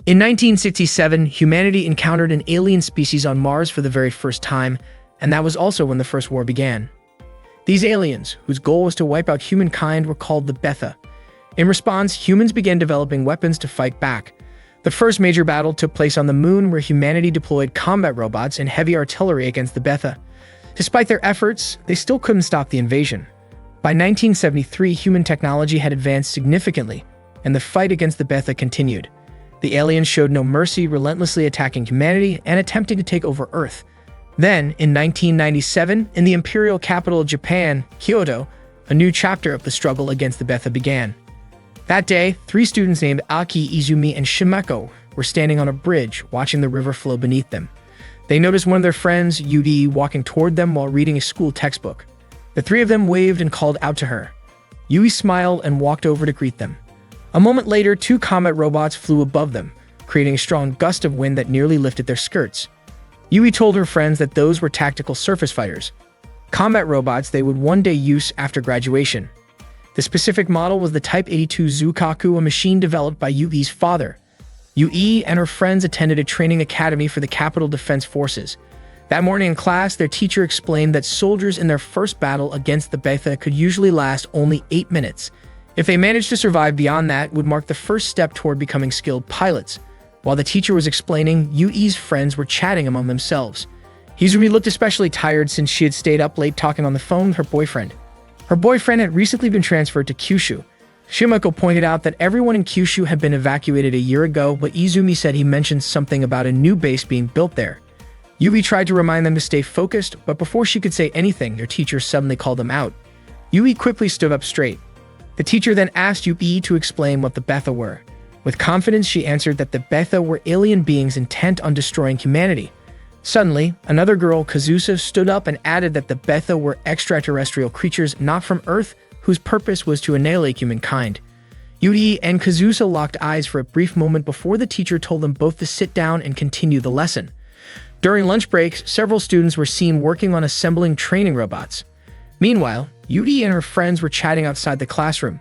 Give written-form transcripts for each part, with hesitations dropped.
In 1967, humanity encountered an alien species on Mars for the very first time, and that was also when the First War began. These aliens, whose goal was to wipe out humankind, were called the Betha. In response, humans began developing weapons to fight back. The first major battle took place on the Moon, where humanity deployed combat robots and heavy artillery against the Betha. Despite their efforts, they still couldn't stop the invasion. By 1973, human technology had advanced significantly, and the fight against the Betha continued. The aliens showed no mercy, relentlessly attacking humanity and attempting to take over Earth. Then, in 1997, in the imperial capital of Japan, Kyoto, a new chapter of the struggle against the Betha began. That day, 3 students named Aki, Izumi, and Shimeko were standing on a bridge, watching the river flow beneath them. They noticed one of their friends, Yuri, walking toward them while reading a school textbook. The 3 of them waved and called out to her. Yui smiled and walked over to greet them. A moment later, 2 combat robots flew above them, creating a strong gust of wind that nearly lifted their skirts. Yui told her friends that those were tactical surface fighters, combat robots they would one day use after graduation. The specific model was the Type 82 Zukaku, a machine developed by Yui's father. Yui and her friends attended a training academy for the Capital Defense Forces. That morning in class, their teacher explained that soldiers in their first battle against the Betha could usually last only 8 minutes. If they managed to survive beyond that, it would mark the first step toward becoming skilled pilots. While the teacher was explaining, Yui's friends were chatting among themselves. Izumi looked especially tired since she had stayed up late talking on the phone with her boyfriend. Her boyfriend had recently been transferred to Kyushu. Shimeko pointed out that everyone in Kyushu had been evacuated a year ago, but Izumi said he mentioned something about a new base being built there. Yui tried to remind them to stay focused, but before she could say anything, their teacher suddenly called them out. Yui quickly stood up straight. The teacher then asked Yui to explain what the Betha were. With confidence, she answered that the Betha were alien beings intent on destroying humanity. Suddenly, another girl, Kazusa, stood up and added that the Betha were extraterrestrial creatures not from Earth, whose purpose was to annihilate humankind. Yui and Kazusa locked eyes for a brief moment before the teacher told them both to sit down and continue the lesson. During lunch breaks, several students were seen working on assembling training robots. Meanwhile, Yui and her friends were chatting outside the classroom.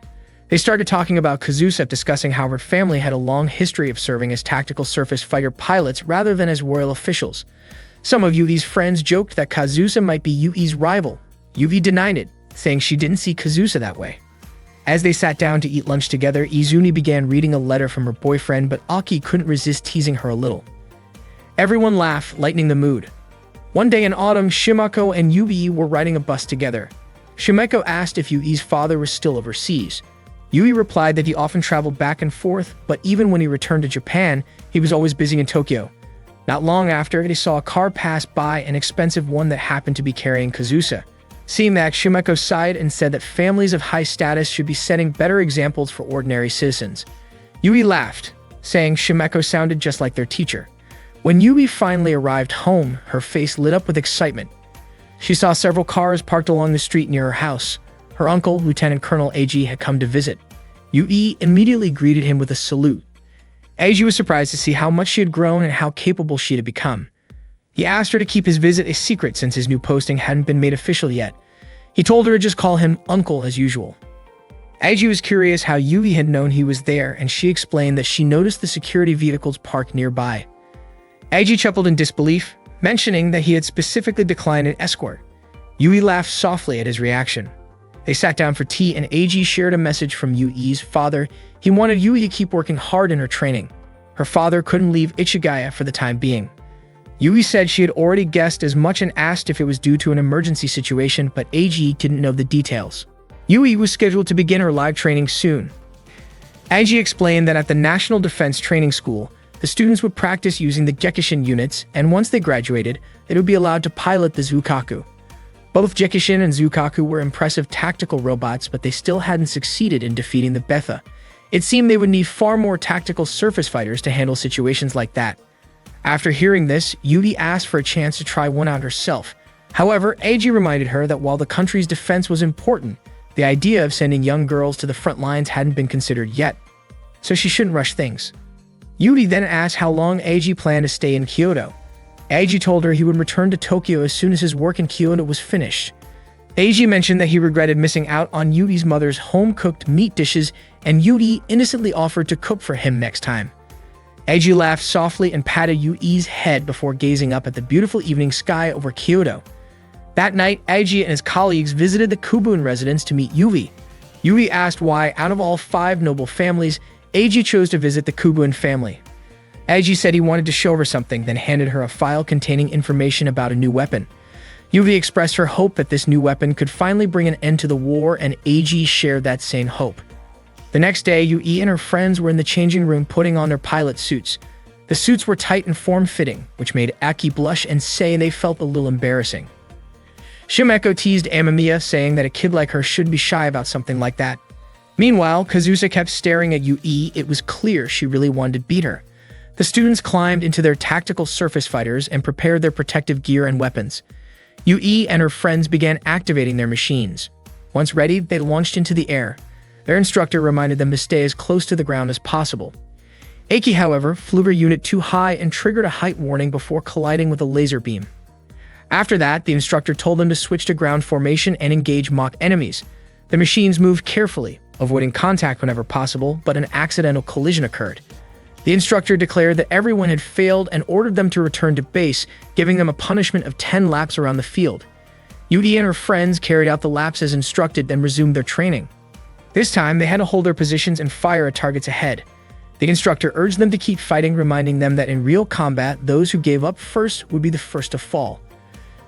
They started talking about Kazusa, discussing how her family had a long history of serving as tactical surface fighter pilots rather than as royal officials. Some of Yui's friends joked that Kazusa might be Yui's rival. Yui denied it, saying she didn't see Kazusa that way. As they sat down to eat lunch together, Izumi began reading a letter from her boyfriend, but Aki couldn't resist teasing her a little. Everyone laughed, lightening the mood. One day in autumn, Shimeko and Yui were riding a bus together. Shimeko asked if Yui's father was still overseas. Yui replied that he often traveled back and forth, but even when he returned to Japan, he was always busy in Tokyo. Not long after, they saw a car pass by, an expensive one that happened to be carrying Kazusa. Seeing that, Shimeko sighed and said that families of high status should be setting better examples for ordinary citizens. Yui laughed, saying Shimeko sounded just like their teacher. When Yui finally arrived home, her face lit up with excitement. She saw several cars parked along the street near her house. Her uncle, Lieutenant Colonel Eiji, had come to visit. Yui immediately greeted him with a salute. Eiji was surprised to see how much she had grown and how capable she had become. He asked her to keep his visit a secret since his new posting hadn't been made official yet. He told her to just call him Uncle as usual. Eiji was curious how Yui had known he was there, and she explained that she noticed the security vehicles parked nearby. Eiji chuckled in disbelief, mentioning that he had specifically declined an escort. Yui laughed softly at his reaction. They sat down for tea, and Eiji shared a message from Yui's father. He wanted Yui to keep working hard in her training. Her father couldn't leave Ichigaya for the time being. Yui said she had already guessed as much and asked if it was due to an emergency situation, but Eiji didn't know the details. Yui was scheduled to begin her live training soon. Eiji explained that at the National Defense Training School, the students would practice using the Gekishin units, and once they graduated, they would be allowed to pilot the Zukaku. Both Gekishin and Zukaku were impressive tactical robots, but they still hadn't succeeded in defeating the Betha. It seemed they would need far more tactical surface fighters to handle situations like that. After hearing this, Yui asked for a chance to try one out herself. However, Eiji reminded her that while the country's defense was important, the idea of sending young girls to the front lines hadn't been considered yet, so she shouldn't rush things. Yui then asked how long Eiji planned to stay in Kyoto. Eiji told her he would return to Tokyo as soon as his work in Kyoto was finished. Eiji mentioned that he regretted missing out on Yui's mother's home-cooked meat dishes, and Yui innocently offered to cook for him next time. Eiji laughed softly and patted Yui's head before gazing up at the beautiful evening sky over Kyoto. That night, Eiji and his colleagues visited the Kubun residence to meet Yui. Yui asked why, out of all 5 noble families, Eiji chose to visit the Kubun family. Eiji said he wanted to show her something, then handed her a file containing information about a new weapon. Yui expressed her hope that this new weapon could finally bring an end to the war, and Eiji shared that same hope. The next day, Yui and her friends were in the changing room putting on their pilot suits. The suits were tight and form-fitting, which made Aki blush and say they felt a little embarrassing. Shimeko teased Amamiya, saying that a kid like her should be shy about something like that. Meanwhile, Kazusa kept staring at Yui. It was clear she really wanted to beat her. The students climbed into their tactical surface fighters and prepared their protective gear and weapons. Yui and her friends began activating their machines. Once ready, they launched into the air. Their instructor reminded them to stay as close to the ground as possible. Aki, however, flew her unit too high and triggered a height warning before colliding with a laser beam. After that, the instructor told them to switch to ground formation and engage mock enemies. The machines moved carefully, avoiding contact whenever possible, but an accidental collision occurred. The instructor declared that everyone had failed and ordered them to return to base, giving them a punishment of 10 laps around the field. Yui and her friends carried out the laps as instructed, then resumed their training. This time, they had to hold their positions and fire at targets ahead. The instructor urged them to keep fighting, reminding them that in real combat, those who gave up first would be the first to fall.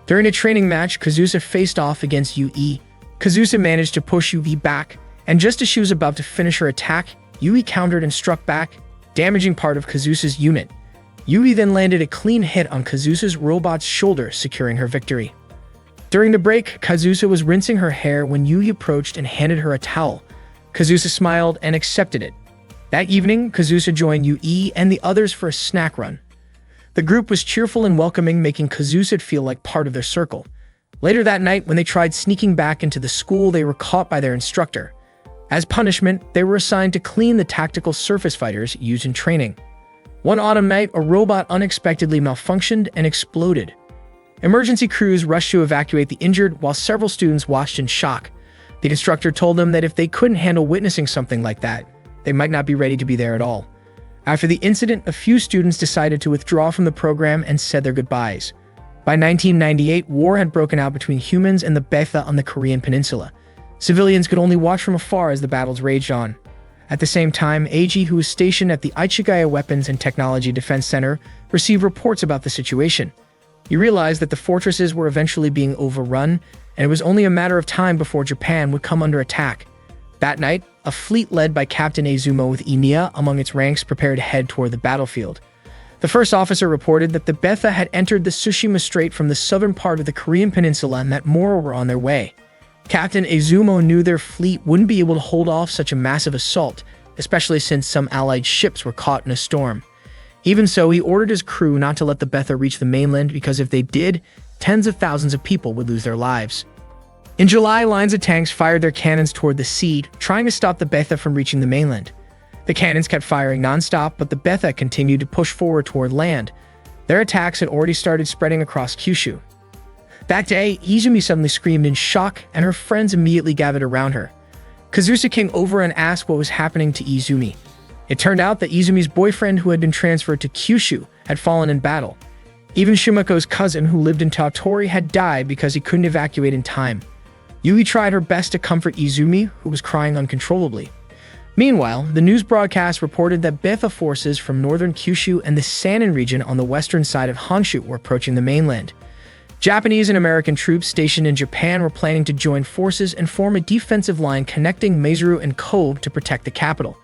During a training match, Kazusa faced off against Yui. Kazusa managed to push Yui back, and just as she was about to finish her attack, Yui countered and struck back, damaging part of Kazusa's unit. Yui then landed a clean hit on Kazusa's robot's shoulder, securing her victory. During the break, Kazusa was rinsing her hair when Yui approached and handed her a towel. Kazusa smiled and accepted it. That evening, Kazusa joined Yui and the others for a snack run. The group was cheerful and welcoming, making Kazusa feel like part of their circle. Later that night, when they tried sneaking back into the school, they were caught by their instructor. As punishment, they were assigned to clean the tactical surface fighters used in training. One autumn night, a robot unexpectedly malfunctioned and exploded. Emergency crews rushed to evacuate the injured, while several students watched in shock. The instructor told them that if they couldn't handle witnessing something like that, they might not be ready to be there at all. After the incident, a few students decided to withdraw from the program and said their goodbyes. By 1998, war had broken out between humans and the Betha on the Korean peninsula. Civilians could only watch from afar as the battles raged on. At the same time, Eiji, who was stationed at the Ichigaya Weapons and Technology Defense Center, received reports about the situation. He realized that the fortresses were eventually being overrun, and it was only a matter of time before Japan would come under attack. That night, a fleet led by Captain Izumo with Emiya among its ranks prepared to head toward the battlefield. The first officer reported that the Betha had entered the Tsushima Strait from the southern part of the Korean peninsula and that more were on their way. Captain Izumo knew their fleet wouldn't be able to hold off such a massive assault, especially since some allied ships were caught in a storm. Even so, he ordered his crew not to let the Betha reach the mainland, because if they did, tens of thousands of people would lose their lives. In July, lines of tanks fired their cannons toward the sea, trying to stop the Betha from reaching the mainland. The cannons kept firing non-stop, but the Betha continued to push forward toward land. Their attacks had already started spreading across Kyushu. That day, Izumi suddenly screamed in shock, and her friends immediately gathered around her. Kazusa came over and asked what was happening to Izumi. It turned out that Izumi's boyfriend, who had been transferred to Kyushu, had fallen in battle. Even Shimeko's cousin, who lived in Tottori, had died because he couldn't evacuate in time. Yui tried her best to comfort Izumi, who was crying uncontrollably. Meanwhile, the news broadcast reported that Betha forces from northern Kyushu and the Sanin region on the western side of Honshu were approaching the mainland. Japanese and American troops stationed in Japan were planning to join forces and form a defensive line connecting Maizuru and Kobe to protect the capital.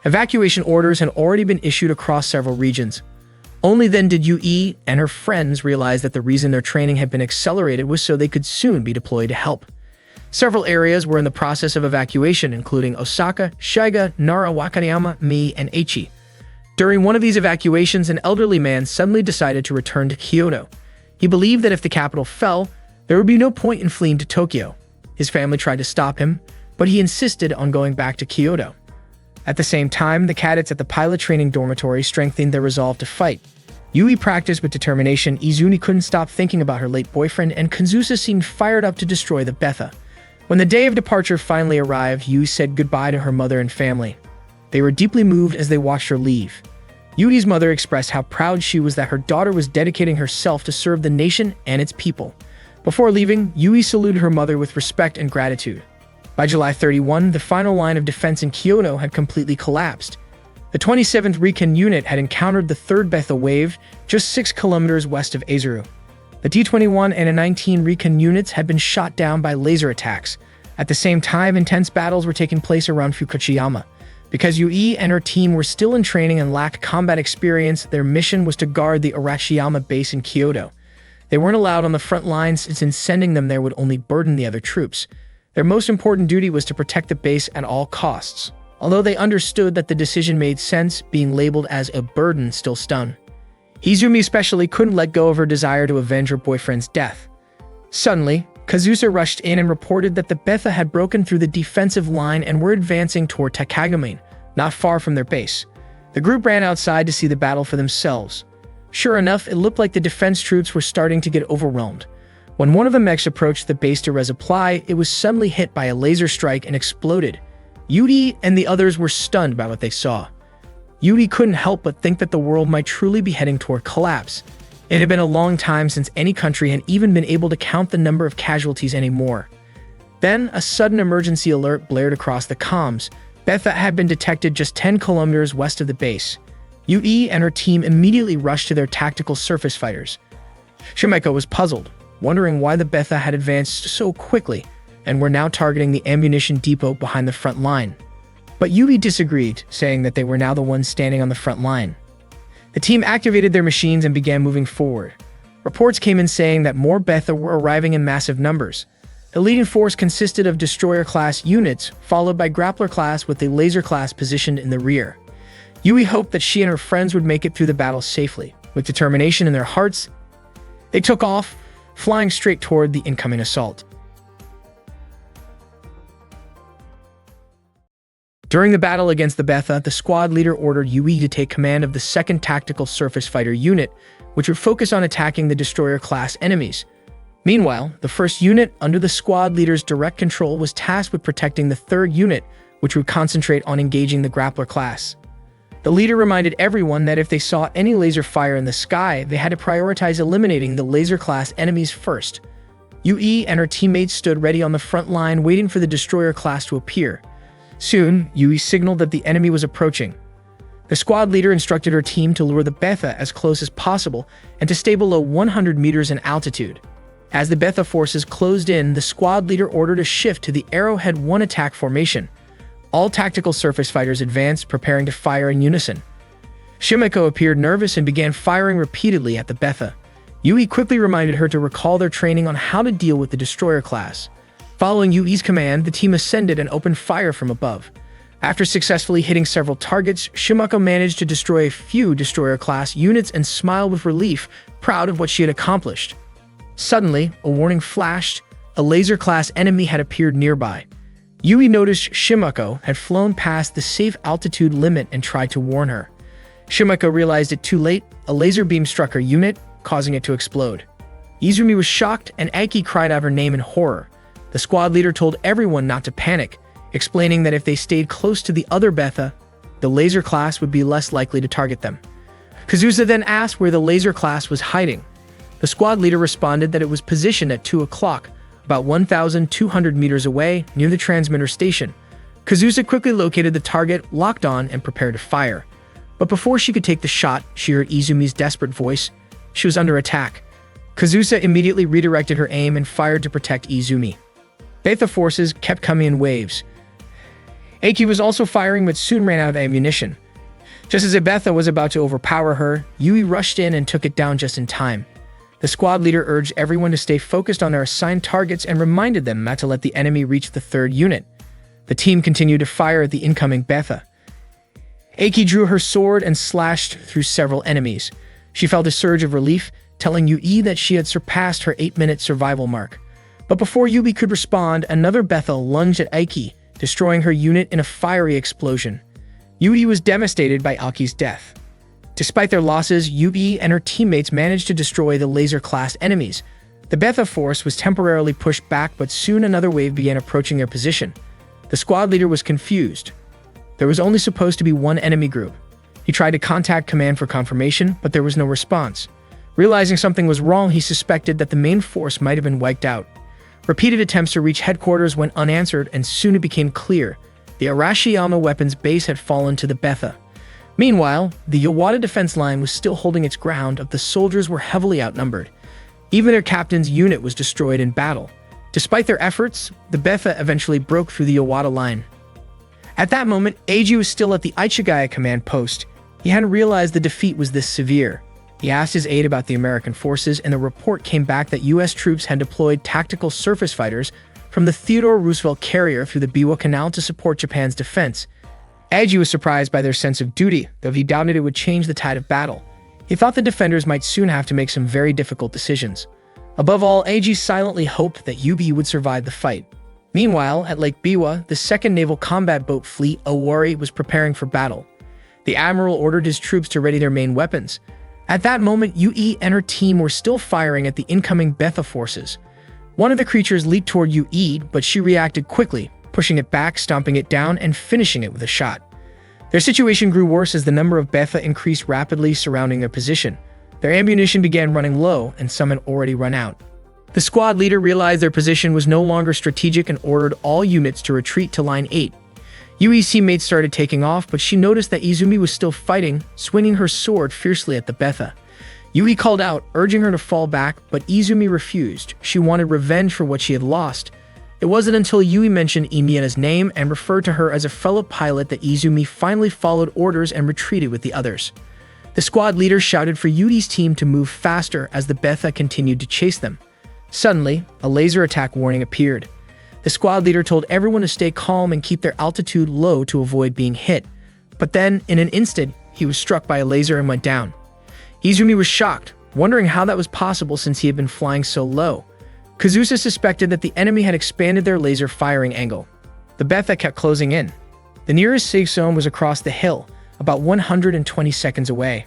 Evacuation orders had already been issued across several regions. Only then did Yui and her friends realize that the reason their training had been accelerated was so they could soon be deployed to help. Several areas were in the process of evacuation, including Osaka, Shiga, Nara, Wakayama, Mie, and Aichi. During one of these evacuations, an elderly man suddenly decided to return to Kyoto. He believed that if the capital fell, there would be no point in fleeing to Tokyo. His family tried to stop him, but he insisted on going back to Kyoto. At the same time, the cadets at the pilot training dormitory strengthened their resolve to fight. Yui practiced with determination, Izumi couldn't stop thinking about her late boyfriend, and Kazusa seemed fired up to destroy the Betha. When the day of departure finally arrived, Yui said goodbye to her mother and family. They were deeply moved as they watched her leave. Yui's mother expressed how proud she was that her daughter was dedicating herself to serve the nation and its people. Before leaving, Yui saluted her mother with respect and gratitude. By July 31, the final line of defense in Kyoto had completely collapsed. The 27th Recon Unit had encountered the 3rd Betha wave just 6 kilometers west of Azuru. The D-21 and A-19 Recon units had been shot down by laser attacks. At the same time, intense battles were taking place around Fukuchiyama. Because Yui and her team were still in training and lacked combat experience, their mission was to guard the Arashiyama base in Kyoto. They weren't allowed on the front lines since sending them there would only burden the other troops. Their most important duty was to protect the base at all costs. Although they understood that the decision made sense, being labeled as a burden still stung. Izumi especially couldn't let go of her desire to avenge her boyfriend's death. Suddenly, Kazusa rushed in and reported that the Betha had broken through the defensive line and were advancing toward Takagame, not far from their base. The group ran outside to see the battle for themselves. Sure enough, it looked like the defense troops were starting to get overwhelmed. When one of the mechs approached the base to resupply, it was suddenly hit by a laser strike and exploded. Yui and the others were stunned by what they saw. Yui couldn't help but think that the world might truly be heading toward collapse. It had been a long time since any country had even been able to count the number of casualties anymore. Then, a sudden emergency alert blared across the comms. Betha had been detected just 10 kilometers west of the base. Yui and her team immediately rushed to their tactical surface fighters. Shimeko was puzzled, wondering why the Betha had advanced so quickly and were now targeting the ammunition depot behind the front line. But Yui disagreed, saying that they were now the ones standing on the front line. The team activated their machines and began moving forward. Reports came in saying that more Betha were arriving in massive numbers. The leading force consisted of destroyer-class units, followed by grappler-class with the laser-class positioned in the rear. Yui hoped that she and her friends would make it through the battle safely. With determination in their hearts, they took off, flying straight toward the incoming assault. During the battle against the Betha, the squad leader ordered Yui to take command of the 2nd Tactical Surface Fighter Unit, which would focus on attacking the destroyer-class enemies. Meanwhile, the 1st unit, under the squad leader's direct control, was tasked with protecting the 3rd unit, which would concentrate on engaging the grappler class. The leader reminded everyone that if they saw any laser fire in the sky, they had to prioritize eliminating the laser-class enemies first. Yui and her teammates stood ready on the front line, waiting for the destroyer class to appear. Soon, Yui signaled that the enemy was approaching. The squad leader instructed her team to lure the Betha as close as possible and to stay below 100 meters in altitude. As the Betha forces closed in, the squad leader ordered a shift to the Arrowhead 1 attack formation. All tactical surface fighters advanced, preparing to fire in unison. Shimeko appeared nervous and began firing repeatedly at the Betha. Yui quickly reminded her to recall their training on how to deal with the destroyer class. Following Yui's command, the team ascended and opened fire from above. After successfully hitting several targets, Shimeko managed to destroy a few destroyer-class units and smiled with relief, proud of what she had accomplished. Suddenly, a warning flashed. A laser-class enemy had appeared nearby. Yui noticed Shimeko had flown past the safe altitude limit and tried to warn her. Shimeko realized it too late. A laser beam struck her unit, causing it to explode. Izumi was shocked, and Aiki cried out her name in horror. The squad leader told everyone not to panic, explaining that if they stayed close to the other Betha, the laser class would be less likely to target them. Kazusa then asked where the laser class was hiding. The squad leader responded that it was positioned at 2 o'clock, about 1,200 meters away, near the transmitter station. Kazusa quickly located the target, locked on, and prepared to fire. But before she could take the shot, she heard Izumi's desperate voice. She was under attack. Kazusa immediately redirected her aim and fired to protect Izumi. Betha forces kept coming in waves. Aiki was also firing but soon ran out of ammunition. Just as Betha was about to overpower her, Yui rushed in and took it down just in time. The squad leader urged everyone to stay focused on their assigned targets and reminded them not to let the enemy reach the 3rd unit. The team continued to fire at the incoming Betha. Aiki drew her sword and slashed through several enemies. She felt a surge of relief, telling Yui that she had surpassed her 8-minute survival mark. But before Yui could respond, another Betha lunged at Aiki, destroying her unit in a fiery explosion. Yui was devastated by Aiki's death. Despite their losses, Yui and her teammates managed to destroy the laser-class enemies. The Betha force was temporarily pushed back, but soon another wave began approaching their position. The squad leader was confused. There was only supposed to be one enemy group. He tried to contact command for confirmation, but there was no response. Realizing something was wrong, he suspected that the main force might have been wiped out. Repeated attempts to reach headquarters went unanswered, and soon it became clear the Arashiyama weapons base had fallen to the Betha. Meanwhile, the Yawata defense line was still holding its ground, but the soldiers were heavily outnumbered. Even their captain's unit was destroyed in battle. Despite their efforts, the Betha eventually broke through the Yawata line. At that moment, Eiji was still at the Ichigaya command post. He hadn't realized the defeat was this severe. He asked his aide about the American forces, and the report came back that U.S. troops had deployed tactical surface fighters from the Theodore Roosevelt carrier through the Biwa Canal to support Japan's defense. Eiji was surprised by their sense of duty, though he doubted it would change the tide of battle. He thought the defenders might soon have to make some very difficult decisions. Above all, Eiji silently hoped that UB would survive the fight. Meanwhile, at Lake Biwa, the 2nd Naval Combat Boat Fleet, Owari, was preparing for battle. The admiral ordered his troops to ready their main weapons. At that moment, Yui and her team were still firing at the incoming Betha forces. One of the creatures leaped toward Yui, but she reacted quickly, pushing it back, stomping it down, and finishing it with a shot. Their situation grew worse as the number of Betha increased rapidly surrounding their position. Their ammunition began running low, and some had already run out. The squad leader realized their position was no longer strategic and ordered all units to retreat to Line 8. Yui's teammates started taking off, but she noticed that Izumi was still fighting, swinging her sword fiercely at the Betha. Yui called out, urging her to fall back, but Izumi refused. She wanted revenge for what she had lost. It wasn't until Yui mentioned Imiena's name and referred to her as a fellow pilot that Izumi finally followed orders and retreated with the others. The squad leader shouted for Yui's team to move faster as the Betha continued to chase them. Suddenly, a laser attack warning appeared. The squad leader told everyone to stay calm and keep their altitude low to avoid being hit. But then, in an instant, he was struck by a laser and went down. Izumi was shocked, wondering how that was possible since he had been flying so low. Kazusa suspected that the enemy had expanded their laser firing angle. The Betha kept closing in. The nearest safe zone was across the hill, about 120 seconds away.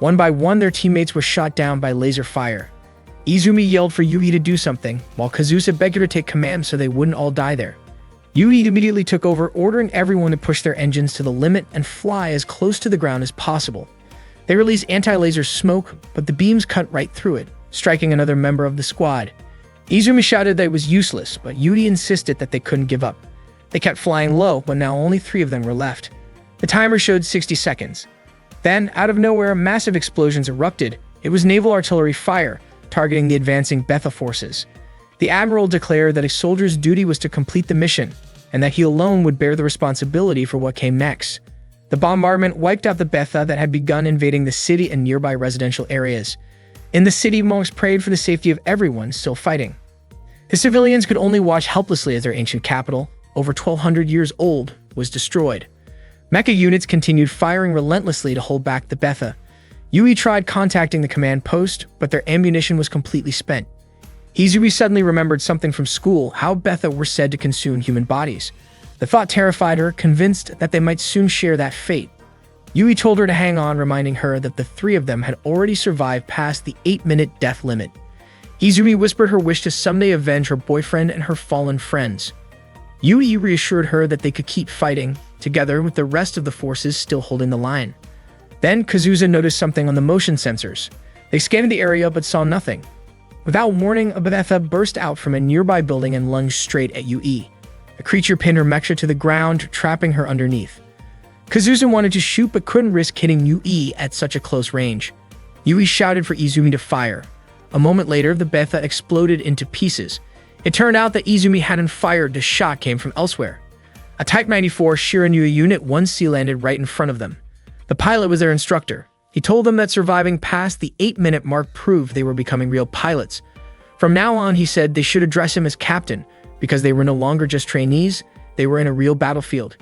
One by one, their teammates were shot down by laser fire. Izumi yelled for Yui to do something, while Kazusa begged her to take command so they wouldn't all die there. Yui immediately took over, ordering everyone to push their engines to the limit and fly as close to the ground as possible. They released anti-laser smoke, but the beams cut right through it, striking another member of the squad. Izumi shouted that it was useless, but Yui insisted that they couldn't give up. They kept flying low, but now only 3 of them were left. The timer showed 60 seconds. Then, out of nowhere, massive explosions erupted. It was naval artillery fire, targeting the advancing Betha forces. The admiral declared that a soldier's duty was to complete the mission, and that he alone would bear the responsibility for what came next. The bombardment wiped out the Betha that had begun invading the city and nearby residential areas. In the city, monks prayed for the safety of everyone still fighting. The civilians could only watch helplessly as their ancient capital, over 1,200 years old, was destroyed. Mecha units continued firing relentlessly to hold back the Betha. Yui tried contacting the command post, but their ammunition was completely spent. Izumi suddenly remembered something from school, how Betha were said to consume human bodies. The thought terrified her, convinced that they might soon share that fate. Yui told her to hang on, reminding her that the 3 of them had already survived past the 8-minute death limit. Izumi whispered her wish to someday avenge her boyfriend and her fallen friends. Yui reassured her that they could keep fighting, together with the rest of the forces still holding the line. Then Kazusa noticed something on the motion sensors. They scanned the area but saw nothing. Without warning, a Betha burst out from a nearby building and lunged straight at Yui. The creature pinned her mecha to the ground, trapping her underneath. Kazusa wanted to shoot but couldn't risk hitting Yui at such a close range. Yui shouted for Izumi to fire. A moment later, the Betha exploded into pieces. It turned out that Izumi hadn't fired, the shot came from elsewhere. A Type 94 Shiranui Unit 1C landed right in front of them. The pilot was their instructor. He told them that surviving past the 8-minute mark proved they were becoming real pilots. From now on, he said they should address him as captain, because they were no longer just trainees, they were in a real battlefield.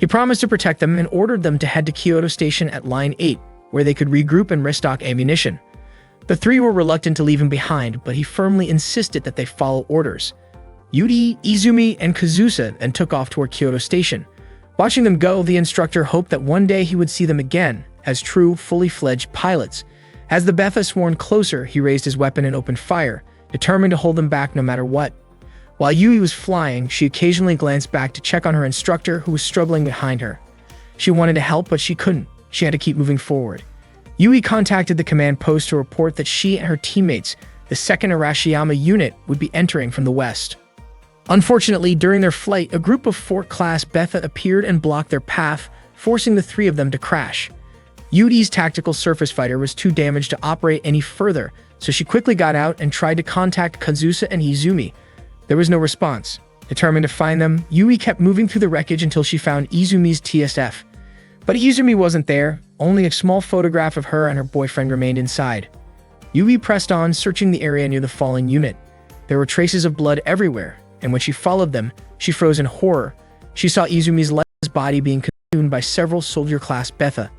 He promised to protect them and ordered them to head to Kyoto Station at Line 8, where they could regroup and restock ammunition. The 3 were reluctant to leave him behind, but he firmly insisted that they follow orders. Yui, Izumi, and Kazusa then took off toward Kyoto Station. Watching them go, the instructor hoped that one day he would see them again, as true, fully fledged pilots. As the Betha swarmed closer, he raised his weapon and opened fire, determined to hold them back no matter what. While Yui was flying, she occasionally glanced back to check on her instructor, who was struggling behind her. She wanted to help, but she couldn't. she had to keep moving forward. Yui contacted the command post to report that she and her teammates, the 2nd Arashiyama unit, would be entering from the west. Unfortunately, during their flight, a group of Fort-class Betha appeared and blocked their path, forcing the 3 of them to crash. Yui's tactical surface fighter was too damaged to operate any further, so she quickly got out and tried to contact Kazusa and Izumi. There was no response. Determined to find them, Yui kept moving through the wreckage until she found Izumi's TSF. But Izumi wasn't there, only a small photograph of her and her boyfriend remained inside. Yui pressed on, searching the area near the fallen unit. There were traces of blood everywhere, and when she followed them, she froze in horror. She saw Izumi's lifeless body being consumed by several soldier-class Betha.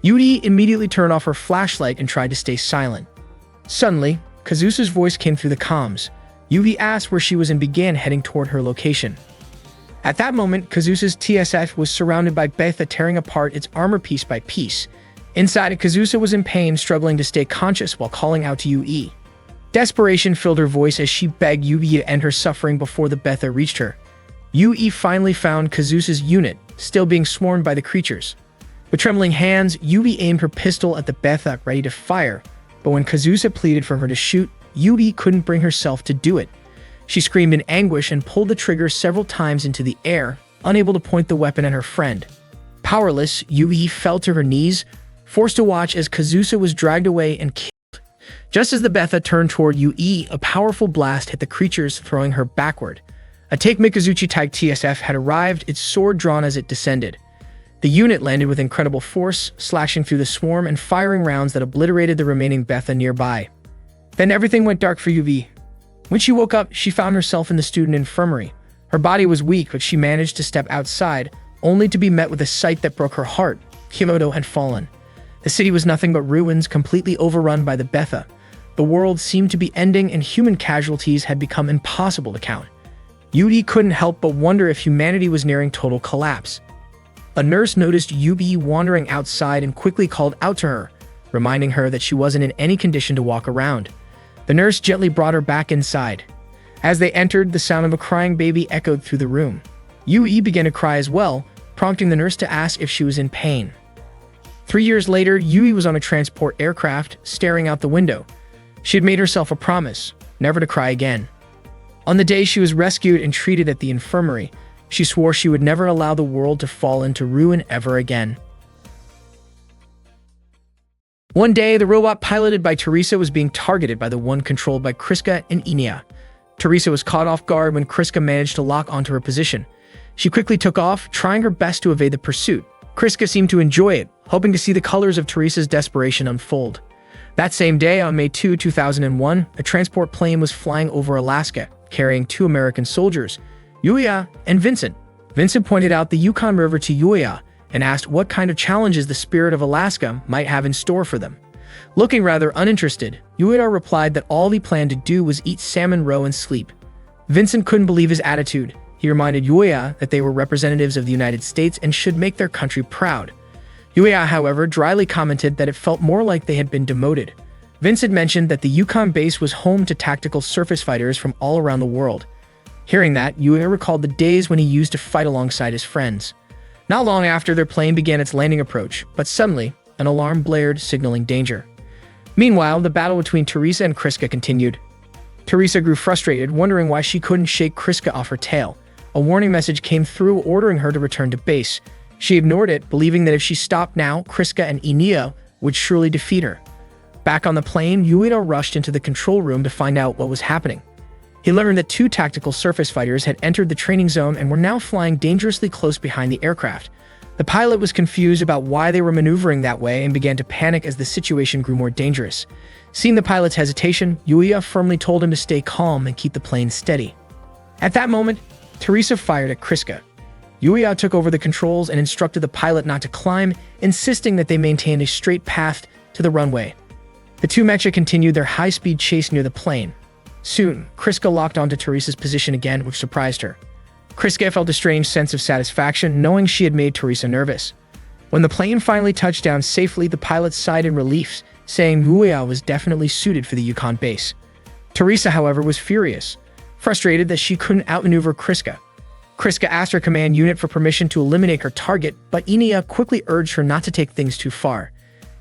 Yui immediately turned off her flashlight and tried to stay silent. Suddenly, Kazusa's voice came through the comms. Yui asked where she was and began heading toward her location. At that moment, Kazusa's TSF was surrounded by Betha, tearing apart its armor piece by piece. Inside, Kazusa was in pain, struggling to stay conscious while calling out to Yui. Desperation filled her voice as she begged Yui to end her suffering before the Betha reached her. Yui finally found Kazusa's unit, still being swarmed by the creatures. With trembling hands, Yui aimed her pistol at the Betha, ready to fire, but when Kazusa pleaded for her to shoot, Yui couldn't bring herself to do it. She screamed in anguish and pulled the trigger several times into the air, unable to point the weapon at her friend. Powerless, Yui fell to her knees, forced to watch as Kazusa was dragged away and killed. Just as the Betha turned toward Yui, a powerful blast hit the creatures, throwing her backward. A Take Mikazuchi Type TSF had arrived, its sword drawn as it descended. The unit landed with incredible force, slashing through the swarm and firing rounds that obliterated the remaining Betha nearby. Then everything went dark for Yui. When she woke up, she found herself in the student infirmary. Her body was weak, but she managed to step outside, only to be met with a sight that broke her heart. Kyoto had fallen. The city was nothing but ruins, completely overrun by the Betha. The world seemed to be ending, and human casualties had become impossible to count. Yui couldn't help but wonder if humanity was nearing total collapse. A nurse noticed Yui wandering outside and quickly called out to her, reminding her that she wasn't in any condition to walk around. The nurse gently brought her back inside. As they entered, the sound of a crying baby echoed through the room. Yui began to cry as well, prompting the nurse to ask if she was in pain. 3 years later, Yui was on a transport aircraft, staring out the window. She had made herself a promise, never to cry again. On the day she was rescued and treated at the infirmary, she swore she would never allow the world to fall into ruin ever again. One day, the robot piloted by Teresa was being targeted by the one controlled by Kriska and Inia. Teresa was caught off guard when Kriska managed to lock onto her position. She quickly took off, trying her best to evade the pursuit. Kriska seemed to enjoy it, hoping to see the colors of Teresa's desperation unfold. That same day, on May 2, 2001, a transport plane was flying over Alaska, carrying 2 American soldiers, Yuya and Vincent. Vincent pointed out the Yukon River to Yuya and asked what kind of challenges the Spirit of Alaska might have in store for them. Looking rather uninterested, Yuya replied that all he planned to do was eat salmon roe and sleep. Vincent couldn't believe his attitude. He reminded Yuya that they were representatives of the United States and should make their country proud. Yuya, however, dryly commented that it felt more like they had been demoted. Vincent mentioned that the Yukon base was home to tactical surface fighters from all around the world. Hearing that, Yuya recalled the days when he used to fight alongside his friends. Not long after, their plane began its landing approach, but suddenly, an alarm blared, signaling danger. Meanwhile, the battle between Teresa and Kriska continued. Teresa grew frustrated, wondering why she couldn't shake Kriska off her tail. A warning message came through ordering her to return to base. She ignored it, believing that if she stopped now, Kriska and Inia would surely defeat her. Back on the plane, Yuya rushed into the control room to find out what was happening. He learned that 2 tactical surface fighters had entered the training zone and were now flying dangerously close behind the aircraft. The pilot was confused about why they were maneuvering that way and began to panic as the situation grew more dangerous. Seeing the pilot's hesitation, Yuya firmly told him to stay calm and keep the plane steady. At that moment, Teresa fired at Kriska. Yuya took over the controls and instructed the pilot not to climb, insisting that they maintain a straight path to the runway. The 2 mecha continued their high-speed chase near the plane. Soon, Kriska locked onto Teresa's position again, which surprised her. Kriska felt a strange sense of satisfaction, knowing she had made Teresa nervous. When the plane finally touched down safely, the pilot sighed in relief, saying Yuya was definitely suited for the Yukon base. Teresa, however, was furious, frustrated that she couldn't outmaneuver Kriska. Kriska asked her command unit for permission to eliminate her target, but Enia quickly urged her not to take things too far.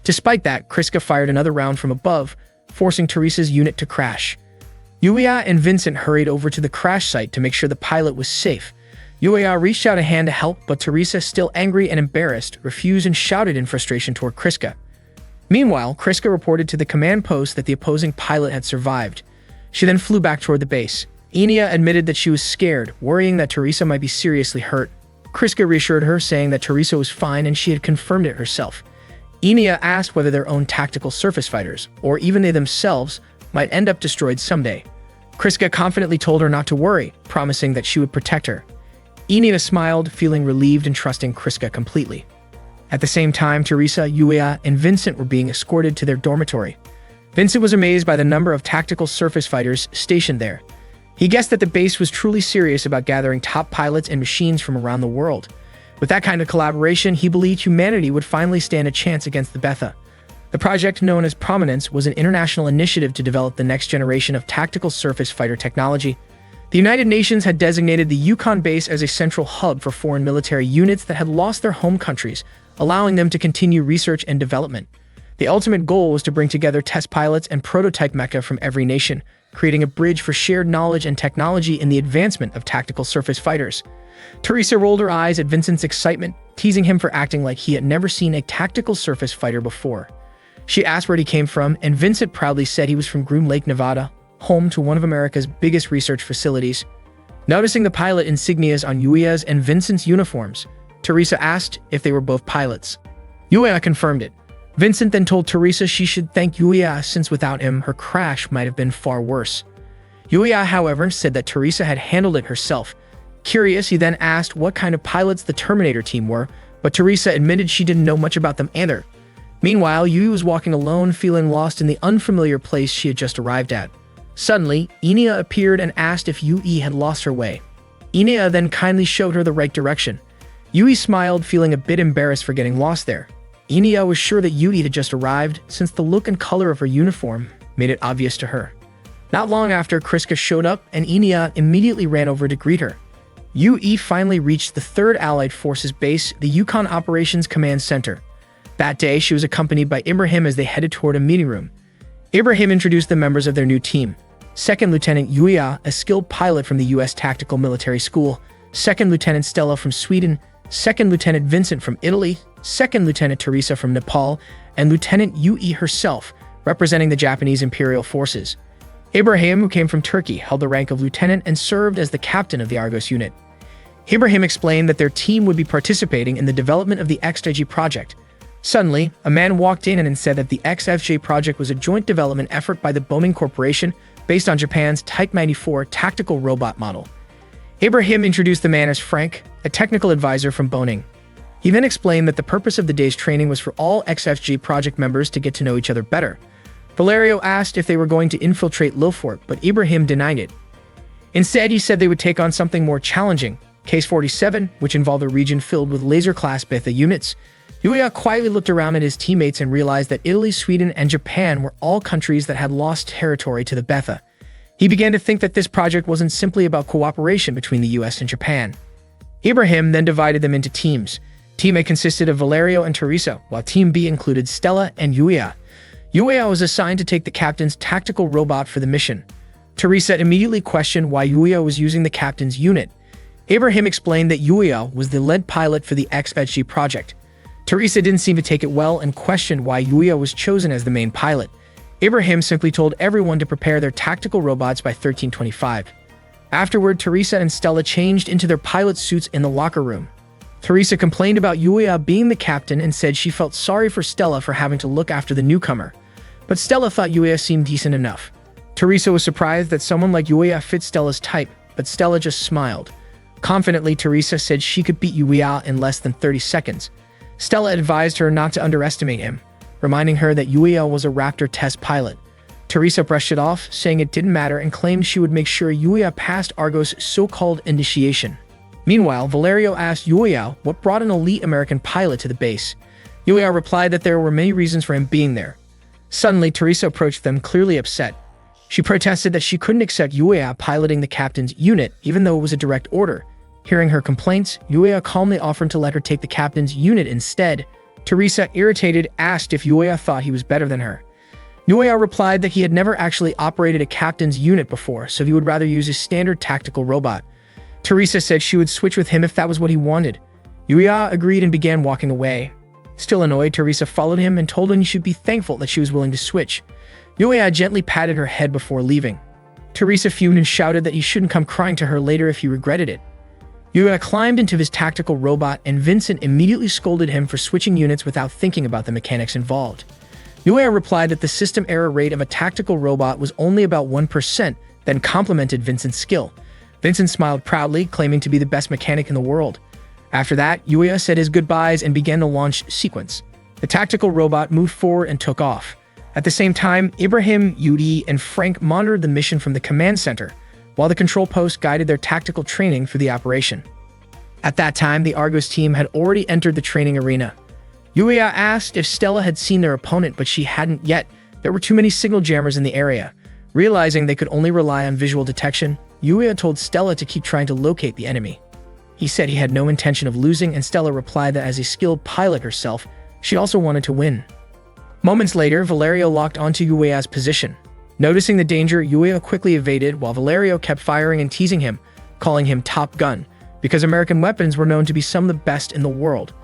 Despite that, Kriska fired another round from above, forcing Teresa's unit to crash. Yuya and Vincent hurried over to the crash site to make sure the pilot was safe. Yuya reached out a hand to help, but Teresa, still angry and embarrassed, refused and shouted in frustration toward Kriska. Meanwhile, Kriska reported to the command post that the opposing pilot had survived. She then flew back toward the base. Enia admitted that she was scared, worrying that Teresa might be seriously hurt. Kriska reassured her, saying that Teresa was fine and she had confirmed it herself. Enia asked whether their own tactical surface fighters, or even they themselves, might end up destroyed someday. Kriska confidently told her not to worry, promising that she would protect her. Enia smiled, feeling relieved and trusting Kriska completely. At the same time, Teresa, Yuya, and Vincent were being escorted to their dormitory. Vincent was amazed by the number of tactical surface fighters stationed there. He guessed that the base was truly serious about gathering top pilots and machines from around the world. With that kind of collaboration, he believed humanity would finally stand a chance against the Betha. The project, known as Prominence, was an international initiative to develop the next generation of tactical surface fighter technology. The United Nations had designated the Yukon base as a central hub for foreign military units that had lost their home countries, allowing them to continue research and development. The ultimate goal was to bring together test pilots and prototype mecha from every nation, creating a bridge for shared knowledge and technology in the advancement of tactical surface fighters. Teresa rolled her eyes at Vincent's excitement, teasing him for acting like he had never seen a tactical surface fighter before. She asked where he came from, and Vincent proudly said he was from Groom Lake, Nevada, home to one of America's biggest research facilities. Noticing the pilot insignias on Yuya's and Vincent's uniforms, Teresa asked if they were both pilots. Yuya confirmed it. Vincent then told Teresa she should thank Yuya, since without him, her crash might have been far worse. Yuya, however, said that Teresa had handled it herself. Curious, he then asked what kind of pilots the Terminator team were, but Teresa admitted she didn't know much about them either. Meanwhile, Yui was walking alone, feeling lost in the unfamiliar place she had just arrived at. Suddenly, Enia appeared and asked if Yui had lost her way. Enia then kindly showed her the right direction. Yui smiled, feeling a bit embarrassed for getting lost there. Enia was sure that Yui had just arrived, since the look and color of her uniform made it obvious to her. Not long after, Kriska showed up, and Enia immediately ran over to greet her. Yui finally reached the 3rd Allied Forces base, the Yukon Operations Command Center. That day, she was accompanied by Ibrahim as they headed toward a meeting room. Ibrahim introduced the members of their new team. 2nd Lieutenant Yuya, a skilled pilot from the U.S. Tactical Military School, 2nd Lieutenant Stella from Sweden, 2nd Lieutenant Vincent from Italy, 2nd Lieutenant Teresa from Nepal, and Lieutenant Yui herself, representing the Japanese Imperial Forces. Ibrahim, who came from Turkey, held the rank of lieutenant and served as the captain of the Argos unit. Ibrahim explained that their team would be participating in the development of the XFJ project. Suddenly, a man walked in and said that the XFJ project was a joint development effort by the Boeing Corporation based on Japan's Type 94 tactical robot model. Ibrahim introduced the man as Frank, a technical advisor from Boeing. He then explained that the purpose of the day's training was for all XFJ project members to get to know each other better. Valerio asked if they were going to infiltrate Lilfort, but Ibrahim denied it. Instead, he said they would take on something more challenging, Case 47, which involved a region filled with laser-class Betha units. Yuya quietly looked around at his teammates and realized that Italy, Sweden, and Japan were all countries that had lost territory to the Betha. He began to think that this project wasn't simply about cooperation between the US and Japan. Ibrahim then divided them into teams. Team A consisted of Valerio and Teresa, while Team B included Stella and Yuya. Yuya was assigned to take the captain's tactical robot for the mission. Teresa immediately questioned why Yuya was using the captain's unit. Ibrahim explained that Yuya was the lead pilot for the XFG project. Teresa didn't seem to take it well and questioned why Yuya was chosen as the main pilot. Ibrahim simply told everyone to prepare their tactical robots by 1325. Afterward, Teresa and Stella changed into their pilot suits in the locker room. Teresa complained about Yuya being the captain and said she felt sorry for Stella for having to look after the newcomer. But Stella thought Yuya seemed decent enough. Teresa was surprised that someone like Yuya fit Stella's type, but Stella just smiled. Confidently, Teresa said she could beat Yuya in less than 30 seconds. Stella advised her not to underestimate him, reminding her that Yuya was a Raptor test pilot. Teresa brushed it off, saying it didn't matter, and claimed she would make sure Yuya passed Argos' so-called initiation. Meanwhile, Valerio asked Yuya what brought an elite American pilot to the base. Yuya replied that there were many reasons for him being there. Suddenly, Teresa approached them, clearly upset. She protested that she couldn't accept Yuya piloting the captain's unit, even though it was a direct order. Hearing her complaints, Yuya calmly offered to let her take the captain's unit instead. Teresa, irritated, asked if Yuya thought he was better than her. Yuya replied that he had never actually operated a captain's unit before, so he would rather use his standard tactical robot. Teresa said she would switch with him if that was what he wanted. Yuya agreed and began walking away. Still annoyed, Teresa followed him and told him he should be thankful that she was willing to switch. Yuya gently patted her head before leaving. Teresa fumed and shouted that he shouldn't come crying to her later if he regretted it. Yuya climbed into his tactical robot and Vincent immediately scolded him for switching units without thinking about the mechanics involved. Yuya replied that the system error rate of a tactical robot was only about 1%, then complimented Vincent's skill. Vincent smiled proudly, claiming to be the best mechanic in the world. After that, Yuya said his goodbyes and began the launch sequence. The tactical robot moved forward and took off. At the same time, Ibrahim, Yudi, and Frank monitored the mission from the command center, while the control post guided their tactical training through the operation. At that time, the Argos team had already entered the training arena. Yuya asked if Stella had seen their opponent, but she hadn't yet. There were too many signal jammers in the area. Realizing they could only rely on visual detection, Yuya told Stella to keep trying to locate the enemy. He said he had no intention of losing, and Stella replied that as a skilled pilot herself, she also wanted to win. Moments later, Valerio locked onto Yuya's position. Noticing the danger, Yuya quickly evaded while Valerio kept firing and teasing him, calling him Top Gun, because American weapons were known to be some of the best in the world.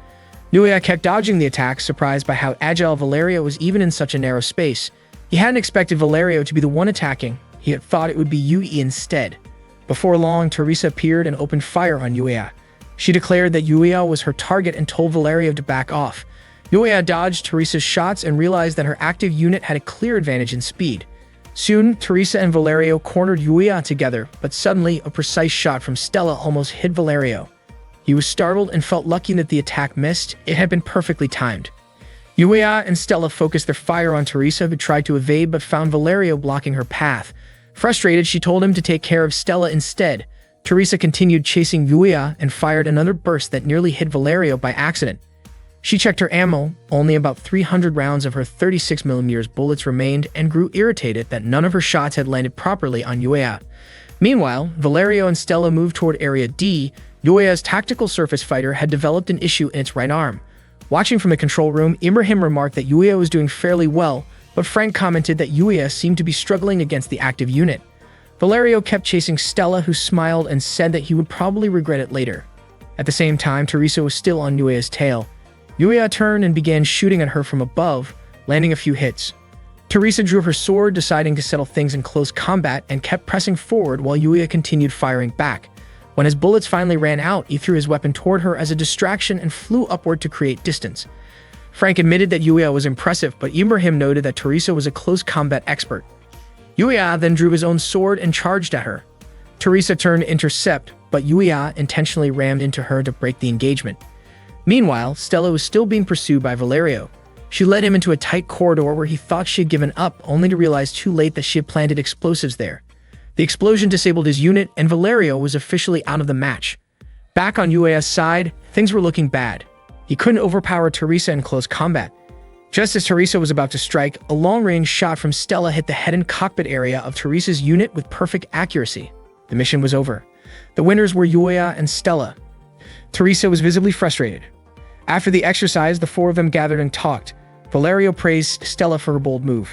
Yuya kept dodging the attacks, surprised by how agile Valerio was even in such a narrow space. He hadn't expected Valerio to be the one attacking. He had thought it would be Yui instead. Before long, Teresa appeared and opened fire on Yuya. She declared that Yuya was her target and told Valerio to back off. Yuya dodged Teresa's shots and realized that her active unit had a clear advantage in speed. Soon, Teresa and Valerio cornered Yuya together, but suddenly, a precise shot from Stella almost hit Valerio. He was startled and felt lucky that the attack missed. It had been perfectly timed. Yuya and Stella focused their fire on Teresa, who tried to evade but found Valerio blocking her path. Frustrated, she told him to take care of Stella instead. Teresa continued chasing Yuya and fired another burst that nearly hit Valerio by accident. She checked her ammo. Only about 300 rounds of her 36mm bullets remained and grew irritated that none of her shots had landed properly on Yuya. Meanwhile, Valerio and Stella moved toward Area D. Yuya's tactical surface fighter had developed an issue in its right arm. Watching from the control room, Ibrahim remarked that Yuya was doing fairly well, but Frank commented that Yuya seemed to be struggling against the active unit. Valerio kept chasing Stella, who smiled and said that he would probably regret it later. At the same time, Teresa was still on Yuya's tail. Yuya turned and began shooting at her from above, landing a few hits. Teresa drew her sword, deciding to settle things in close combat, and kept pressing forward while Yuya continued firing back. When his bullets finally ran out, he threw his weapon toward her as a distraction and flew upward to create distance. Frank admitted that Yuya was impressive, but Ibrahim noted that Teresa was a close combat expert. Yuya then drew his own sword and charged at her. Teresa turned to intercept, but Yuya intentionally rammed into her to break the engagement. Meanwhile, Stella was still being pursued by Valerio. She led him into a tight corridor where he thought she had given up, only to realize too late that she had planted explosives there. The explosion disabled his unit, and Valerio was officially out of the match. Back on Yuya's side, things were looking bad. He couldn't overpower Teresa in close combat. Just as Teresa was about to strike, a long-range shot from Stella hit the head and cockpit area of Teresa's unit with perfect accuracy. The mission was over. The winners were Yuya and Stella. Teresa was visibly frustrated. After the exercise, the four of them gathered and talked. Valerio praised Stella for her bold move.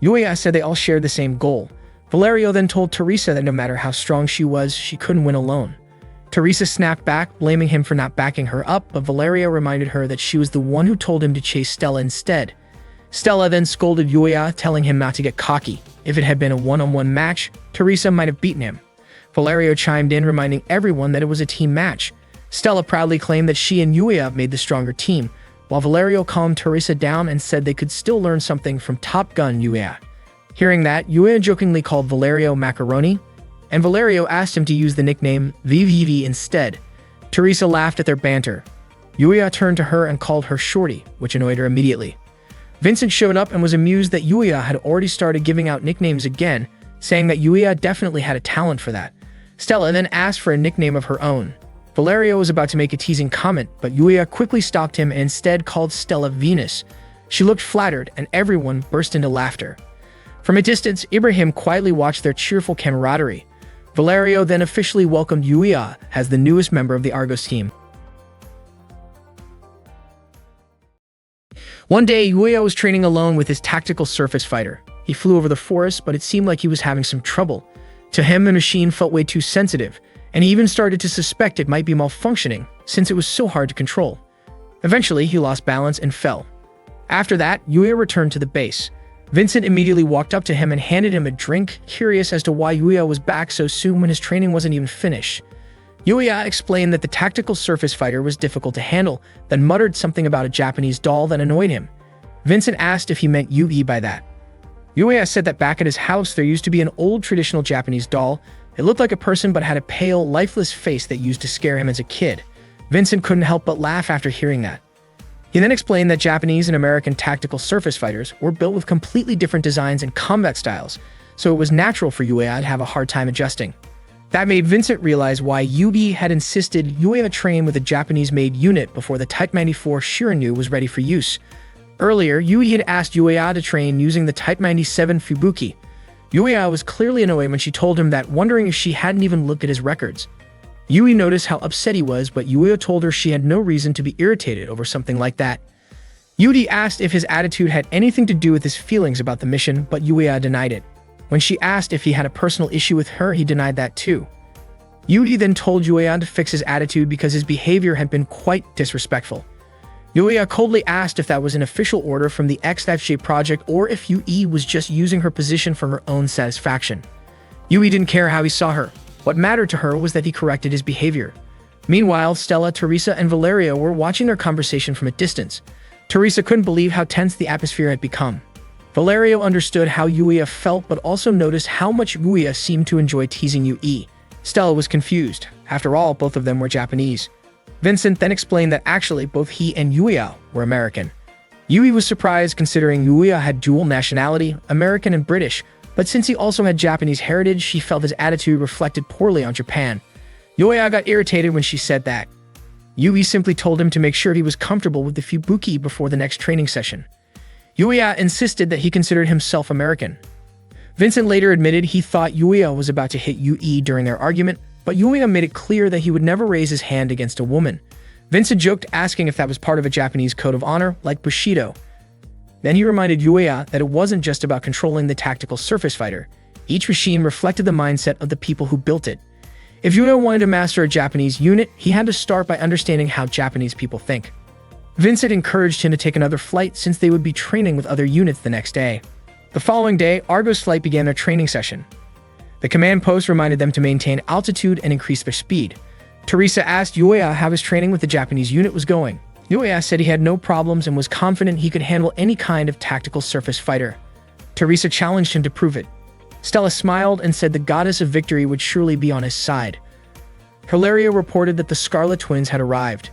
Yuya said they all shared the same goal. Valerio then told Teresa that no matter how strong she was, she couldn't win alone. Teresa snapped back, blaming him for not backing her up, but Valerio reminded her that she was the one who told him to chase Stella instead. Stella then scolded Yuya, telling him not to get cocky. If it had been a one-on-one match, Teresa might have beaten him. Valerio chimed in, reminding everyone that it was a team match. Stella proudly claimed that she and Yuya made the stronger team, while Valerio calmed Teresa down and said they could still learn something from Top Gun Yuya. Hearing that, Yuya jokingly called Valerio Macaroni, and Valerio asked him to use the nickname VVV instead. Teresa laughed at their banter. Yuya turned to her and called her Shorty, which annoyed her immediately. Vincent showed up and was amused that Yuya had already started giving out nicknames again, saying that Yuya definitely had a talent for that. Stella then asked for a nickname of her own. Valerio was about to make a teasing comment, but Yuya quickly stopped him and instead called Stella Venus. She looked flattered, and everyone burst into laughter. From a distance, Ibrahim quietly watched their cheerful camaraderie. Valerio then officially welcomed Yuya as the newest member of the Argos team. One day, Yuya was training alone with his tactical surface fighter. He flew over the forest, but it seemed like he was having some trouble. To him, the machine felt way too sensitive, and he even started to suspect it might be malfunctioning, since it was so hard to control. Eventually, he lost balance and fell. After that, Yuya returned to the base. Vincent immediately walked up to him and handed him a drink, curious as to why Yuya was back so soon when his training wasn't even finished. Yuya explained that the tactical surface fighter was difficult to handle, then muttered something about a Japanese doll that annoyed him. Vincent asked if he meant Yugi by that. Yuya said that back at his house there used to be an old traditional Japanese doll. It looked like a person but had a pale, lifeless face that used to scare him as a kid. Vincent couldn't help but laugh after hearing that. He then explained that Japanese and American tactical surface fighters were built with completely different designs and combat styles, so it was natural for Yuya to have a hard time adjusting. That made Vincent realize why Yugi had insisted Yuya train with a Japanese-made unit before the Type 94 Shirinu was ready for use. Earlier, Yugi had asked Yuya to train using the Type 97 Fubuki. Yuya was clearly annoyed when she told him that, wondering if she hadn't even looked at his records. Yui noticed how upset he was, but Yuya told her she had no reason to be irritated over something like that. Yudi asked if his attitude had anything to do with his feelings about the mission, but Yuya denied it. When she asked if he had a personal issue with her, he denied that too. Yudi then told Yuya to fix his attitude because his behavior had been quite disrespectful. Yuya coldly asked if that was an official order from the XFJ project or if Yui was just using her position for her own satisfaction. Yui didn't care how he saw her. What mattered to her was that he corrected his behavior. Meanwhile, Stella, Teresa, and Valeria were watching their conversation from a distance. Teresa couldn't believe how tense the atmosphere had become. Valerio understood how Yuya felt, but also noticed how much Yuya seemed to enjoy teasing Yui. Stella was confused. After all, both of them were Japanese. Vincent then explained that actually both he and Yuya were American. Yui was surprised considering Yuya had dual nationality, American and British, but since he also had Japanese heritage, she felt his attitude reflected poorly on Japan. Yuya got irritated when she said that. Yui simply told him to make sure he was comfortable with the Fubuki before the next training session. Yuya insisted that he considered himself American. Vincent later admitted he thought Yuya was about to hit Yui during their argument, but Yuya made it clear that he would never raise his hand against a woman. Vincent joked, asking if that was part of a Japanese code of honor, like Bushido. Then he reminded Yuya that it wasn't just about controlling the tactical surface fighter. Each machine reflected the mindset of the people who built it. If Yuya wanted to master a Japanese unit, he had to start by understanding how Japanese people think. Vincent encouraged him to take another flight since they would be training with other units the next day. The following day, Argos flight began their training session. The command post reminded them to maintain altitude and increase their speed. Teresa asked Yuya how his training with the Japanese unit was going. Yuya said he had no problems and was confident he could handle any kind of tactical surface fighter. Teresa challenged him to prove it. Stella smiled and said the goddess of victory would surely be on his side. Hilaria reported that the Scarlet Twins had arrived.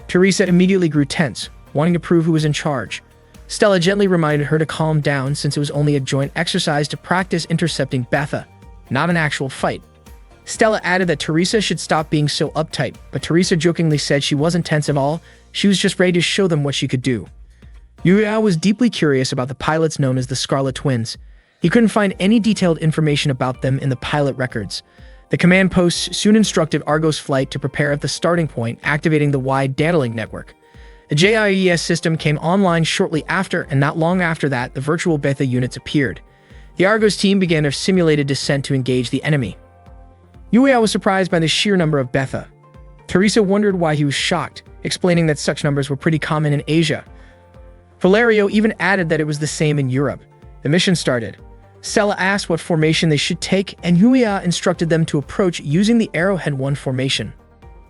Teresa immediately grew tense, wanting to prove who was in charge. Stella gently reminded her to calm down since it was only a joint exercise to practice intercepting Betha, not an actual fight. Stella added that Teresa should stop being so uptight, but Teresa jokingly said she wasn't tense at all, she was just ready to show them what she could do. Yuya was deeply curious about the pilots known as the Scarlet Twins. He couldn't find any detailed information about them in the pilot records. The command post soon instructed Argos flight to prepare at the starting point, activating the wide data link network. The JIES system came online shortly after, and not long after that, the virtual Betha units appeared. The Argos team began their simulated descent to engage the enemy. Yuya was surprised by the sheer number of Betha. Teresa wondered why he was shocked, explaining that such numbers were pretty common in Asia. Valerio even added that it was the same in Europe. The mission started. Stella asked what formation they should take, and Yuya instructed them to approach using the Arrowhead 1 formation.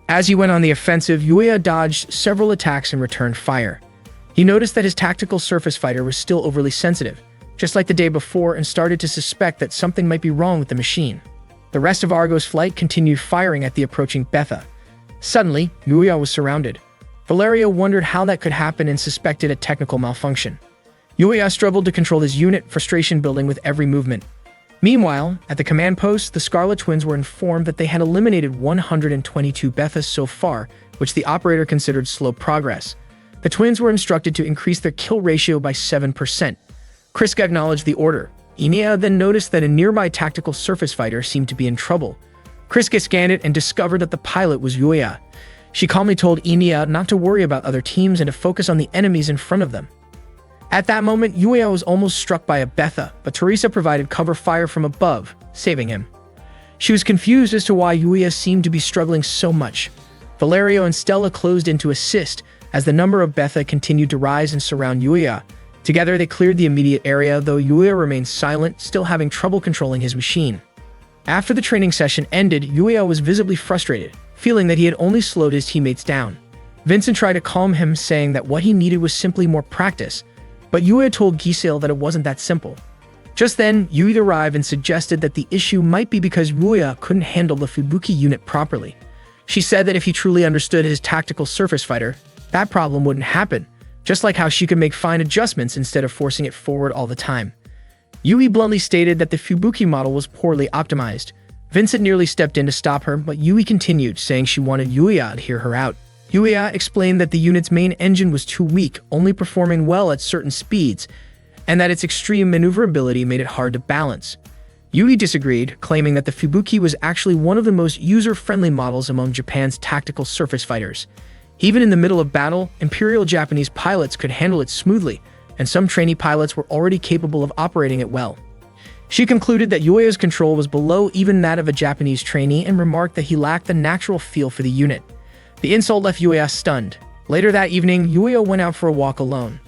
As he went on the offensive, Yuya dodged several attacks and returned fire. He noticed that his tactical surface fighter was still overly sensitive, just like the day before, and started to suspect that something might be wrong with the machine. The rest of Argos flight continued firing at the approaching Betha. Suddenly, Yuya was surrounded. Valerio wondered how that could happen and suspected a technical malfunction. Yuya struggled to control his unit, frustration building with every movement. Meanwhile, at the command post, the Scarlet Twins were informed that they had eliminated 122 Bethas so far, which the operator considered slow progress. The twins were instructed to increase their kill ratio by 7%. Kriska acknowledged the order. Inia then noticed that a nearby tactical surface fighter seemed to be in trouble. Kriska scanned it and discovered that the pilot was Yuya. She calmly told Inia not to worry about other teams and to focus on the enemies in front of them. At that moment, Yuya was almost struck by a Betha, but Teresa provided cover fire from above, saving him. She was confused as to why Yuya seemed to be struggling so much. Valerio and Stella closed in to assist as the number of Betha continued to rise and surround Yuya. Together, they cleared the immediate area, though Yuya remained silent, still having trouble controlling his machine. After the training session ended, Yuya was visibly frustrated, feeling that he had only slowed his teammates down. Vincent tried to calm him, saying that what he needed was simply more practice, but Yuya told Giselle that it wasn't that simple. Just then, Yui arrived and suggested that the issue might be because Yuya couldn't handle the Fubuki unit properly. She said that if he truly understood his tactical surface fighter, that problem wouldn't happen, just like how she could make fine adjustments instead of forcing it forward all the time. Yui bluntly stated that the Fubuki model was poorly optimized. Vincent nearly stepped in to stop her, but Yui continued, saying she wanted Yuya to hear her out. Yuya explained that the unit's main engine was too weak, only performing well at certain speeds, and that its extreme maneuverability made it hard to balance. Yui disagreed, claiming that the Fubuki was actually one of the most user-friendly models among Japan's tactical surface fighters. Even in the middle of battle, Imperial Japanese pilots could handle it smoothly, and some trainee pilots were already capable of operating it well. She concluded that Yuya's control was below even that of a Japanese trainee and remarked that he lacked the natural feel for the unit. The insult left Yuya stunned. Later that evening, Yuya went out for a walk alone.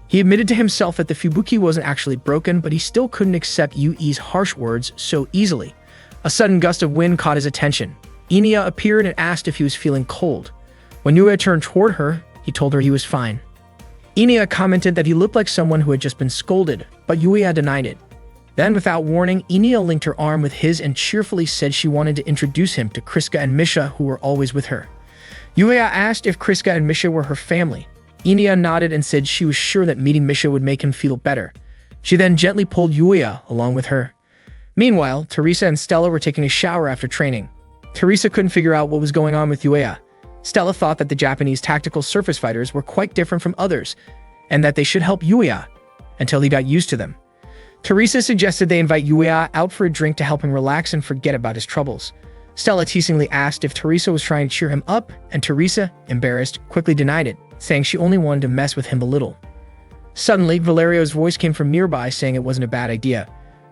He admitted to himself that the Fubuki wasn't actually broken, but he still couldn't accept Yui's harsh words so easily. A sudden gust of wind caught his attention. Inia appeared and asked if he was feeling cold. When Yuya turned toward her, he told her he was fine. Inia commented that he looked like someone who had just been scolded, but Yuya denied it. Then, without warning, Inia linked her arm with his and cheerfully said she wanted to introduce him to Kriska and Misha, who were always with her. Yuya asked if Kriska and Misha were her family. Inia nodded and said she was sure that meeting Misha would make him feel better. She then gently pulled Yuya along with her. Meanwhile, Teresa and Stella were taking a shower after training. Teresa couldn't figure out what was going on with Yuya. Stella thought that the Japanese tactical surface fighters were quite different from others, and that they should help Yuya until he got used to them. Teresa suggested they invite Yuya out for a drink to help him relax and forget about his troubles. Stella teasingly asked if Teresa was trying to cheer him up, and Teresa, embarrassed, quickly denied it, saying she only wanted to mess with him a little. Suddenly, Valerio's voice came from nearby saying it wasn't a bad idea.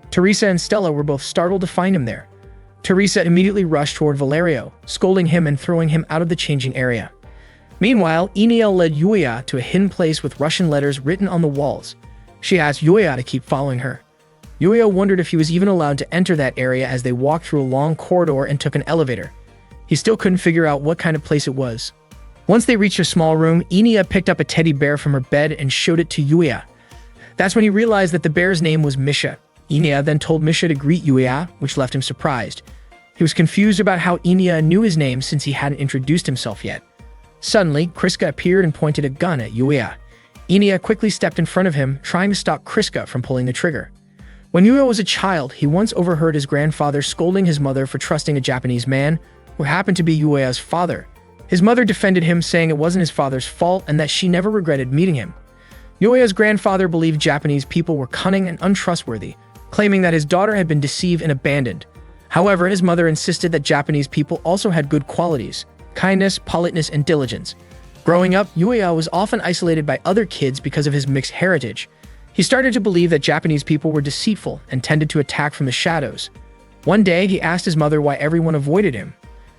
Teresa and Stella were both startled to find him there. Teresa immediately rushed toward Valerio, scolding him and throwing him out of the changing area. Meanwhile, Eniel led Yuya to a hidden place with Russian letters written on the walls. She asked Yuya to keep following her. Yuya wondered if he was even allowed to enter that area as they walked through a long corridor and took an elevator. He still couldn't figure out what kind of place it was. Once they reached a small room, Inia picked up a teddy bear from her bed and showed it to Yuya. That's when he realized that the bear's name was Misha. Inia then told Misha to greet Yuya, which left him surprised. He was confused about how Inia knew his name since he hadn't introduced himself yet. Suddenly, Kriska appeared and pointed a gun at Yuya. Inia quickly stepped in front of him, trying to stop Kriska from pulling the trigger. When Yuya was a child, he once overheard his grandfather scolding his mother for trusting a Japanese man, who happened to be Yuya's father. His mother defended him, saying it wasn't his father's fault and that she never regretted meeting him. Yuya's grandfather believed Japanese people were cunning and untrustworthy, claiming that his daughter had been deceived and abandoned. However, his mother insisted that Japanese people also had good qualities: kindness, politeness, and diligence. Growing up, Yuya was often isolated by other kids because of his mixed heritage. He started to believe that Japanese people were deceitful and tended to attack from the shadows. One day, he asked his mother why everyone avoided him.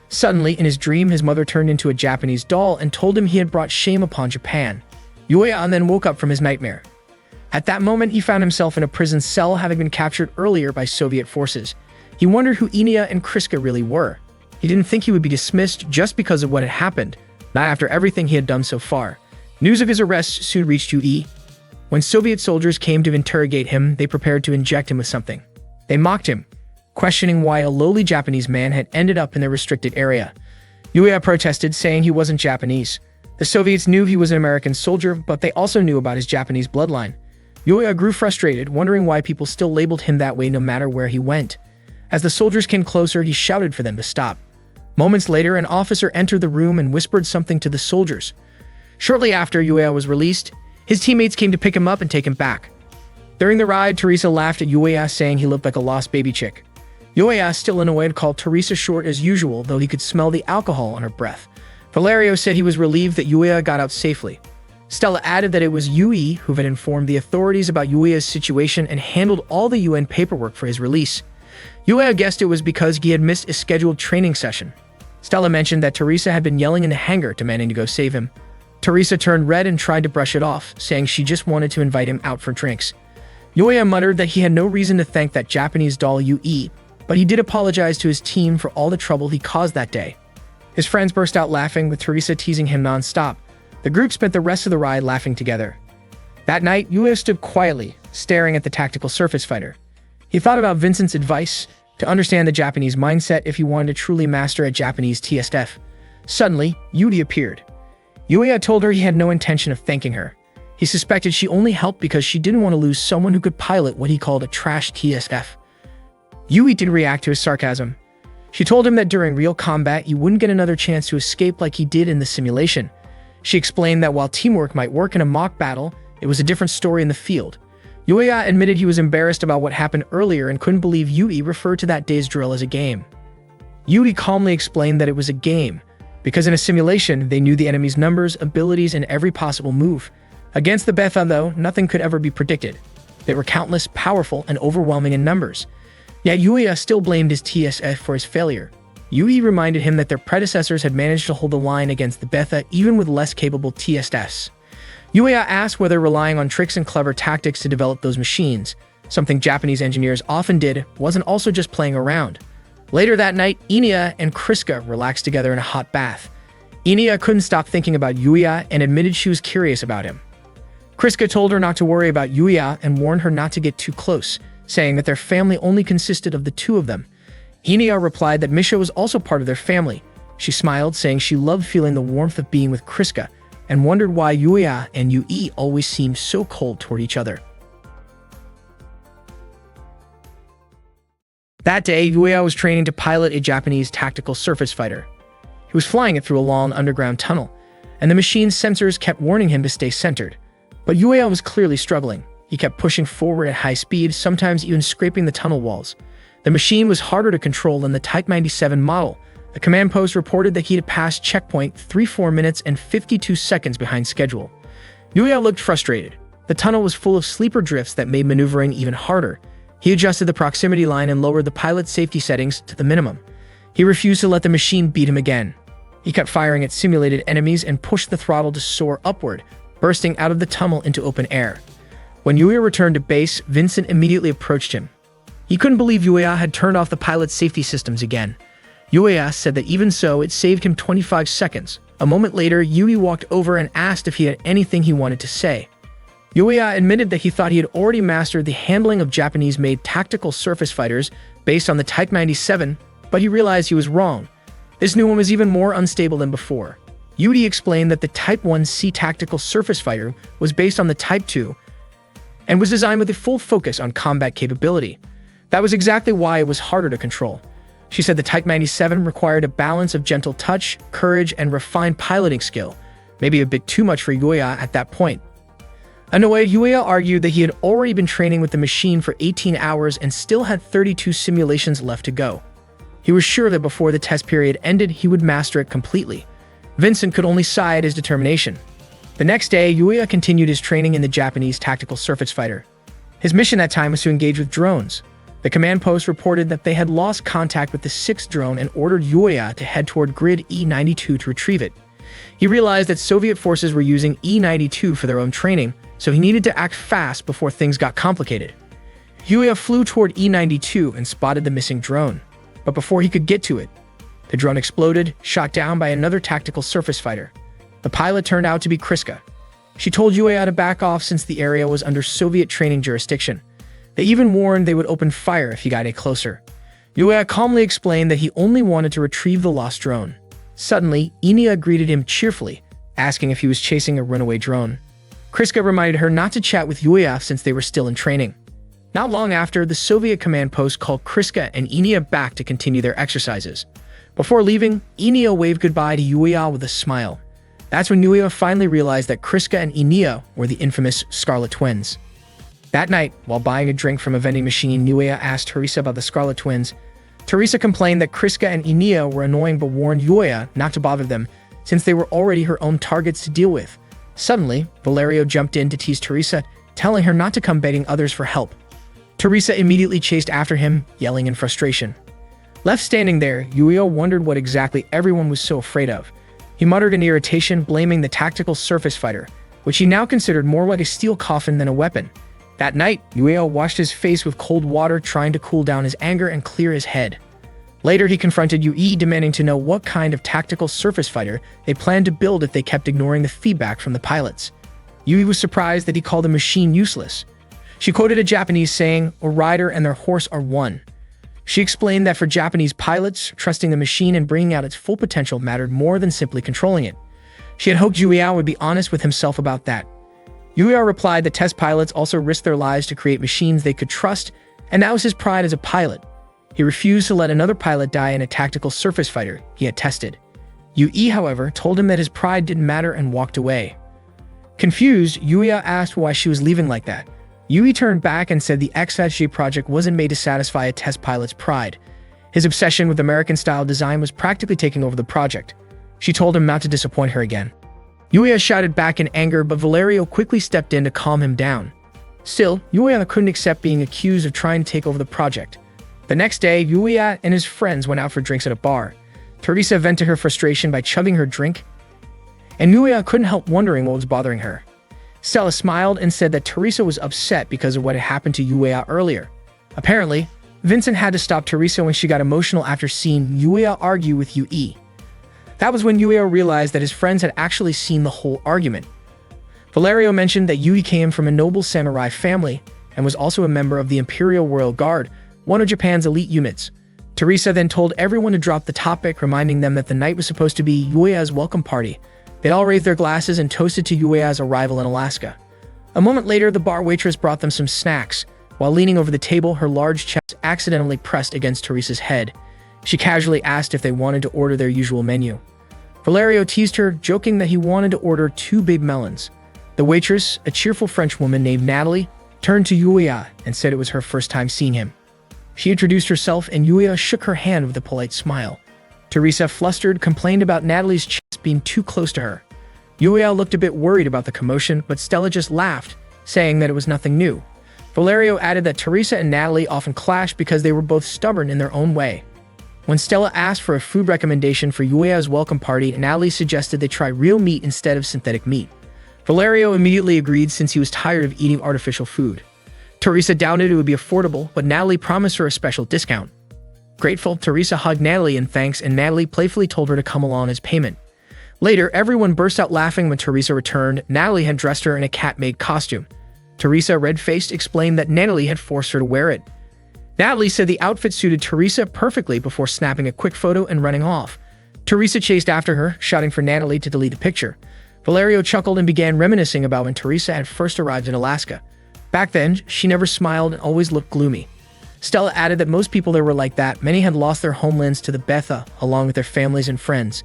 Suddenly, in his dream, his mother turned into a Japanese doll and told him he had brought shame upon Japan. Yuya then woke up from his nightmare. At that moment, he found himself in a prison cell, having been captured earlier by Soviet forces. He wondered who Inia and Kriska really were. He didn't think he would be dismissed just because of what had happened, not after everything he had done so far. News of his arrest soon reached Yui. When Soviet soldiers came to interrogate him, they prepared to inject him with something. They mocked him, questioning why a lowly Japanese man had ended up in the restricted area. Yuya protested, saying he wasn't Japanese. The Soviets knew he was an American soldier, but they also knew about his Japanese bloodline. Yuya grew frustrated, wondering why people still labeled him that way no matter where he went. As the soldiers came closer, he shouted for them to stop. Moments later, an officer entered the room and whispered something to the soldiers. Shortly after Yuya was released, his teammates came to pick him up and take him back. During the ride, Teresa laughed at Yuya, saying he looked like a lost baby chick. Yuya, still annoyed, called Teresa short as usual, though he could smell the alcohol on her breath. Valerio said he was relieved that Yuya got out safely. Stella added that it was Yui who had informed the authorities about Yuya's situation and handled all the UN paperwork for his release. Yuya guessed it was because he had missed a scheduled training session. Stella mentioned that Teresa had been yelling in the hangar, demanding to go save him. Teresa turned red and tried to brush it off, saying she just wanted to invite him out for drinks. Yuya muttered that he had no reason to thank that Japanese doll Yui, but he did apologize to his team for all the trouble he caused that day. His friends burst out laughing, with Teresa teasing him non-stop. The group spent the rest of the ride laughing together. That night, Yuya stood quietly, staring at the tactical surface fighter. He thought about Vincent's advice to understand the Japanese mindset if he wanted to truly master a Japanese TSF. Suddenly, Yuri appeared. Yuya told her he had no intention of thanking her. He suspected she only helped because she didn't want to lose someone who could pilot what he called a trash TSF. Yui didn't react to his sarcasm. She told him that during real combat, he wouldn't get another chance to escape like he did in the simulation. She explained that while teamwork might work in a mock battle, it was a different story in the field. Yuya admitted he was embarrassed about what happened earlier and couldn't believe Yui referred to that day's drill as a game. Yui calmly explained that it was a game, because in a simulation, they knew the enemy's numbers, abilities, and every possible move. Against the Betha, though, nothing could ever be predicted. They were countless, powerful, and overwhelming in numbers. Yet Yuya still blamed his TSF for his failure. Yui reminded him that their predecessors had managed to hold the line against the Betha even with less capable TSFs. Yuya asked whether relying on tricks and clever tactics to develop those machines, something Japanese engineers often did, wasn't also just playing around. Later that night, Inia and Kriska relaxed together in a hot bath. Inia couldn't stop thinking about Yuya and admitted she was curious about him. Kriska told her not to worry about Yuya and warned her not to get too close, saying that their family only consisted of the two of them. Inia replied that Misha was also part of their family. She smiled, saying she loved feeling the warmth of being with Kriska, and wondered why Yuya and Yui always seemed so cold toward each other. That day, Yuya was training to pilot a Japanese tactical surface fighter. He was flying it through a long underground tunnel, and the machine's sensors kept warning him to stay centered. But Yuya was clearly struggling. He kept pushing forward at high speed, sometimes even scraping the tunnel walls. The machine was harder to control than the Type 97 model. The command post reported that he had passed checkpoint 4 minutes and 52 seconds behind schedule. Yuya looked frustrated. The tunnel was full of sleeper drifts that made maneuvering even harder. He adjusted the proximity line and lowered the pilot's safety settings to the minimum. He refused to let the machine beat him again. He kept firing at simulated enemies and pushed the throttle to soar upward, bursting out of the tunnel into open air. When Yuya returned to base, Vincent immediately approached him. He couldn't believe Yuya had turned off the pilot's safety systems again. Yuya said that even so, it saved him 25 seconds. A moment later, Yui walked over and asked if he had anything he wanted to say. Yuya admitted that he thought he had already mastered the handling of Japanese-made tactical surface fighters based on the Type 97, but he realized he was wrong. This new one was even more unstable than before. Yui explained that the Type 1C tactical surface fighter was based on the Type 2 and was designed with a full focus on combat capability. That was exactly why it was harder to control. She said the Type 97 required a balance of gentle touch, courage, and refined piloting skill, maybe a bit too much for Yuya at that point. Annoyed, Yuya argued that he had already been training with the machine for 18 hours and still had 32 simulations left to go. He was sure that before the test period ended, he would master it completely. Vincent could only sigh at his determination. The next day, Yuya continued his training in the Japanese tactical surface fighter. His mission that time was to engage with drones. The command post reported that they had lost contact with the 6th drone and ordered Yuya to head toward grid E92 to retrieve it. He realized that Soviet forces were using E92 for their own training, so he needed to act fast before things got complicated. Yuya flew toward E92 and spotted the missing drone. But before he could get to it, the drone exploded, shot down by another tactical surface fighter. The pilot turned out to be Kriska. She told Yuya to back off since the area was under Soviet training jurisdiction. They even warned they would open fire if he got any closer. Yuya calmly explained that he only wanted to retrieve the lost drone. Suddenly, Inia greeted him cheerfully, asking if he was chasing a runaway drone. Kriska reminded her not to chat with Yuya since they were still in training. Not long after, the Soviet command post called Kriska and Inia back to continue their exercises. Before leaving, Inia waved goodbye to Yuya with a smile. That's when Yuya finally realized that Kriska and Inia were the infamous Scarlet Twins. That night, while buying a drink from a vending machine, Yuya asked Teresa about the Scarlet Twins. Teresa complained that Kriska and Enia were annoying but warned Yuya not to bother them, since they were already her own targets to deal with. Suddenly, Valerio jumped in to tease Teresa, telling her not to come begging others for help. Teresa immediately chased after him, yelling in frustration. Left standing there, Yuya wondered what exactly everyone was so afraid of. He muttered in irritation, blaming the tactical surface fighter, which he now considered more like a steel coffin than a weapon. That night, Yuya washed his face with cold water, trying to cool down his anger and clear his head. Later, he confronted Yui, demanding to know what kind of tactical surface fighter they planned to build if they kept ignoring the feedback from the pilots. Yui was surprised that he called the machine useless. She quoted a Japanese saying, "A rider and their horse are one." She explained that for Japanese pilots, trusting the machine and bringing out its full potential mattered more than simply controlling it. She had hoped Yuya would be honest with himself about that. Yuya replied that test pilots also risked their lives to create machines they could trust, and that was his pride as a pilot. He refused to let another pilot die in a tactical surface fighter he had tested. Yui, however, told him that his pride didn't matter and walked away. Confused, Yuya asked why she was leaving like that. Yui turned back and said the XSG project wasn't made to satisfy a test pilot's pride. His obsession with American-style design was practically taking over the project. She told him not to disappoint her again. Yuya shouted back in anger, but Valerio quickly stepped in to calm him down. Still, Yuya couldn't accept being accused of trying to take over the project. The next day, Yuya and his friends went out for drinks at a bar. Teresa vented her frustration by chugging her drink, and Yuya couldn't help wondering what was bothering her. Stella smiled and said that Teresa was upset because of what had happened to Yuya earlier. Apparently, Vincent had to stop Teresa when she got emotional after seeing Yuya argue with Yui. That was when Yuya realized that his friends had actually seen the whole argument. Valerio mentioned that Yui came from a noble samurai family and was also a member of the Imperial Royal Guard, one of Japan's elite units. Teresa then told everyone to drop the topic, reminding them that the night was supposed to be Yuya's welcome party. They all raised their glasses and toasted to Yuya's arrival in Alaska. A moment later, the bar waitress brought them some snacks. While leaning over the table, her large chest accidentally pressed against Teresa's head. She casually asked if they wanted to order their usual menu. Valerio teased her, joking that he wanted to order 2 big melons. The waitress, a cheerful French woman named Natalie, turned to Yuya and said it was her first time seeing him. She introduced herself and Yuya shook her hand with a polite smile. Teresa, flustered, complained about Natalie's chest being too close to her. Yuya looked a bit worried about the commotion, but Stella just laughed, saying that it was nothing new. Valerio added that Teresa and Natalie often clashed because they were both stubborn in their own way. When Stella asked for a food recommendation for Yuya's welcome party, Natalie suggested they try real meat instead of synthetic meat. Valerio immediately agreed since he was tired of eating artificial food. Teresa doubted it would be affordable, but Natalie promised her a special discount. Grateful, Teresa hugged Natalie in thanks, and Natalie playfully told her to come along as payment. Later, everyone burst out laughing when Teresa returned. Natalie had dressed her in a cat-made costume. Teresa, red-faced, explained that Natalie had forced her to wear it. Natalie said the outfit suited Teresa perfectly before snapping a quick photo and running off. Teresa chased after her, shouting for Natalie to delete the picture. Valerio chuckled and began reminiscing about when Teresa had first arrived in Alaska. Back then, she never smiled and always looked gloomy. Stella added that most people there were like that. Many had lost their homelands to the Betha, along with their families and friends.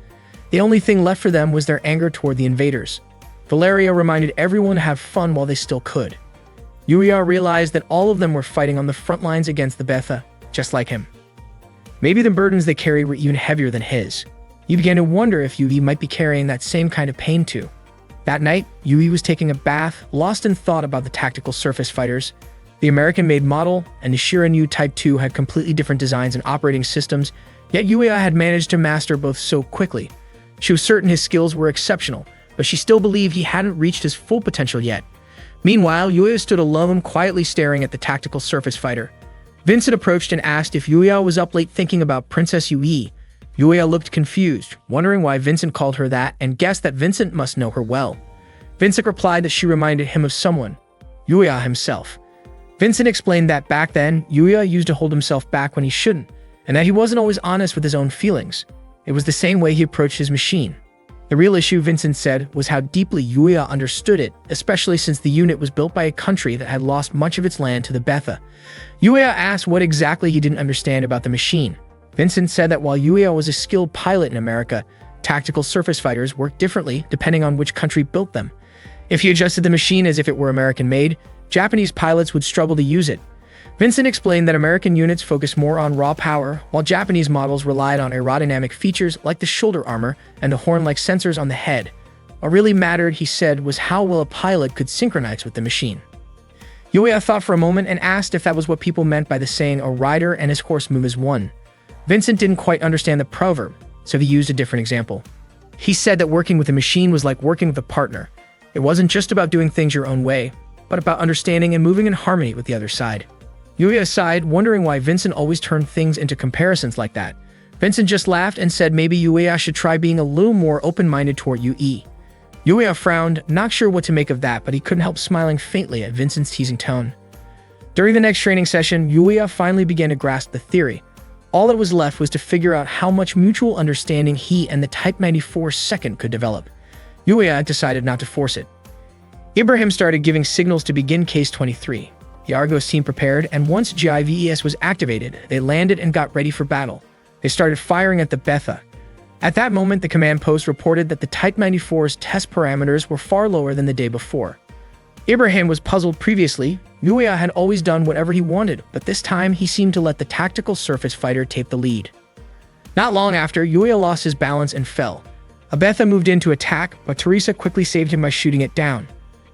The only thing left for them was their anger toward the invaders. Valerio reminded everyone to have fun while they still could. Yuya realized that all of them were fighting on the front lines against the Betha, just like him. Maybe the burdens they carried were even heavier than his. He began to wonder if Yui might be carrying that same kind of pain too. That night, Yui was taking a bath, lost in thought about the tactical surface fighters. The American-made model and the Shirinu Type 2 had completely different designs and operating systems, yet Yuya had managed to master both so quickly. She was certain his skills were exceptional, but she still believed he hadn't reached his full potential yet. Meanwhile, Yuya stood alone, quietly staring at the tactical surface fighter. Vincent approached and asked if Yuya was up late thinking about Princess Yui. Yuya looked confused, wondering why Vincent called her that, and guessed that Vincent must know her well. Vincent replied that she reminded him of someone, Yuya himself. Vincent explained that back then, Yuya used to hold himself back when he shouldn't, and that he wasn't always honest with his own feelings. It was the same way he approached his machine. The real issue, Vincent said, was how deeply Yuya understood it, especially since the unit was built by a country that had lost much of its land to the Betha. Yuya asked what exactly he didn't understand about the machine. Vincent said that while Yuya was a skilled pilot in America, tactical surface fighters worked differently depending on which country built them. If he adjusted the machine as if it were American-made, Japanese pilots would struggle to use it. Vincent explained that American units focused more on raw power, while Japanese models relied on aerodynamic features like the shoulder armor and the horn-like sensors on the head. What really mattered, he said, was how well a pilot could synchronize with the machine. Yuya thought for a moment and asked if that was what people meant by the saying, "A rider and his horse move as one." Vincent didn't quite understand the proverb, so he used a different example. He said that working with a machine was like working with a partner. It wasn't just about doing things your own way, but about understanding and moving in harmony with the other side. Yuya sighed, wondering why Vincent always turned things into comparisons like that. Vincent just laughed and said maybe Yuya should try being a little more open-minded toward Yui. Yuya frowned, not sure what to make of that, but he couldn't help smiling faintly at Vincent's teasing tone. During the next training session, Yuya finally began to grasp the theory. All that was left was to figure out how much mutual understanding he and the Type 94 second could develop. Yuya decided not to force it. Ibrahim started giving signals to begin Case 23. The Argos team prepared, and once GIVES was activated, they landed and got ready for battle. They started firing at the Betha. At that moment, the command post reported that the Type 94's test parameters were far lower than the day before. Ibrahim was puzzled previously. Yuya had always done whatever he wanted, but this time he seemed to let the tactical surface fighter take the lead. Not long after, Yuya lost his balance and fell. A Betha moved in to attack, but Teresa quickly saved him by shooting it down.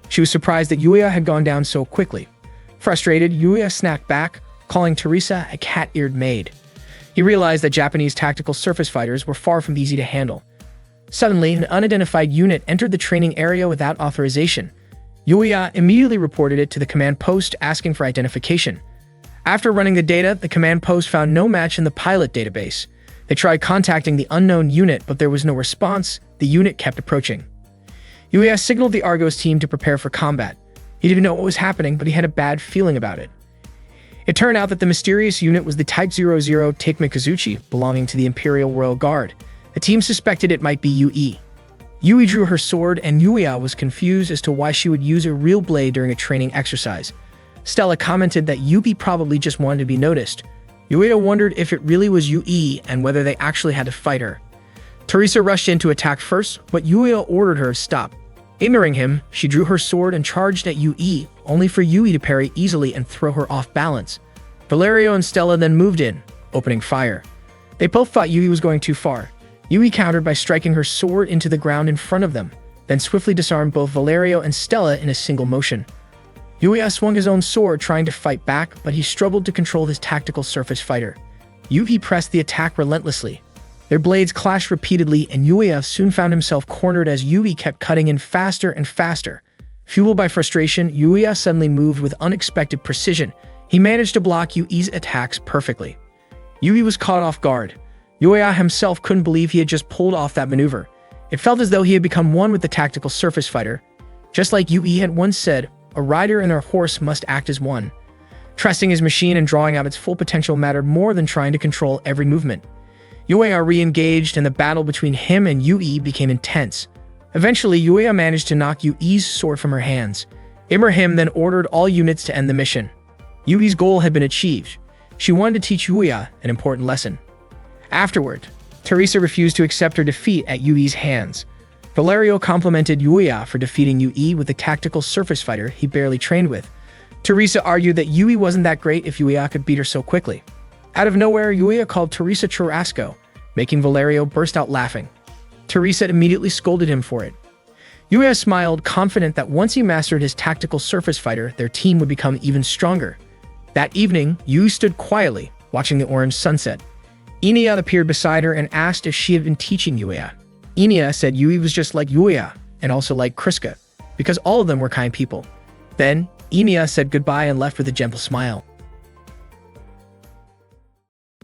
She was surprised that Yuya had gone down so quickly. Frustrated, Yuya snapped back, calling Teresa a cat-eared maid. He realized that Japanese tactical surface fighters were far from easy to handle. Suddenly, an unidentified unit entered the training area without authorization. Yuya immediately reported it to the command post, asking for identification. After running the data, the command post found no match in the pilot database. They tried contacting the unknown unit, but there was no response. The unit kept approaching. Yuya signaled the Argos team to prepare for combat. He didn't know what was happening, but he had a bad feeling about it. It turned out that the mysterious unit was the Type 00 Takemikazuchi, belonging to the Imperial Royal Guard. The team suspected it might be Yui. Yui drew her sword, and Yuya was confused as to why she would use a real blade during a training exercise. Stella commented that Yui probably just wanted to be noticed. Yuya wondered if it really was Yui and whether they actually had to fight her. Teresa rushed in to attack first, but Yuya ordered her to stop. Ignoring him, she drew her sword and charged at Yui, only for Yui to parry easily and throw her off balance. Valerio and Stella then moved in, opening fire. They both thought Yui was going too far. Yui countered by striking her sword into the ground in front of them, then swiftly disarmed both Valerio and Stella in a single motion. Yuya swung his own sword trying to fight back, but he struggled to control his tactical surface fighter. Yui pressed the attack relentlessly. Their blades clashed repeatedly, and Yuya soon found himself cornered as Yui kept cutting in faster and faster. Fueled by frustration, Yuya suddenly moved with unexpected precision. He managed to block Yui's attacks perfectly. Yui was caught off guard. Yuya himself couldn't believe he had just pulled off that maneuver. It felt as though he had become one with the tactical surface fighter. Just like Yui had once said, a rider and their horse must act as one. Trusting his machine and drawing out its full potential mattered more than trying to control every movement. Yuya re-engaged, and the battle between him and Yui became intense. Eventually, Yuya managed to knock Yui's sword from her hands. Ibrahim then ordered all units to end the mission. Yui's goal had been achieved. She wanted to teach Yuya an important lesson. Afterward, Teresa refused to accept her defeat at Yui's hands. Valerio complimented Yuya for defeating Yui with the tactical surface fighter he barely trained with. Teresa argued that Yui wasn't that great if Yuya could beat her so quickly. Out of nowhere, Yuya called Teresa Churrasco, making Valerio burst out laughing. Teresa immediately scolded him for it. Yuya smiled, confident that once he mastered his tactical surface fighter, their team would become even stronger. That evening, Yui stood quietly, watching the orange sunset. Inia appeared beside her and asked if she had been teaching Yuya. Inia said Yui was just like Yuya, and also like Kriska, because all of them were kind people. Then, Inia said goodbye and left with a gentle smile.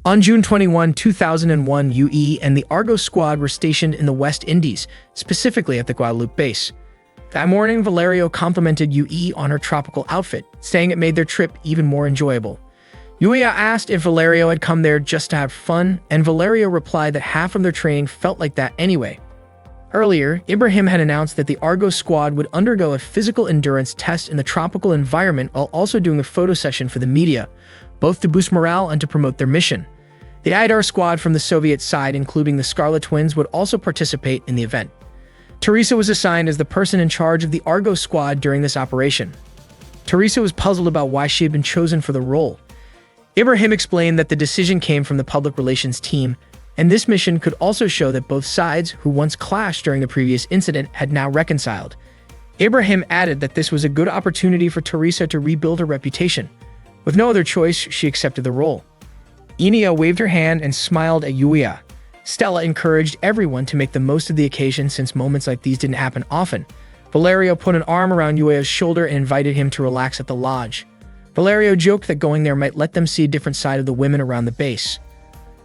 On June 21, 2001, Yui and the Argos squad were stationed in the West Indies, specifically at the Guadeloupe base. That morning, Valerio complimented Yui on her tropical outfit, saying it made their trip even more enjoyable. Yuya asked if Valerio had come there just to have fun, and Valerio replied that half of their training felt like that anyway. Earlier, Ibrahim had announced that the Argos squad would undergo a physical endurance test in the tropical environment while also doing a photo session for the media, both to boost morale and to promote their mission. The Idar squad from the Soviet side, including the Scarlet Twins, would also participate in the event. Teresa was assigned as the person in charge of the Argos squad during this operation. Teresa was puzzled about why she had been chosen for the role. Ibrahim explained that the decision came from the public relations team, and this mission could also show that both sides, who once clashed during the previous incident, had now reconciled. Ibrahim added that this was a good opportunity for Teresa to rebuild her reputation. With no other choice, she accepted the role. Enia waved her hand and smiled at Yuya. Stella encouraged everyone to make the most of the occasion since moments like these didn't happen often. Valerio put an arm around Yuya's shoulder and invited him to relax at the lodge. Valerio joked that going there might let them see a different side of the women around the base.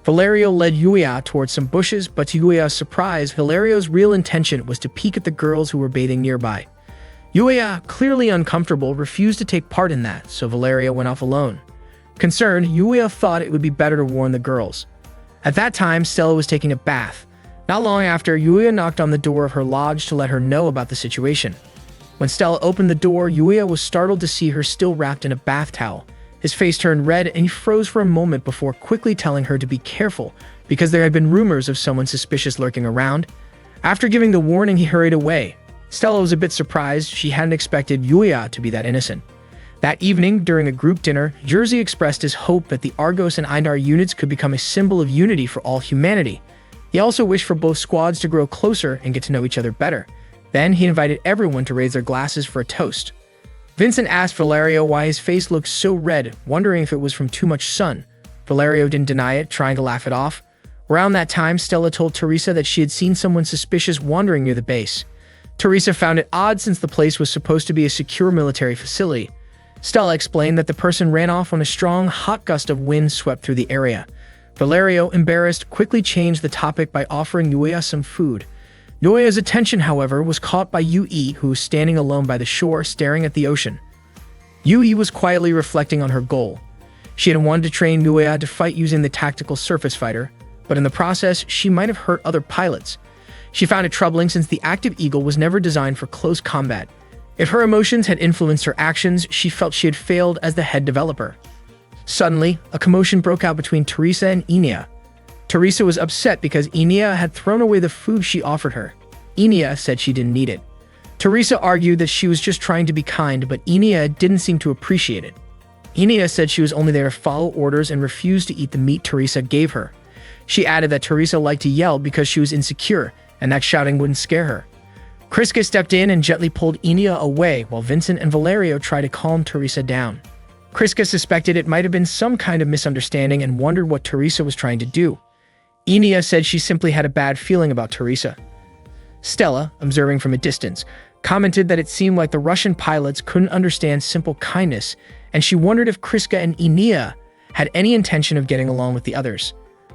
Valerio led Yuya towards some bushes, but to Yuya's surprise, Valerio's real intention was to peek at the girls who were bathing nearby. Yuya, clearly uncomfortable, refused to take part in that, so Valerio went off alone. Concerned, Yuya thought it would be better to warn the girls. At that time, Stella was taking a bath. Not long after, Yuya knocked on the door of her lodge to let her know about the situation. When Stella opened the door, Yuya was startled to see her still wrapped in a bath towel. His face turned red and he froze for a moment before quickly telling her to be careful because there had been rumors of someone suspicious lurking around. After giving the warning, he hurried away. Stella was a bit surprised. She hadn't expected Yuya to be that innocent. That evening, during a group dinner, Jerzy expressed his hope that the Argos and Eindar units could become a symbol of unity for all humanity. He also wished for both squads to grow closer and get to know each other better. Then he invited everyone to raise their glasses for a toast. Vincent asked Valerio why his face looked so red, wondering if it was from too much sun. Valerio didn't deny it, trying to laugh it off. Around that time, Stella told Teresa that she had seen someone suspicious wandering near the base. Teresa found it odd since the place was supposed to be a secure military facility. Stella explained that the person ran off when a strong, hot gust of wind swept through the area. Valerio, embarrassed, quickly changed the topic by offering Yuya some food. Yuya's attention, however, was caught by Yui, who was standing alone by the shore, staring at the ocean. Yui was quietly reflecting on her goal. She had wanted to train Yuya to fight using the tactical surface fighter, but in the process, she might have hurt other pilots. She found it troubling since the Active Eagle was never designed for close combat. If her emotions had influenced her actions, she felt she had failed as the head developer. Suddenly, a commotion broke out between Teresa and Enia. Teresa was upset because Enia had thrown away the food she offered her. Enia said she didn't need it. Teresa argued that she was just trying to be kind, but Enia didn't seem to appreciate it. Enia said she was only there to follow orders and refused to eat the meat Teresa gave her. She added that Teresa liked to yell because she was insecure, and that shouting wouldn't scare her. Kriska stepped in and gently pulled Enia away while Vincent and Valerio tried to calm Teresa down. Kriska suspected it might have been some kind of misunderstanding and wondered what Teresa was trying to do. Enia said she simply had a bad feeling about Teresa. Stella, observing from a distance, commented that it seemed like the Russian pilots couldn't understand simple kindness, and she wondered if Kriska and Enia had any intention of getting along with the others.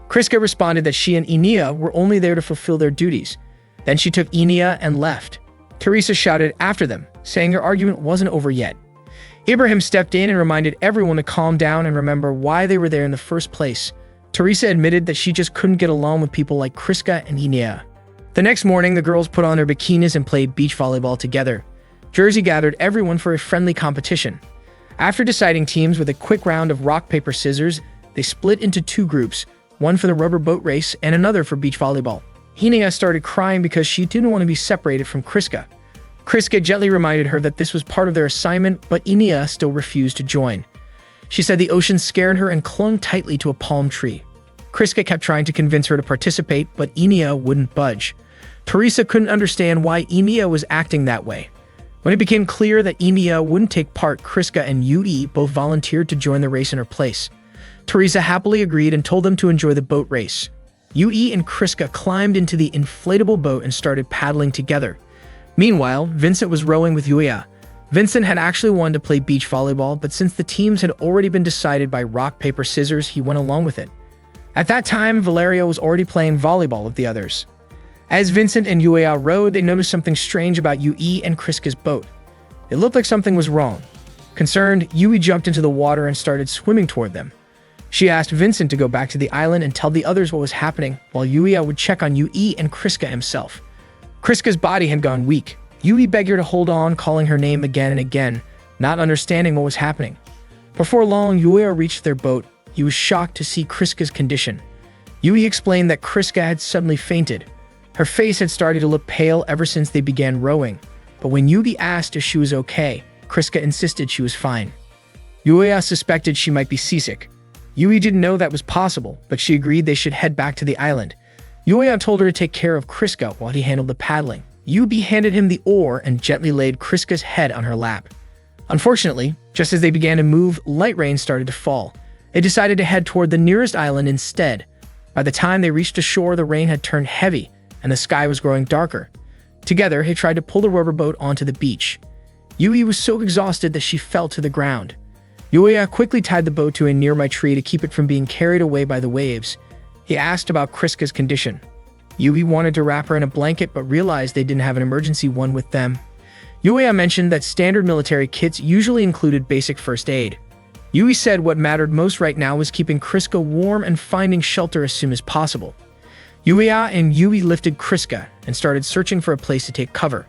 Kriska responded that she and Enia were only there to fulfill their duties. Then she took Enia and left. Teresa shouted after them, saying their argument wasn't over yet. Ibrahim stepped in and reminded everyone to calm down and remember why they were there in the first place. Teresa admitted that she just couldn't get along with people like Kriska and Enia. The next morning, the girls put on their bikinis and played beach volleyball together. Jerzy gathered everyone for a friendly competition. After deciding teams with a quick round of rock, paper, scissors, they split into two groups, one for the rubber boat race and another for beach volleyball. Enia started crying because she didn't want to be separated from Kriska. Kriska gently reminded her that this was part of their assignment, but Enia still refused to join. She said the ocean scared her and clung tightly to a palm tree. Kriska kept trying to convince her to participate, but Enia wouldn't budge. Teresa couldn't understand why Enia was acting that way. When it became clear that Enia wouldn't take part, Kriska and Yui both volunteered to join the race in her place. Teresa happily agreed and told them to enjoy the boat race. Yui and Kriska climbed into the inflatable boat and started paddling together. Meanwhile, Vincent was rowing with Yuya. Vincent had actually wanted to play beach volleyball, but since the teams had already been decided by rock, paper, scissors, he went along with it. At that time, Valerio was already playing volleyball with the others. As Vincent and Yuya rowed, they noticed something strange about Yui and Kriska's boat. It looked like something was wrong. Concerned, Yui jumped into the water and started swimming toward them. She asked Vincent to go back to the island and tell the others what was happening, while Yuya would check on Yui and Kriska himself. Kriska's body had gone weak. Yui begged her to hold on, calling her name again and again, not understanding what was happening. Before long, Yuya reached their boat. He was shocked to see Kriska's condition. Yui explained that Kriska had suddenly fainted. Her face had started to look pale ever since they began rowing, but when Yui asked if she was okay, Kriska insisted she was fine. Yuya suspected she might be seasick. Yui didn't know that was possible, but she agreed they should head back to the island. Yuya told her to take care of Kriska while he handled the paddling. Yui handed him the oar and gently laid Kriska's head on her lap. Unfortunately, just as they began to move, light rain started to fall. They decided to head toward the nearest island instead. By the time they reached the shore, the rain had turned heavy, and the sky was growing darker. Together, they tried to pull the rubber boat onto the beach. Yui was so exhausted that she fell to the ground. Yuya quickly tied the boat to a nearby tree to keep it from being carried away by the waves. He asked about Kriska's condition. Yui wanted to wrap her in a blanket but realized they didn't have an emergency one with them. Yuya mentioned that standard military kits usually included basic first aid. Yui said what mattered most right now was keeping Kriska warm and finding shelter as soon as possible. Yuya and Yui lifted Kriska and started searching for a place to take cover.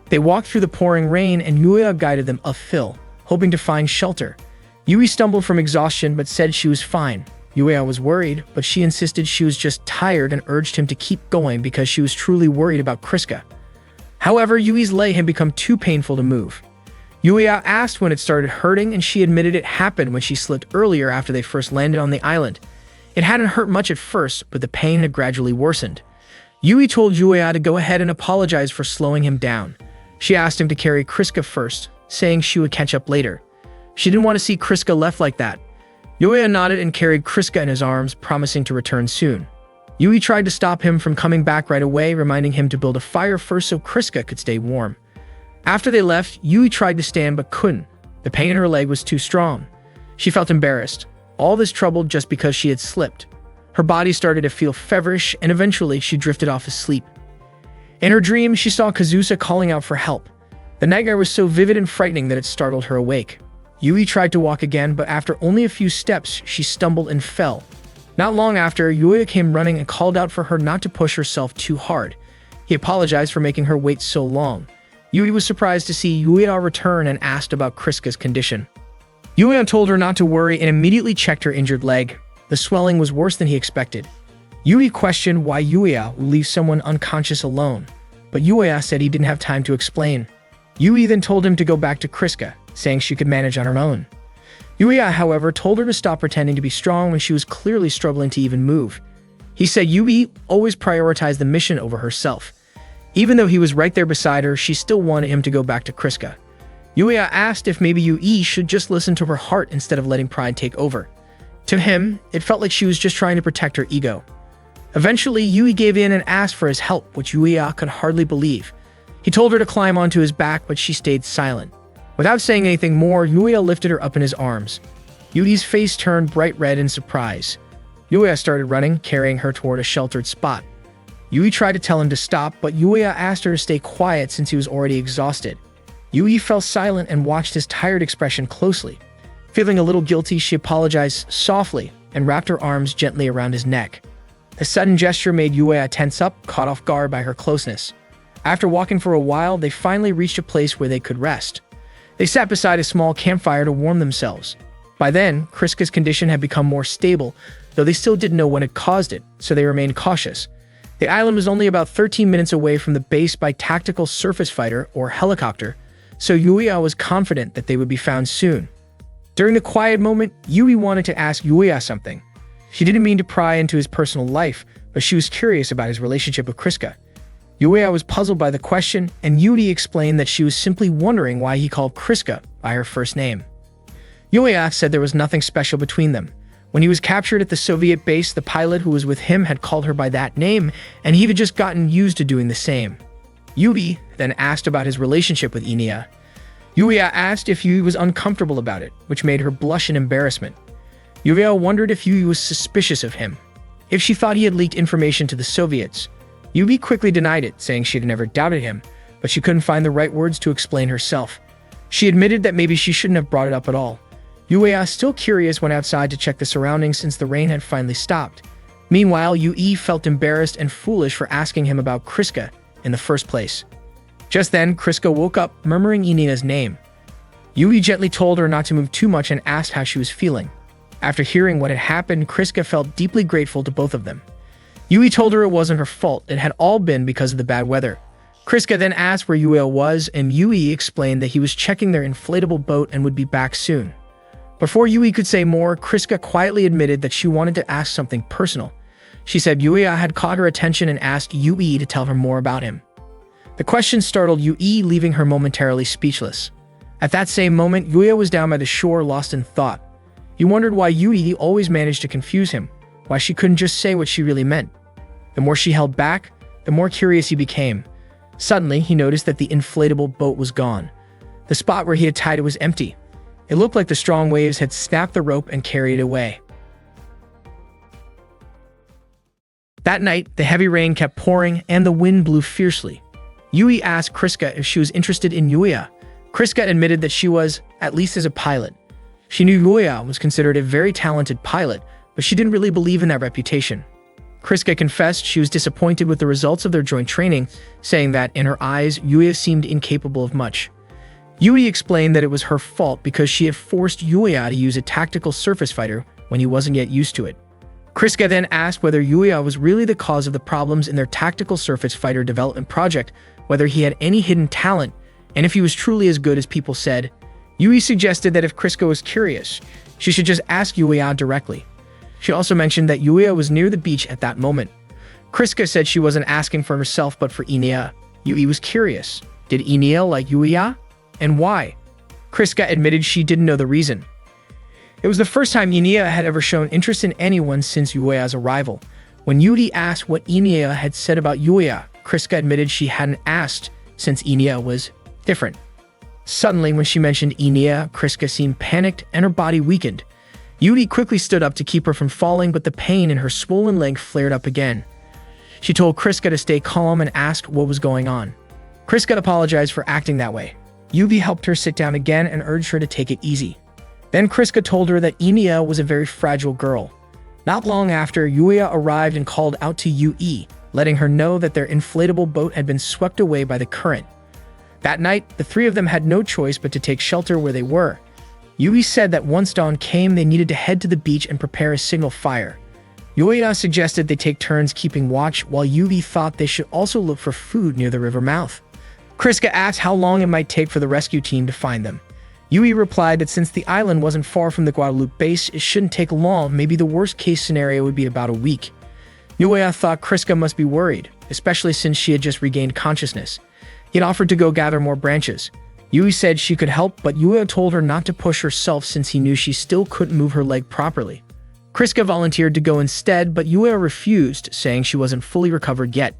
They walked through the pouring rain and Yuya guided them uphill, hoping to find shelter. Yui stumbled from exhaustion but said she was fine. Yuya was worried, but she insisted she was just tired and urged him to keep going because she was truly worried about Kriska. However, Yui's leg had become too painful to move. Yuya asked when it started hurting and she admitted it happened when she slipped earlier after they first landed on the island. It hadn't hurt much at first, but the pain had gradually worsened. Yui told Yuya to go ahead and apologize for slowing him down. She asked him to carry Kriska first, saying she would catch up later. She didn't want to see Kriska left like that. Yuya nodded and carried Kriska in his arms, promising to return soon. Yui tried to stop him from coming back right away, reminding him to build a fire first so Kriska could stay warm. After they left, Yui tried to stand but couldn't. The pain in her leg was too strong. She felt embarrassed. All this trouble just because she had slipped. Her body started to feel feverish and eventually she drifted off asleep. In her dream, she saw Kazusa calling out for help. The nightmare was so vivid and frightening that it startled her awake. Yui tried to walk again, but after only a few steps, she stumbled and fell. Not long after, Yuya came running and called out for her not to push herself too hard. He apologized for making her wait so long. Yui was surprised to see Yuya return and asked about Kriska's condition. Yuya told her not to worry and immediately checked her injured leg. The swelling was worse than he expected. Yui questioned why Yuya would leave someone unconscious alone, but Yuya said he didn't have time to explain. Yui then told him to go back to Kriska, saying she could manage on her own. Yuya, however, told her to stop pretending to be strong when she was clearly struggling to even move. He said Yui always prioritized the mission over herself. Even though he was right there beside her, she still wanted him to go back to Kriska. Yuya asked if maybe Yui should just listen to her heart instead of letting pride take over. To him, it felt like she was just trying to protect her ego. Eventually, Yui gave in and asked for his help, which Yuya could hardly believe. He told her to climb onto his back, but she stayed silent. Without saying anything more, Yuya lifted her up in his arms. Yui's face turned bright red in surprise. Yuya started running, carrying her toward a sheltered spot. Yui tried to tell him to stop, but Yuya asked her to stay quiet since he was already exhausted. Yui fell silent and watched his tired expression closely. Feeling a little guilty, she apologized softly and wrapped her arms gently around his neck. The sudden gesture made Yuya tense up, caught off guard by her closeness. After walking for a while, they finally reached a place where they could rest. They sat beside a small campfire to warm themselves. By then, Kriska's condition had become more stable, though they still didn't know what had caused it, so they remained cautious. The island was only about 13 minutes away from the base by tactical surface fighter or helicopter, so Yuya was confident that they would be found soon. During the quiet moment, Yui wanted to ask Yuya something. She didn't mean to pry into his personal life, but she was curious about his relationship with Kriska. Yuya was puzzled by the question, and Yui explained that she was simply wondering why he called Kriska by her first name. Yuya said there was nothing special between them. When he was captured at the Soviet base, the pilot who was with him had called her by that name, and he had just gotten used to doing the same. Yui then asked about his relationship with Inia. Yuya asked if Yui was uncomfortable about it, which made her blush in embarrassment. Yuya wondered if Yui was suspicious of him, if she thought he had leaked information to the Soviets. Yui quickly denied it, saying she had never doubted him, but she couldn't find the right words to explain herself. She admitted that maybe she shouldn't have brought it up at all. Yuya, still curious, went outside to check the surroundings since the rain had finally stopped. Meanwhile, Yui felt embarrassed and foolish for asking him about Kriska in the first place. Just then, Kriska woke up, murmuring Inina's name. Yui gently told her not to move too much and asked how she was feeling. After hearing what had happened, Kriska felt deeply grateful to both of them. Yui told her it wasn't her fault, it had all been because of the bad weather. Kriska then asked where Yuya was, and Yui explained that he was checking their inflatable boat and would be back soon. Before Yui could say more, Kriska quietly admitted that she wanted to ask something personal. She said Yuya had caught her attention and asked Yui to tell her more about him. The question startled Yui, leaving her momentarily speechless. At that same moment, Yuya was down by the shore, lost in thought. He wondered why Yui always managed to confuse him, why she couldn't just say what she really meant. The more she held back, the more curious he became. Suddenly, he noticed that the inflatable boat was gone. The spot where he had tied it was empty. It looked like the strong waves had snapped the rope and carried it away. That night, the heavy rain kept pouring and the wind blew fiercely. Yui asked Kriska if she was interested in Yuya. Kriska admitted that she was, at least as a pilot. She knew Yuya was considered a very talented pilot, but she didn't really believe in that reputation. Kriska confessed she was disappointed with the results of their joint training, saying that, in her eyes, Yuya seemed incapable of much. Yui explained that it was her fault because she had forced Yuya to use a tactical surface fighter when he wasn't yet used to it. Kriska then asked whether Yuya was really the cause of the problems in their tactical surface fighter development project, whether he had any hidden talent, and if he was truly as good as people said. Yui suggested that if Kriska was curious, she should just ask Yuya directly. She also mentioned that Yuya was near the beach at that moment. Kriska said she wasn't asking for herself but for Inia. Yui was curious. Did Inia like Yuya? And why? Kriska admitted she didn't know the reason. It was the first time Inia had ever shown interest in anyone since Yuya's arrival. When Yuri asked what Inia had said about Yuya, Kriska admitted she hadn't asked since Inia was different. Suddenly, when she mentioned Inia, Kriska seemed panicked and her body weakened. Yuri quickly stood up to keep her from falling, but the pain in her swollen leg flared up again. She told Kriska to stay calm and asked what was going on. Kriska apologized for acting that way. Yui helped her sit down again and urged her to take it easy. Then Kriska told her that Inia was a very fragile girl. Not long after, Yuya arrived and called out to Yui, letting her know that their inflatable boat had been swept away by the current. That night, the three of them had no choice but to take shelter where they were. Yui said that once dawn came, they needed to head to the beach and prepare a signal fire. Yuya suggested they take turns keeping watch, while Yui thought they should also look for food near the river mouth. Kriska asked how long it might take for the rescue team to find them. Yui replied that since the island wasn't far from the Guadalupe base, it shouldn't take long. Maybe the worst-case scenario would be about a week. Yuya thought Kriska must be worried, especially since she had just regained consciousness. He had offered to go gather more branches. Yui said she could help, but Yuya told her not to push herself since he knew she still couldn't move her leg properly. Kriska volunteered to go instead, but Yuya refused, saying she wasn't fully recovered yet.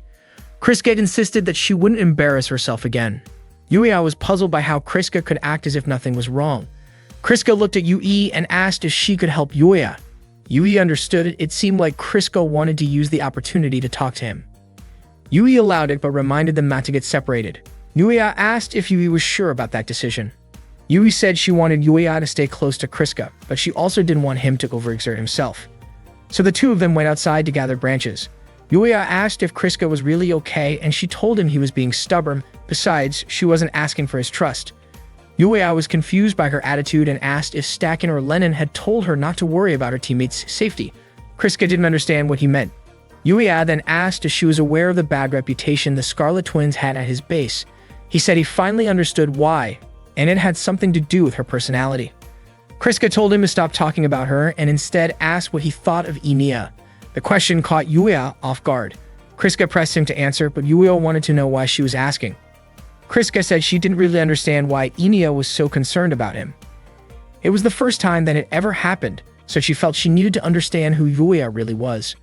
Kriska insisted that she wouldn't embarrass herself again. Yuya was puzzled by how Kriska could act as if nothing was wrong. Kriska looked at Yui and asked if she could help Yuya. Yui understood it. It seemed like Kriska wanted to use the opportunity to talk to him. Yui allowed it but reminded them not to get separated. Yuya asked if Yui was sure about that decision. Yui said she wanted Yuya to stay close to Kriska, but she also didn't want him to overexert himself. So the two of them went outside to gather branches. Yuya asked if Kriska was really okay, and she told him he was being stubborn. Besides, she wasn't asking for his trust. Yuya was confused by her attitude and asked if Stakin or Lennon had told her not to worry about her teammates' safety. Kriska didn't understand what he meant. Yuya then asked if she was aware of the bad reputation the Scarlet Twins had at his base. He said he finally understood why, and it had something to do with her personality. Kriska told him to stop talking about her and instead asked what he thought of Inia. The question caught Yuya off guard. Kriska pressed him to answer, but Yuya wanted to know why she was asking. Kriska said she didn't really understand why Inia was so concerned about him. It was the first time that it ever happened, so she felt she needed to understand who Yuya really was.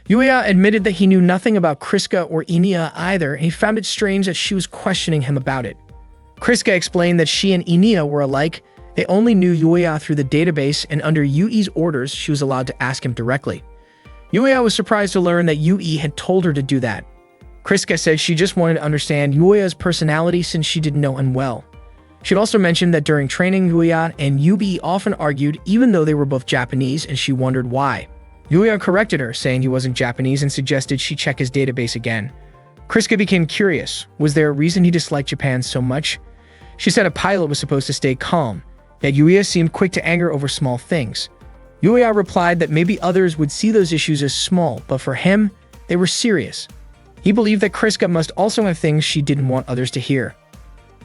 Yuya admitted that he knew nothing about Kriska or Inia either, and he found it strange that she was questioning him about it. Kriska explained that she and Inia were alike. They only knew Yuya through the database, and under Yui's orders, she was allowed to ask him directly. Yuya was surprised to learn that Yui had told her to do that. Kriska said she just wanted to understand Yuya's personality since she didn't know him well. She'd also mentioned that during training, Yuya and Yui often argued even though they were both Japanese, and she wondered why. Yuya corrected her, saying he wasn't Japanese, and suggested she check his database again. Kriska became curious. Was there a reason he disliked Japan so much? She said a pilot was supposed to stay calm, yet Yuya seemed quick to anger over small things. Yuya replied that maybe others would see those issues as small, but for him, they were serious. He believed that Kriska must also have things she didn't want others to hear.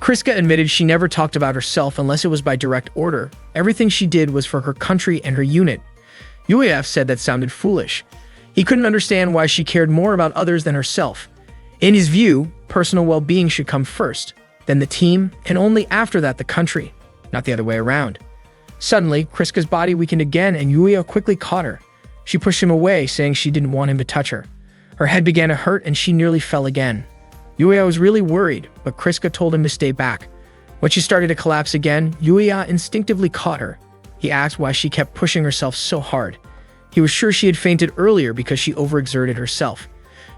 Kriska admitted she never talked about herself unless it was by direct order. Everything she did was for her country and her unit. Yueya said that sounded foolish. He couldn't understand why she cared more about others than herself. In his view, personal well-being should come first, then the team, and only after that the country, not the other way around. Suddenly, Kriska's body weakened again and Yueya quickly caught her. She pushed him away, saying she didn't want him to touch her. Her head began to hurt and she nearly fell again. Yueya was really worried, but Kriska told him to stay back. When she started to collapse again, Yueya instinctively caught her. He asked why she kept pushing herself so hard. He was sure she had fainted earlier because she overexerted herself.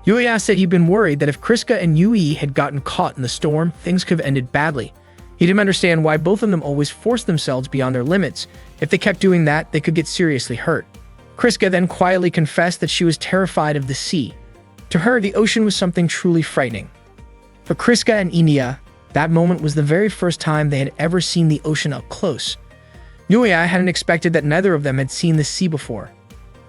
Yueya said he'd been worried that if Kriska and Yui had gotten caught in the storm, things could have ended badly. He didn't understand why both of them always forced themselves beyond their limits. If they kept doing that, they could get seriously hurt. Kriska then quietly confessed that she was terrified of the sea. To her, the ocean was something truly frightening. For Kriska and Inia, that moment was the very first time they had ever seen the ocean up close. Yueya hadn't expected that neither of them had seen the sea before.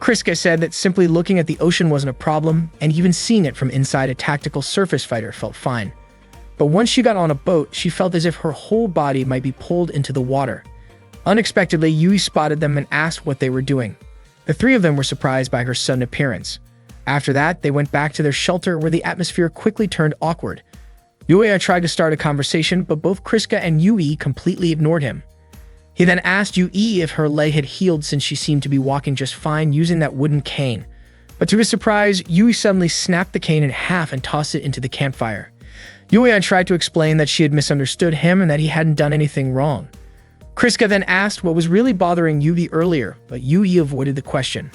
Kriska said that simply looking at the ocean wasn't a problem, and even seeing it from inside a tactical surface fighter felt fine. But once she got on a boat, she felt as if her whole body might be pulled into the water. Unexpectedly, Yui spotted them and asked what they were doing. The three of them were surprised by her sudden appearance. After that, they went back to their shelter where the atmosphere quickly turned awkward. Yueya tried to start a conversation, but both Kriska and Yui completely ignored him. He then asked Yui if her leg had healed since she seemed to be walking just fine using that wooden cane. But to his surprise, Yui suddenly snapped the cane in half and tossed it into the campfire. Yueya tried to explain that she had misunderstood him and that he hadn't done anything wrong. Kriska then asked what was really bothering Yui earlier, but Yui avoided the question.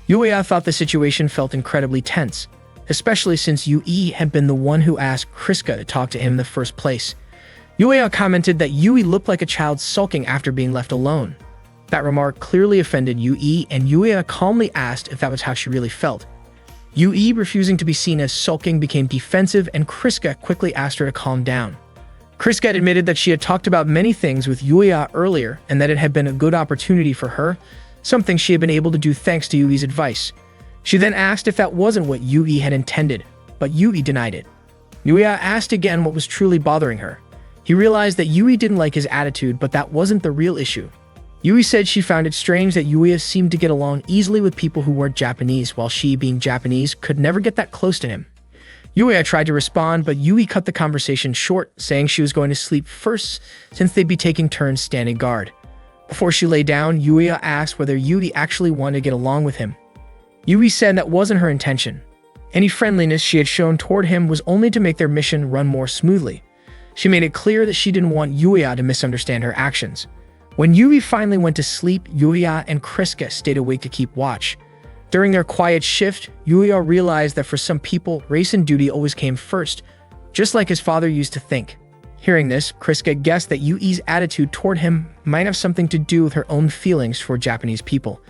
Yueya thought the situation felt incredibly tense, especially since Yui had been the one who asked Kriska to talk to him in the first place. Yueya commented that Yui looked like a child sulking after being left alone. That remark clearly offended Yui, and Yueya calmly asked if that was how she really felt. Yui, refusing to be seen as sulking, became defensive, and Kriska quickly asked her to calm down. Kriska admitted that she had talked about many things with Yueya earlier and that it had been a good opportunity for her, something she had been able to do thanks to Yui's advice. She then asked if that wasn't what Yui had intended, but Yui denied it. Yueya asked again what was truly bothering her. He realized that Yui didn't like his attitude, but that wasn't the real issue. Yui said she found it strange that Yueya seemed to get along easily with people who weren't Japanese, while she, being Japanese, could never get that close to him. Yueya tried to respond, but Yui cut the conversation short, saying she was going to sleep first since they'd be taking turns standing guard. Before she lay down, Yueya asked whether Yui actually wanted to get along with him. Yui said that wasn't her intention. Any friendliness she had shown toward him was only to make their mission run more smoothly. She made it clear that she didn't want Yueya to misunderstand her actions. When Yui finally went to sleep, Yueya and Kriska stayed awake to keep watch. During their quiet shift, Yueya realized that for some people, race and duty always came first, just like his father used to think. Hearing this, Kriska guessed that Yui's attitude toward him might have something to do with her own feelings for Japanese people.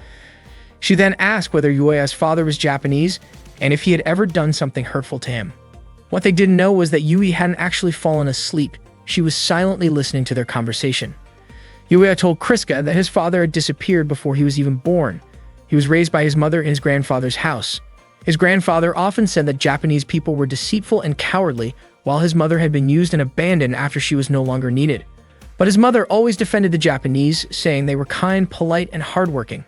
She then asked whether Yueya's father was Japanese and if he had ever done something hurtful to him. What they didn't know was that Yui hadn't actually fallen asleep. She was silently listening to their conversation. Yueya told Kriska that his father had disappeared before he was even born. He was raised by his mother in his grandfather's house. His grandfather often said that Japanese people were deceitful and cowardly, while his mother had been used and abandoned after she was no longer needed. But his mother always defended the Japanese, saying they were kind, polite, and hardworking.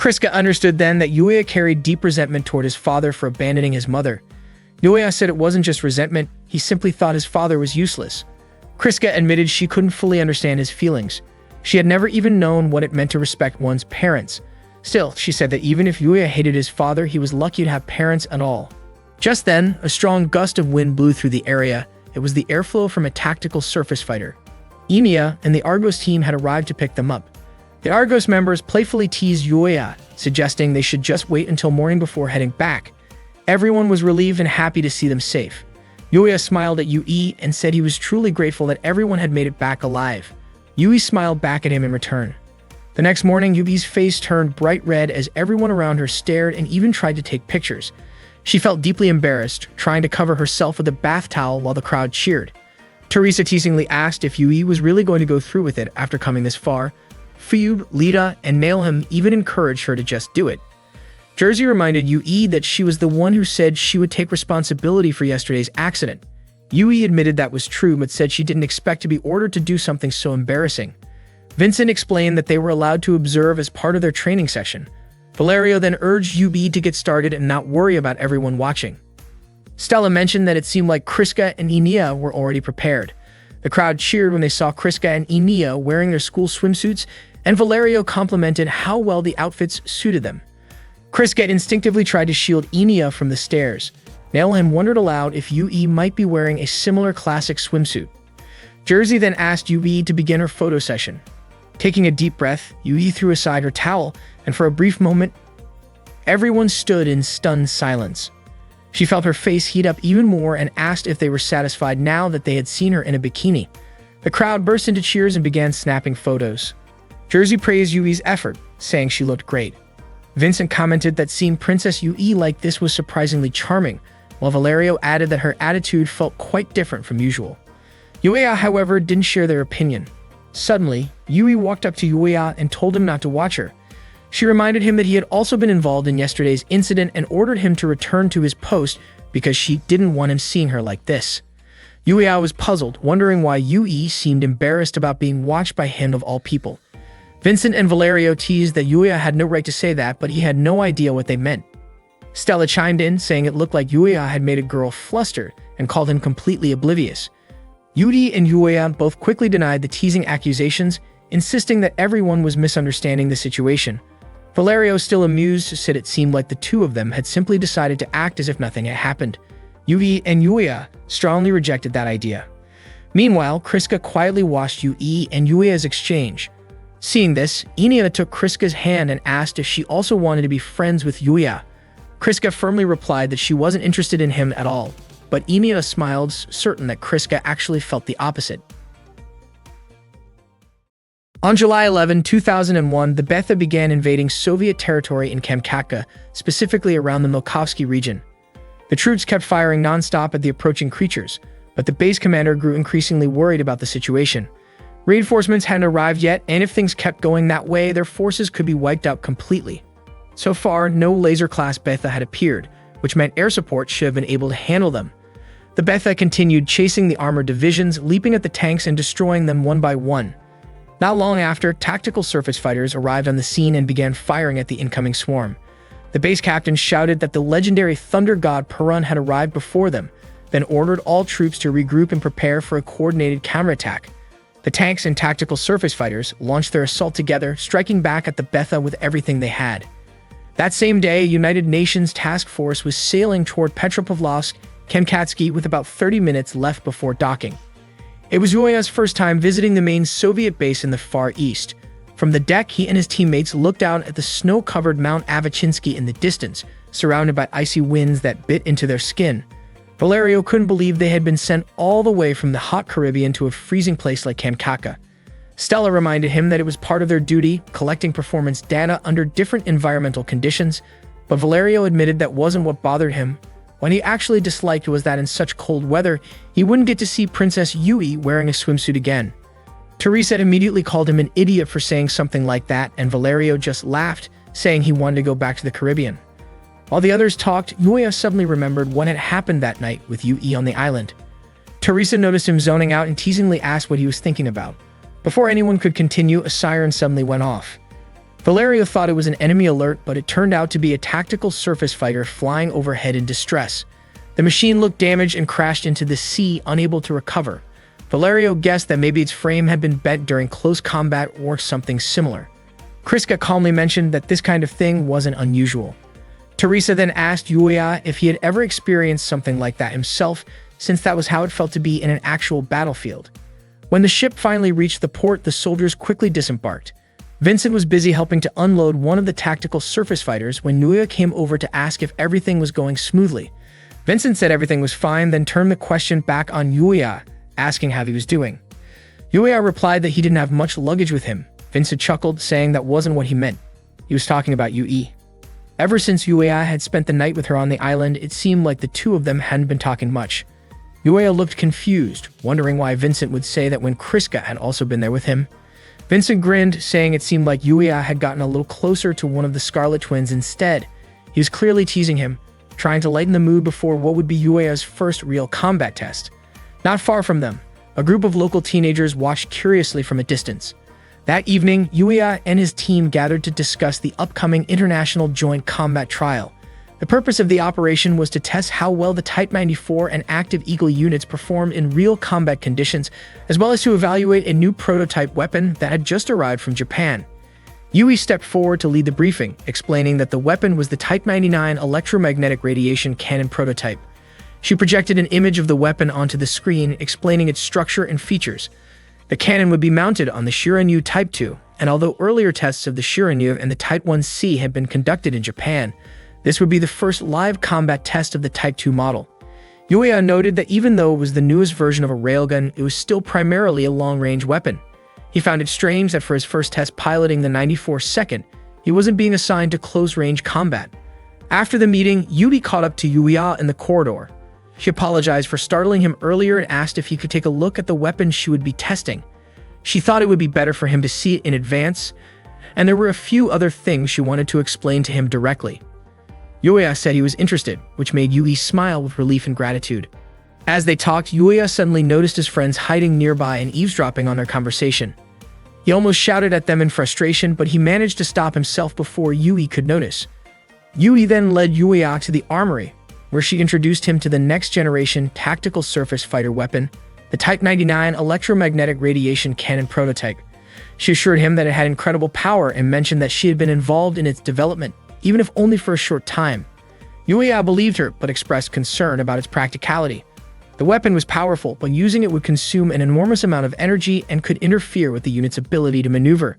Kriska understood then that Yueya carried deep resentment toward his father for abandoning his mother. Yueya said it wasn't just resentment, he simply thought his father was useless. Kriska admitted she couldn't fully understand his feelings. She had never even known what it meant to respect one's parents. Still, she said that even if Yueya hated his father, he was lucky to have parents at all. Just then, a strong gust of wind blew through the area. It was the airflow from a tactical surface fighter. Emiya and the Argos team had arrived to pick them up. The Argos members playfully teased Yueya, suggesting they should just wait until morning before heading back. Everyone was relieved and happy to see them safe. Yueya smiled at Yui and said he was truly grateful that everyone had made it back alive. Yui smiled back at him in return. The next morning, Yui's face turned bright red as everyone around her stared and even tried to take pictures. She felt deeply embarrassed, trying to cover herself with a bath towel while the crowd cheered. Teresa teasingly asked if Yui was really going to go through with it after coming this far. Fuyub, Lita, and Nailham even encouraged her to just do it. Jersey reminded Yui that she was the one who said she would take responsibility for yesterday's accident. Yui admitted that was true, but said she didn't expect to be ordered to do something so embarrassing. Vincent explained that they were allowed to observe as part of their training session. Valerio then urged Yui to get started and not worry about everyone watching. Stella mentioned that it seemed like Kriska and Enia were already prepared. The crowd cheered when they saw Kriska and Enia wearing their school swimsuits, and Valerio complimented how well the outfits suited them. Kriska instinctively tried to shield Enia from the stairs. Nailheim wondered aloud if Yui might be wearing a similar classic swimsuit. Jersey then asked Yui to begin her photo session. Taking a deep breath, Yui threw aside her towel, and for a brief moment, everyone stood in stunned silence. She felt her face heat up even more and asked if they were satisfied now that they had seen her in a bikini. The crowd burst into cheers and began snapping photos. Jersey praised Yui's effort, saying she looked great. Vincent commented that seeing Princess Yui like this was surprisingly charming, while Valerio added that her attitude felt quite different from usual. Yuya, however, didn't share their opinion. Suddenly, Yui walked up to Yuya and told him not to watch her. She reminded him that he had also been involved in yesterday's incident and ordered him to return to his post because she didn't want him seeing her like this. Yuya was puzzled, wondering why Yui seemed embarrassed about being watched by him of all people. Vincent and Valerio teased that Yuya had no right to say that, but he had no idea what they meant. Stella chimed in, saying it looked like Yuya had made a girl flustered and called him completely oblivious. Yuri and Yuya both quickly denied the teasing accusations, insisting that everyone was misunderstanding the situation. Valerio, still amused, said it seemed like the two of them had simply decided to act as if nothing had happened. Yui and Yuya strongly rejected that idea. Meanwhile, Kriska quietly watched Yui and Yuya's exchange. Seeing this, Enia took Kriska's hand and asked if she also wanted to be friends with Yuya. Kriska firmly replied that she wasn't interested in him at all, but Enia smiled, certain that Kriska actually felt the opposite. On July 11, 2001, the Betha began invading Soviet territory in Kamchatka, specifically around the Milkovsky region. The troops kept firing non-stop at the approaching creatures, but the base commander grew increasingly worried about the situation. Reinforcements hadn't arrived yet, and if things kept going that way, their forces could be wiped out completely. So far, no laser-class Betha had appeared, which meant air support should have been able to handle them. The Betha continued chasing the armored divisions, leaping at the tanks and destroying them one by one. Not long after, tactical surface fighters arrived on the scene and began firing at the incoming swarm. The base captain shouted that the legendary Thunder God Perun had arrived before them, then ordered all troops to regroup and prepare for a coordinated counterattack. The tanks and tactical surface fighters launched their assault together, striking back at the Betha with everything they had. That same day, a United Nations task force was sailing toward Petropavlovsk, Kamchatsky, with about 30 minutes left before docking. It was Yuya's first time visiting the main Soviet base in the Far East. From the deck, he and his teammates looked out at the snow-covered Mount Avachinsky in the distance, surrounded by icy winds that bit into their skin. Valerio couldn't believe they had been sent all the way from the hot Caribbean to a freezing place like Kamchatka. Stella reminded him that it was part of their duty, collecting performance data under different environmental conditions, but Valerio admitted that wasn't what bothered him. What he actually disliked was that in such cold weather, he wouldn't get to see Princess Yui wearing a swimsuit again. Teresa immediately called him an idiot for saying something like that, and Valerio just laughed, saying he wanted to go back to the Caribbean. While the others talked, Yuya suddenly remembered what had happened that night with Yui on the island. Teresa noticed him zoning out and teasingly asked what he was thinking about. Before anyone could continue, a siren suddenly went off. Valerio thought it was an enemy alert, but it turned out to be a tactical surface fighter flying overhead in distress. The machine looked damaged and crashed into the sea, unable to recover. Valerio guessed that maybe its frame had been bent during close combat or something similar. Kriska calmly mentioned that this kind of thing wasn't unusual. Teresa then asked Yuya if he had ever experienced something like that himself, since that was how it felt to be in an actual battlefield. When the ship finally reached the port, the soldiers quickly disembarked. Vincent was busy helping to unload one of the tactical surface fighters when Yuya came over to ask if everything was going smoothly. Vincent said everything was fine, then turned the question back on Yuya, asking how he was doing. Yuya replied that he didn't have much luggage with him. Vincent chuckled, saying that wasn't what he meant. He was talking about Yui. Ever since Yuya had spent the night with her on the island, it seemed like the two of them hadn't been talking much. Yuya looked confused, wondering why Vincent would say that when Kriska had also been there with him. Vincent grinned, saying it seemed like Yuya had gotten a little closer to one of the Scarlet Twins instead. He was clearly teasing him, trying to lighten the mood before what would be Yuya's first real combat test. Not far from them, a group of local teenagers watched curiously from a distance. That evening, Yuya and his team gathered to discuss the upcoming International Joint Combat Trial. The purpose of the operation was to test how well the Type 94 and Active Eagle units performed in real combat conditions, as well as to evaluate a new prototype weapon that had just arrived from Japan. Yui stepped forward to lead the briefing, explaining that the weapon was the Type 99 electromagnetic radiation cannon prototype. She projected an image of the weapon onto the screen, explaining its structure and features. The cannon would be mounted on the Shiranyu Type 2, and although earlier tests of the Shiranyu and the Type 1C had been conducted in Japan, this would be the first live combat test of the Type 2 model. Yuya noted that even though it was the newest version of a railgun, it was still primarily a long-range weapon. He found it strange that for his first test piloting the 94-second, he wasn't being assigned to close-range combat. After the meeting, Yui caught up to Yuya in the corridor. She apologized for startling him earlier and asked if he could take a look at the weapon she would be testing. She thought it would be better for him to see it in advance, and there were a few other things she wanted to explain to him directly. Yuya said he was interested, which made Yui smile with relief and gratitude. As they talked, Yuya suddenly noticed his friends hiding nearby and eavesdropping on their conversation. He almost shouted at them in frustration, but he managed to stop himself before Yui could notice. Yui then led Yuya to the armory, where she introduced him to the next-generation tactical surface fighter weapon, the Type 99 electromagnetic radiation cannon prototype. She assured him that it had incredible power and mentioned that she had been involved in its development, even if only for a short time. Yuya believed her, but expressed concern about its practicality. The weapon was powerful, but using it would consume an enormous amount of energy and could interfere with the unit's ability to maneuver.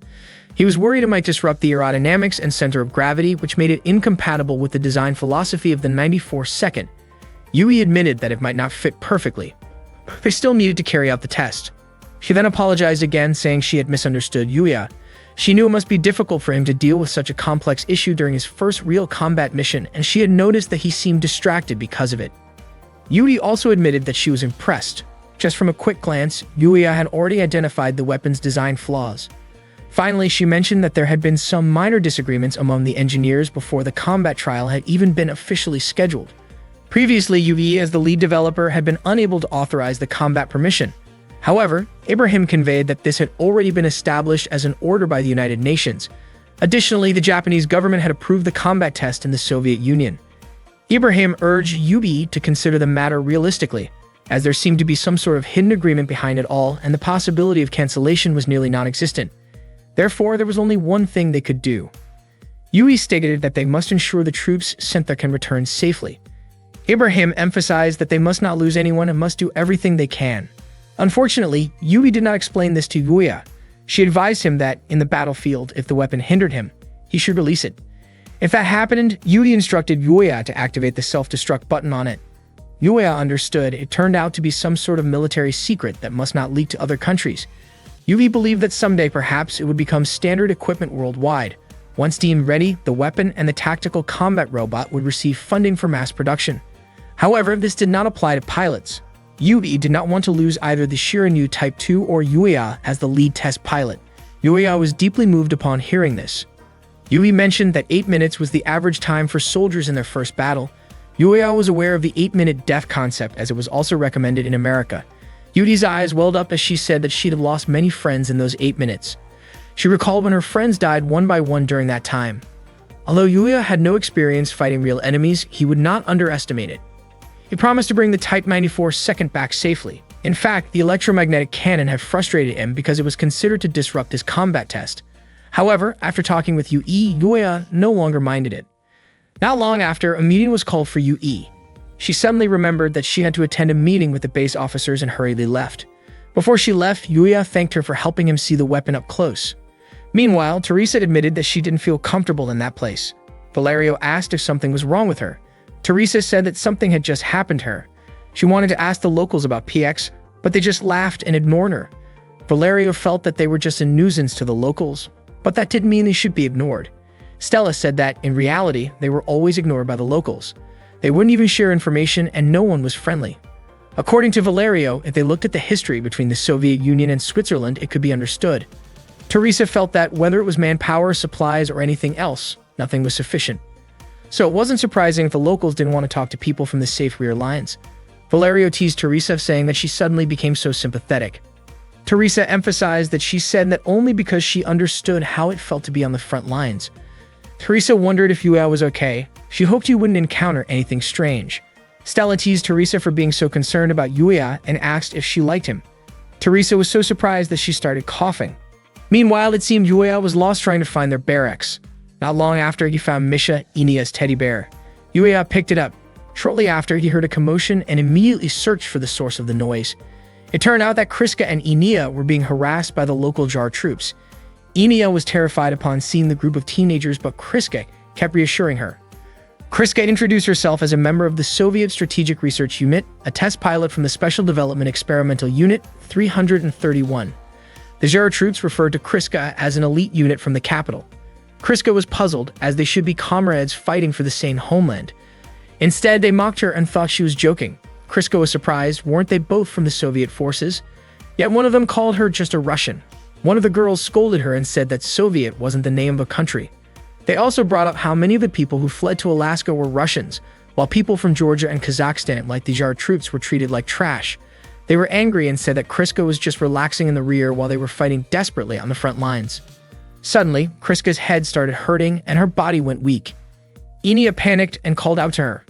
He was worried it might disrupt the aerodynamics and center of gravity, which made it incompatible with the design philosophy of the 94-second. Yui admitted that it might not fit perfectly. They still needed to carry out the test. She then apologized again, saying she had misunderstood Yuya. She knew it must be difficult for him to deal with such a complex issue during his first real combat mission, and she had noticed that he seemed distracted because of it. Yui also admitted that she was impressed. Just from a quick glance, Yuya had already identified the weapon's design flaws. Finally, she mentioned that there had been some minor disagreements among the engineers before the combat trial had even been officially scheduled. Previously, Yui, as the lead developer, had been unable to authorize the combat permission. However, Ibrahim conveyed that this had already been established as an order by the United Nations. Additionally, the Japanese government had approved the combat test in the Soviet Union. Ibrahim urged Yui to consider the matter realistically, as there seemed to be some sort of hidden agreement behind it all, and the possibility of cancellation was nearly non-existent. Therefore, there was only one thing they could do. Yui stated that they must ensure the troops sent there can return safely. Ibrahim emphasized that they must not lose anyone and must do everything they can. Unfortunately, Yui did not explain this to Yuya. She advised him that, in the battlefield, if the weapon hindered him, he should release it. If that happened, Yui instructed Yuya to activate the self-destruct button on it. Yuya understood it turned out to be some sort of military secret that must not leak to other countries. Yui believed that someday perhaps it would become standard equipment worldwide. Once deemed ready, the weapon and the tactical combat robot would receive funding for mass production. However, this did not apply to pilots. Yui did not want to lose either the Shiranyu Type 2 or Yuya as the lead test pilot. Yuya was deeply moved upon hearing this. Yui mentioned that 8 minutes was the average time for soldiers in their first battle. Yuya was aware of the 8-minute death concept, as it was also recommended in America. Yui's eyes welled up as she said that she'd have lost many friends in those 8 minutes. She recalled when her friends died one by one during that time. Although Yuya had no experience fighting real enemies, he would not underestimate it. He promised to bring the Type 94 second back safely. In fact, the electromagnetic cannon had frustrated him because it was considered to disrupt his combat test. However, after talking with Yui, Yuya no longer minded it. Not long after, a meeting was called for Yui. She suddenly remembered that she had to attend a meeting with the base officers and hurriedly left. Before she left, Yuya thanked her for helping him see the weapon up close. Meanwhile, Teresa admitted that she didn't feel comfortable in that place. Valerio asked if something was wrong with her. Teresa said that something had just happened to her. She wanted to ask the locals about PX, but they just laughed and ignored her. Valerio felt that they were just a nuisance to the locals, but that didn't mean they should be ignored. Stella said that, in reality, they were always ignored by the locals. They wouldn't even share information and no one was friendly. According to Valerio, if they looked at the history between the Soviet Union and Switzerland, it could be understood. Teresa felt that whether it was manpower, supplies, or anything else, nothing was sufficient. So it wasn't surprising if the locals didn't want to talk to people from the safe rear lines. Valerio teased Teresa, saying that she suddenly became so sympathetic. Teresa emphasized that she said that only because she understood how it felt to be on the front lines. Teresa wondered if Yuya was okay. She hoped he wouldn't encounter anything strange. Stella teased Teresa for being so concerned about Yuya and asked if she liked him. Teresa was so surprised that she started coughing. Meanwhile, it seemed Yuya was lost trying to find their barracks. Not long after, he found Misha, Enia's teddy bear. Yuya picked it up. Shortly after, he heard a commotion and immediately searched for the source of the noise. It turned out that Kriska and Enia were being harassed by the local Jar troops. Enia was terrified upon seeing the group of teenagers, but Kriska kept reassuring her. Kriska introduced herself as a member of the Soviet Strategic Research Unit, a test pilot from the Special Development Experimental Unit 331. The Jar troops referred to Kriska as an elite unit from the capital. Kriska was puzzled, as they should be comrades fighting for the same homeland. Instead, they mocked her and thought she was joking. Kriska was surprised. Weren't they both from the Soviet forces? Yet one of them called her just a Russian. One of the girls scolded her and said that Soviet wasn't the name of a country. They also brought up how many of the people who fled to Alaska were Russians, while people from Georgia and Kazakhstan, like the Jar troops, were treated like trash. They were angry and said that Kriska was just relaxing in the rear while they were fighting desperately on the front lines. Suddenly, Kriska's head started hurting and her body went weak. Enia panicked and called out to her.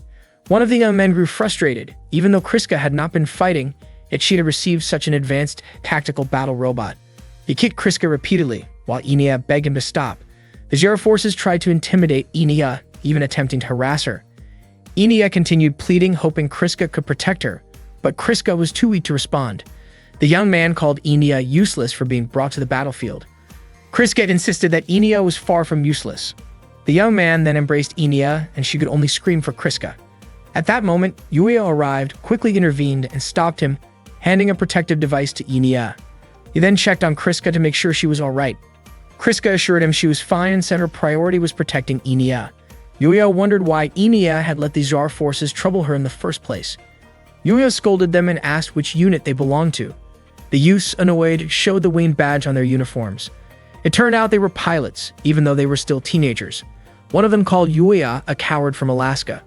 One of the young men grew frustrated. Even though Kriska had not been fighting, yet she had received such an advanced tactical battle robot. He kicked Kriska repeatedly, while Enia begged him to stop. The Jar forces tried to intimidate Enia, even attempting to harass her. Enia continued pleading, hoping Kriska could protect her, but Kriska was too weak to respond. The young man called Enia useless for being brought to the battlefield. Kriska insisted that Enia was far from useless. The young man then embraced Enia, and she could only scream for Kriska. At that moment, Yuya arrived, quickly intervened, and stopped him, handing a protective device to Enia. He then checked on Kriska to make sure she was alright. Kriska assured him she was fine and said her priority was protecting Enia. Yuya wondered why Enia had let the Jar forces trouble her in the first place. Yuya scolded them and asked which unit they belonged to. The youths, annoyed, showed the Wayne badge on their uniforms. It turned out they were pilots, even though they were still teenagers. One of them called Yuya a coward from Alaska.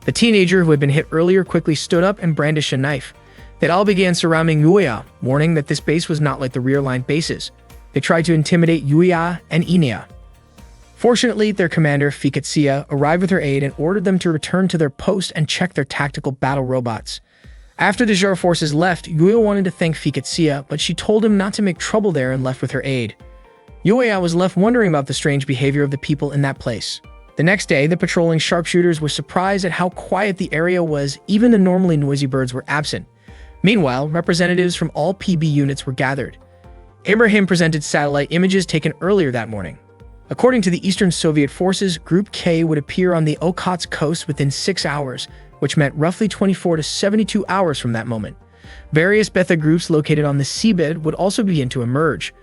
The teenager who had been hit earlier quickly stood up and brandished a knife. They all began surrounding Yuya, warning that this base was not like the rear-line bases. They tried to intimidate Yuya and Enia. Fortunately, their commander, Fikatsia, arrived with her aid and ordered them to return to their post and check their tactical battle robots. After the Jar forces left, Yuya wanted to thank Fikatsia, but she told him not to make trouble there and left with her aid. Yuya was left wondering about the strange behavior of the people in that place. The next day, the patrolling sharpshooters were surprised at how quiet the area was. Even the normally noisy birds were absent. Meanwhile, representatives from all PB units were gathered. Ibrahim presented satellite images taken earlier that morning. According to the Eastern Soviet forces, Group K would appear on the Okhotsk coast within 6 hours, which meant roughly 24 to 72 hours from that moment. Various Betha groups located on the seabed would also begin to emerge.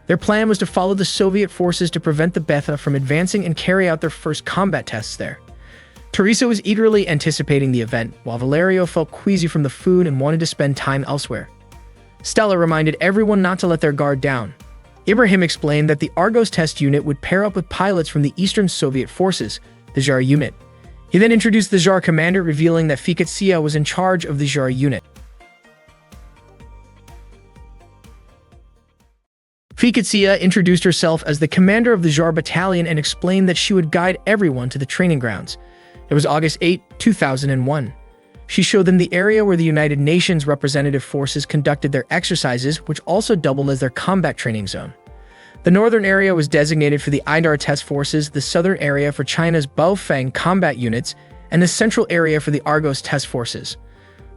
Their plan was to follow the Soviet forces to prevent the Betha from advancing and carry out their first combat tests there. Teresa was eagerly anticipating the event, while Valerio felt queasy from the food and wanted to spend time elsewhere. Stella reminded everyone not to let their guard down. Ibrahim explained that the Argos test unit would pair up with pilots from the Eastern Soviet forces, the Jar unit. He then introduced the Jar commander, revealing that Fikatsia was in charge of the Jar unit. Fikatsia introduced herself as the commander of the Jar battalion and explained that she would guide everyone to the training grounds. It was August 8, 2001. She showed them the area where the United Nations representative forces conducted their exercises, which also doubled as their combat training zone. The northern area was designated for the IDAR test forces, the southern area for China's Baofeng combat units, and the central area for the Argos test forces.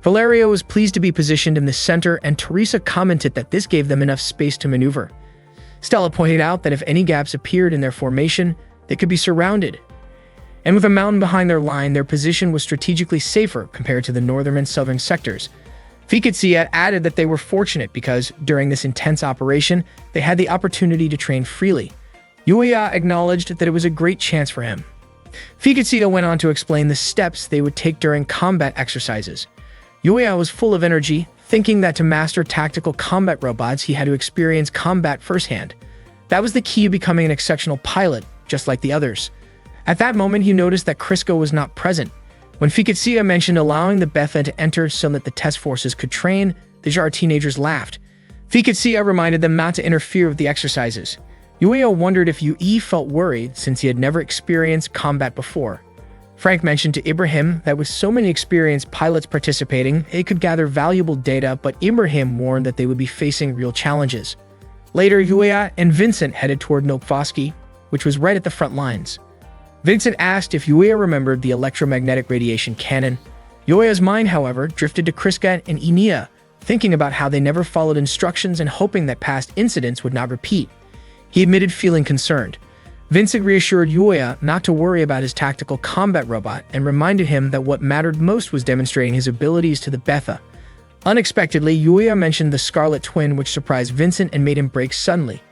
Valerio was pleased to be positioned in the center, and Teresa commented that this gave them enough space to maneuver. Stella pointed out that if any gaps appeared in their formation, they could be surrounded. And with a mountain behind their line, their position was strategically safer compared to the northern and southern sectors. Fikatsia added that they were fortunate because, during this intense operation, they had the opportunity to train freely. Yuya acknowledged that it was a great chance for him. Fikatsia went on to explain the steps they would take during combat exercises. Yuya was full of energy, thinking that to master tactical combat robots, he had to experience combat firsthand. That was the key to becoming an exceptional pilot, just like the others. At that moment, he noticed that Kriska was not present. When Fiketsia mentioned allowing the Betha to enter so that the test forces could train, the Jar teenagers laughed. Fiketsia reminded them not to interfere with the exercises. Yuya wondered if Yui felt worried since he had never experienced combat before. Frank mentioned to Ibrahim that with so many experienced pilots participating, it could gather valuable data, but Ibrahim warned that they would be facing real challenges. Later, Yuya and Vincent headed toward Novosti, which was right at the front lines. Vincent asked if Yuya remembered the electromagnetic radiation cannon. Yuya's mind, however, drifted to Kriska and Enia, thinking about how they never followed instructions and hoping that past incidents would not repeat. He admitted feeling concerned. Vincent reassured Yuya not to worry about his tactical combat robot and reminded him that what mattered most was demonstrating his abilities to the Betha. Unexpectedly, Yuya mentioned the Scarlet Twin, which surprised Vincent and made him break suddenly.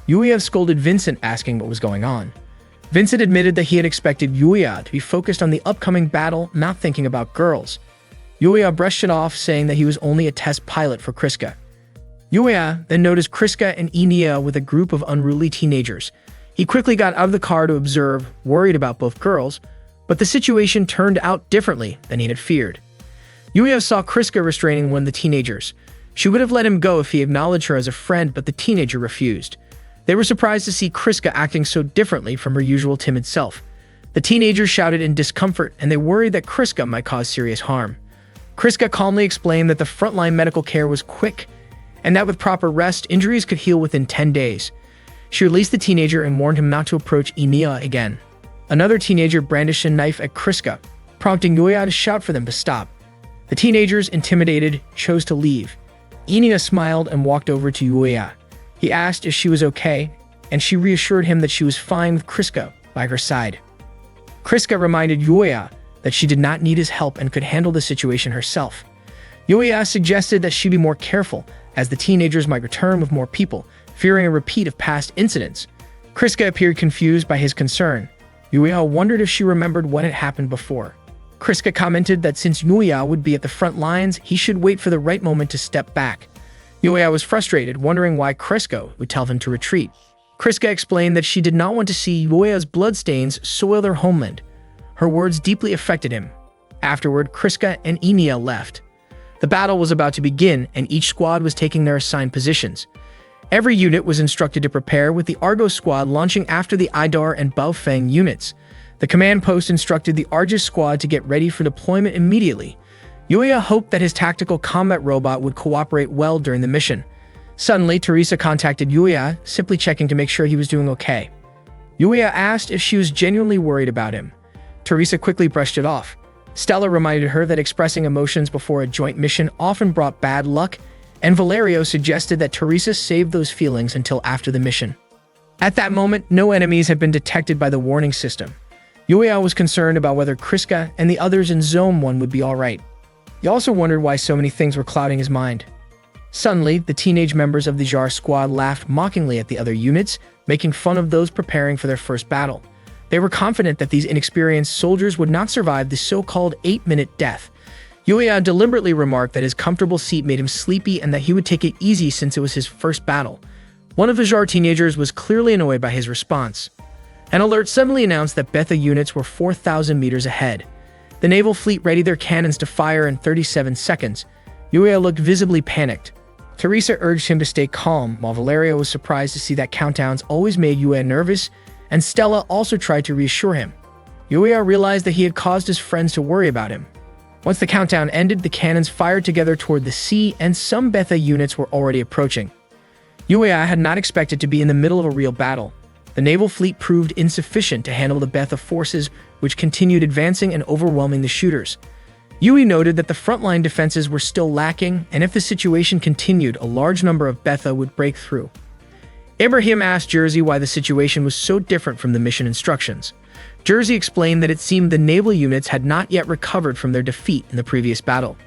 Yuya scolded Vincent, asking what was going on. Vincent admitted that he had expected Yuya to be focused on the upcoming battle, not thinking about girls. Yuya brushed it off, saying that he was only a test pilot for Kriska. Yuya then noticed Kriska and Enia with a group of unruly teenagers. He quickly got out of the car to observe, worried about both girls, but the situation turned out differently than he had feared. Yuya saw Kriska restraining one of the teenagers. She would have let him go if he acknowledged her as a friend, but the teenager refused. They were surprised to see Kriska acting so differently from her usual timid self. The teenagers shouted in discomfort, and they worried that Kriska might cause serious harm. Kriska calmly explained that the frontline medical care was quick, and that with proper rest, injuries could heal within 10 days. She released the teenager and warned him not to approach Enia again. Another teenager brandished a knife at Kriska, prompting Yuya to shout for them to stop. The teenagers, intimidated, chose to leave. Enia smiled and walked over to Yuya. He asked if she was okay, and she reassured him that she was fine with Kriska by her side. Kriska reminded Yuya that she did not need his help and could handle the situation herself. Yuya suggested that she be more careful, as the teenagers might return with more people, fearing a repeat of past incidents. Kriska appeared confused by his concern. Yuya wondered if she remembered what had happened before. Kriska commented that since Yuya would be at the front lines, he should wait for the right moment to step back. Yuya was frustrated, wondering why Kriska would tell him to retreat. Kriska explained that she did not want to see Yuya's bloodstains soil their homeland. Her words deeply affected him. Afterward, Kriska and Enia left. The battle was about to begin, and each squad was taking their assigned positions. Every unit was instructed to prepare, with the Argos squad launching after the Idar and Baofeng units. The command post instructed the Argus squad to get ready for deployment immediately. Yuya hoped that his tactical combat robot would cooperate well during the mission. Suddenly, Teresa contacted Yuya, simply checking to make sure he was doing okay. Yuya asked if she was genuinely worried about him. Teresa quickly brushed it off. Stella reminded her that expressing emotions before a joint mission often brought bad luck, and Valerio suggested that Teresa save those feelings until after the mission. At that moment, no enemies had been detected by the warning system. Yuya was concerned about whether Kriska and the others in Zone 1 would be alright. He also wondered why so many things were clouding his mind. Suddenly, the teenage members of the Jar squad laughed mockingly at the other units, making fun of those preparing for their first battle. They were confident that these inexperienced soldiers would not survive the so-called 8-minute death. Yuya deliberately remarked that his comfortable seat made him sleepy and that he would take it easy since it was his first battle. One of the Jar teenagers was clearly annoyed by his response. An alert suddenly announced that Betha units were 4,000 meters ahead. The naval fleet readied their cannons to fire in 37 seconds. Yuya looked visibly panicked. Teresa urged him to stay calm, while Valerio was surprised to see that countdowns always made Yuya nervous, and Stella also tried to reassure him. Yuya realized that he had caused his friends to worry about him. Once the countdown ended, the cannons fired together toward the sea, and some Betha units were already approaching. Yuya had not expected to be in the middle of a real battle. The naval fleet proved insufficient to handle the Betha forces, which continued advancing and overwhelming the shooters. Yui noted that the frontline defenses were still lacking, and if the situation continued, a large number of Betha would break through. Ibrahim asked Jersey why the situation was so different from the mission instructions. Jersey explained that it seemed the naval units had not yet recovered from their defeat in the previous battle.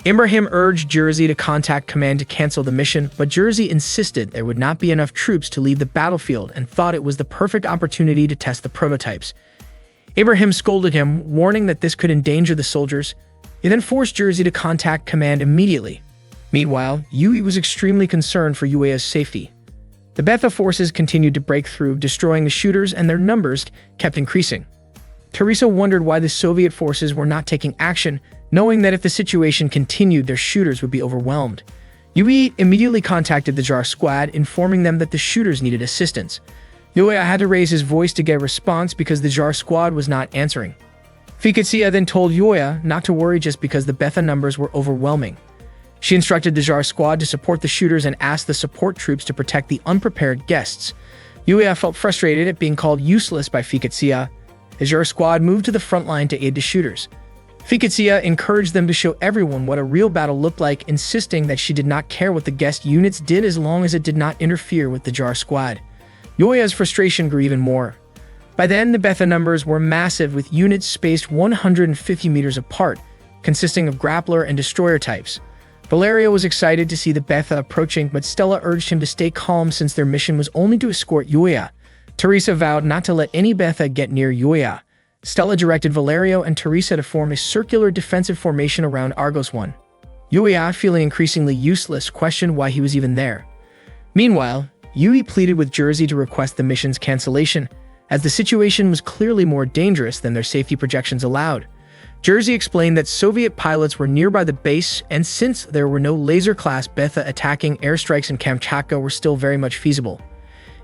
Ibrahim urged Jersey to contact command to cancel the mission, but Jersey insisted there would not be enough troops to leave the battlefield and thought it was the perfect opportunity to test the prototypes. Ibrahim scolded him, warning that this could endanger the soldiers. He then forced Jersey to contact command immediately. Meanwhile, Yui was extremely concerned for Yuya's safety. The Betha forces continued to break through, destroying the shooters, and their numbers kept increasing. Teresa wondered why the Soviet forces were not taking action, knowing that if the situation continued, their shooters would be overwhelmed. Yui immediately contacted the JAR squad, informing them that the shooters needed assistance. Yuya had to raise his voice to get a response because the JAR squad was not answering. Fiketsia then told Yuya not to worry just because the Betha numbers were overwhelming. She instructed the JAR squad to support the shooters and asked the support troops to protect the unprepared guests. Yuya felt frustrated at being called useless by Fiketsia. The JAR squad moved to the front line to aid the shooters. Fiketsia encouraged them to show everyone what a real battle looked like, insisting that she did not care what the guest units did as long as it did not interfere with the JAR squad. Yuya's frustration grew even more. By then, the Betha numbers were massive, with units spaced 150 meters apart, consisting of grappler and destroyer types. Valerio was excited to see the Betha approaching, but Stella urged him to stay calm since their mission was only to escort Yuya. Teresa vowed not to let any Betha get near Yuya. Stella directed Valerio and Teresa to form a circular defensive formation around Argos 1. Yuya, feeling increasingly useless, questioned why he was even there. Meanwhile, Yui pleaded with Jersey to request the mission's cancellation, as the situation was clearly more dangerous than their safety projections allowed. Jersey explained that Soviet pilots were nearby the base, and since there were no laser-class Betha, attacking airstrikes in Kamchatka were still very much feasible.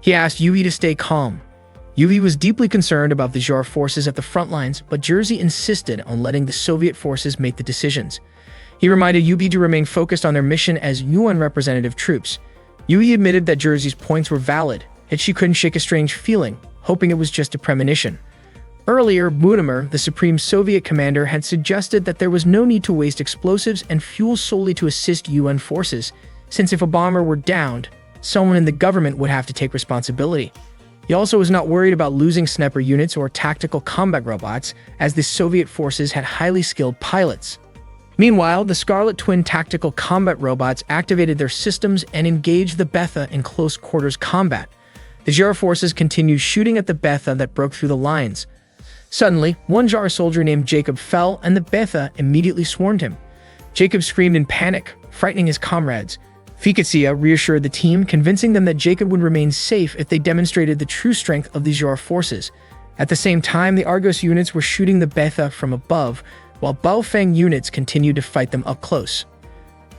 He asked Yui to stay calm. Yui was deeply concerned about the JAR forces at the front lines, but Jersey insisted on letting the Soviet forces make the decisions. He reminded Yui to remain focused on their mission as UN representative troops. Yui admitted that Jersey's points were valid, yet she couldn't shake a strange feeling, hoping it was just a premonition. Earlier, Budimir, the Supreme Soviet commander, had suggested that there was no need to waste explosives and fuel solely to assist UN forces, since if a bomber were downed, someone in the government would have to take responsibility. He also was not worried about losing sniper units or tactical combat robots, as the Soviet forces had highly skilled pilots. Meanwhile, the Scarlet Twin tactical combat robots activated their systems and engaged the Betha in close-quarters combat. The JAR forces continued shooting at the Betha that broke through the lines. Suddenly, one JAR soldier named Jacob fell, and the Betha immediately swarmed him. Jacob screamed in panic, frightening his comrades. Fiketsia reassured the team, convincing them that Jacob would remain safe if they demonstrated the true strength of the JAR forces. At the same time, the Argos units were shooting the Betha from above, while Baofeng units continued to fight them up close.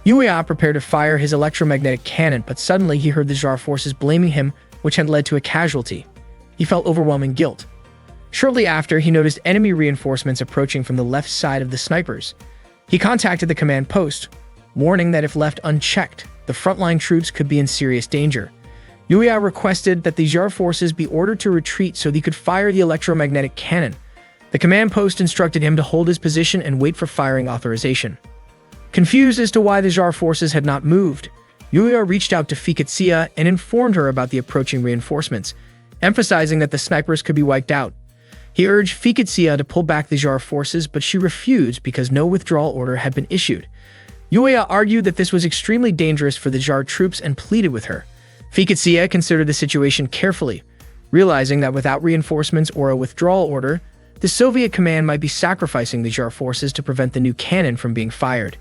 Yuya prepared to fire his electromagnetic cannon, but suddenly he heard the JAR forces blaming him, which had led to a casualty. He felt overwhelming guilt. Shortly after, he noticed enemy reinforcements approaching from the left side of the snipers. He contacted the command post, warning that if left unchecked, the frontline troops could be in serious danger. Yuya requested that the JAR forces be ordered to retreat so he could fire the electromagnetic cannon. The command post instructed him to hold his position and wait for firing authorization. Confused as to why the JAR forces had not moved, Yuya reached out to Fiketsia and informed her about the approaching reinforcements, emphasizing that the snipers could be wiped out. He urged Fiketsia to pull back the JAR forces, but she refused because no withdrawal order had been issued. Yuya argued that this was extremely dangerous for the JAR troops and pleaded with her. Fiketsia considered the situation carefully, realizing that without reinforcements or a withdrawal order, the Soviet command might be sacrificing the JAR forces to prevent the new cannon from being fired.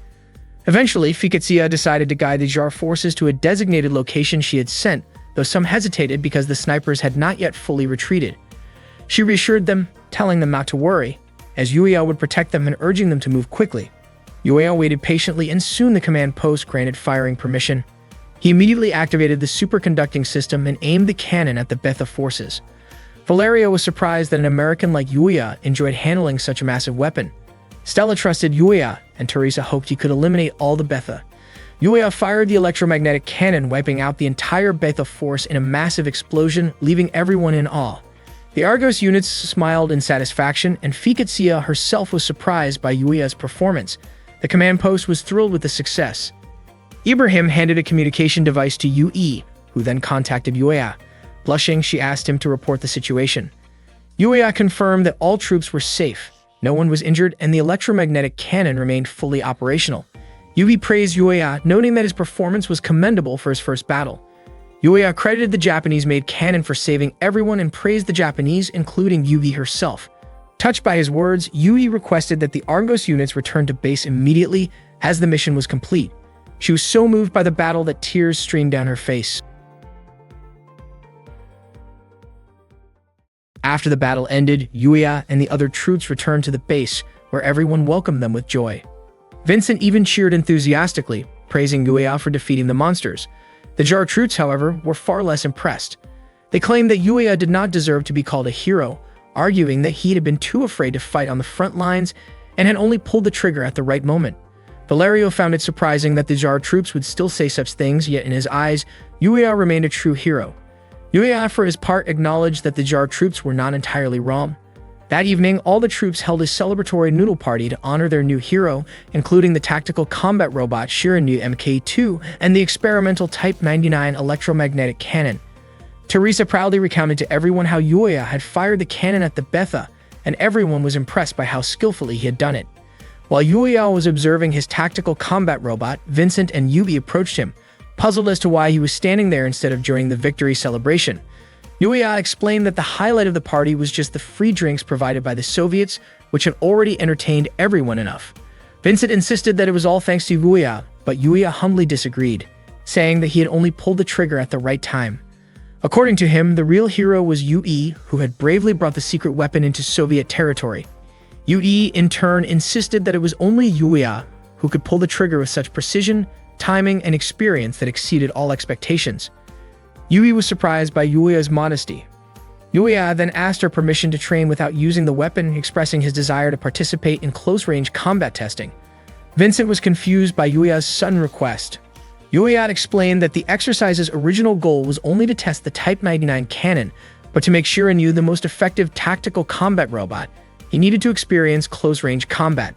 Eventually, Fiketsia decided to guide the JAR forces to a designated location she had sent, though some hesitated because the snipers had not yet fully retreated. She reassured them, telling them not to worry, as Yuya would protect them and urging them to move quickly. Yuya waited patiently, and soon the command post granted firing permission. He immediately activated the superconducting system and aimed the cannon at the Betha forces. Valerio was surprised that an American like Yuya enjoyed handling such a massive weapon. Stella trusted Yuya, and Teresa hoped he could eliminate all the Betha. Yuya fired the electromagnetic cannon, wiping out the entire Betha force in a massive explosion, leaving everyone in awe. The Argos units smiled in satisfaction, and Fiketsia herself was surprised by Yuya's performance. The command post was thrilled with the success. Ibrahim handed a communication device to Yui, who then contacted Yuya. Blushing, she asked him to report the situation. Yuya confirmed that all troops were safe, no one was injured, and the electromagnetic cannon remained fully operational. Yui praised Yuya, noting that his performance was commendable for his first battle. Yuya credited the Japanese-made cannon for saving everyone and praised the Japanese, including Yui herself. Touched by his words, Yui requested that the Argos units return to base immediately as the mission was complete. She was so moved by the battle that tears streamed down her face. After the battle ended, Yuya and the other troops returned to the base, where everyone welcomed them with joy. Vincent even cheered enthusiastically, praising Yuya for defeating the monsters. The Jar troops, however, were far less impressed. They claimed that Yuya did not deserve to be called a hero, arguing that he had been too afraid to fight on the front lines and had only pulled the trigger at the right moment. Valerio found it surprising that the Jar troops would still say such things, yet in his eyes, Yuya remained a true hero. Yuya, for his part, acknowledged that the Jar troops were not entirely wrong. That evening, all the troops held a celebratory noodle party to honor their new hero, including the tactical combat robot Shiranui Mk2 and the experimental Type 99 electromagnetic cannon. Teresa proudly recounted to everyone how Yuya had fired the cannon at the Betha, and everyone was impressed by how skillfully he had done it. While Yuya was observing his tactical combat robot, Vincent and Yubi approached him, puzzled as to why he was standing there instead of during the victory celebration. Yuya explained that the highlight of the party was just the free drinks provided by the Soviets, which had already entertained everyone enough. Vincent insisted that it was all thanks to Yuya, but Yuya humbly disagreed, saying that he had only pulled the trigger at the right time. According to him, the real hero was Yu-Yi, who had bravely brought the secret weapon into Soviet territory. Yu-Yi, in turn, insisted that it was only Yuya who could pull the trigger with such precision, timing, and experience that exceeded all expectations. Yui was surprised by Yuya's modesty. Yuya then asked her permission to train without using the weapon, expressing his desire to participate in close-range combat testing. Vincent was confused by Yuya's sudden request. Yuya explained that the exercise's original goal was only to test the Type 99 cannon, but to make Shiranui the most effective tactical combat robot, he needed to experience close-range combat.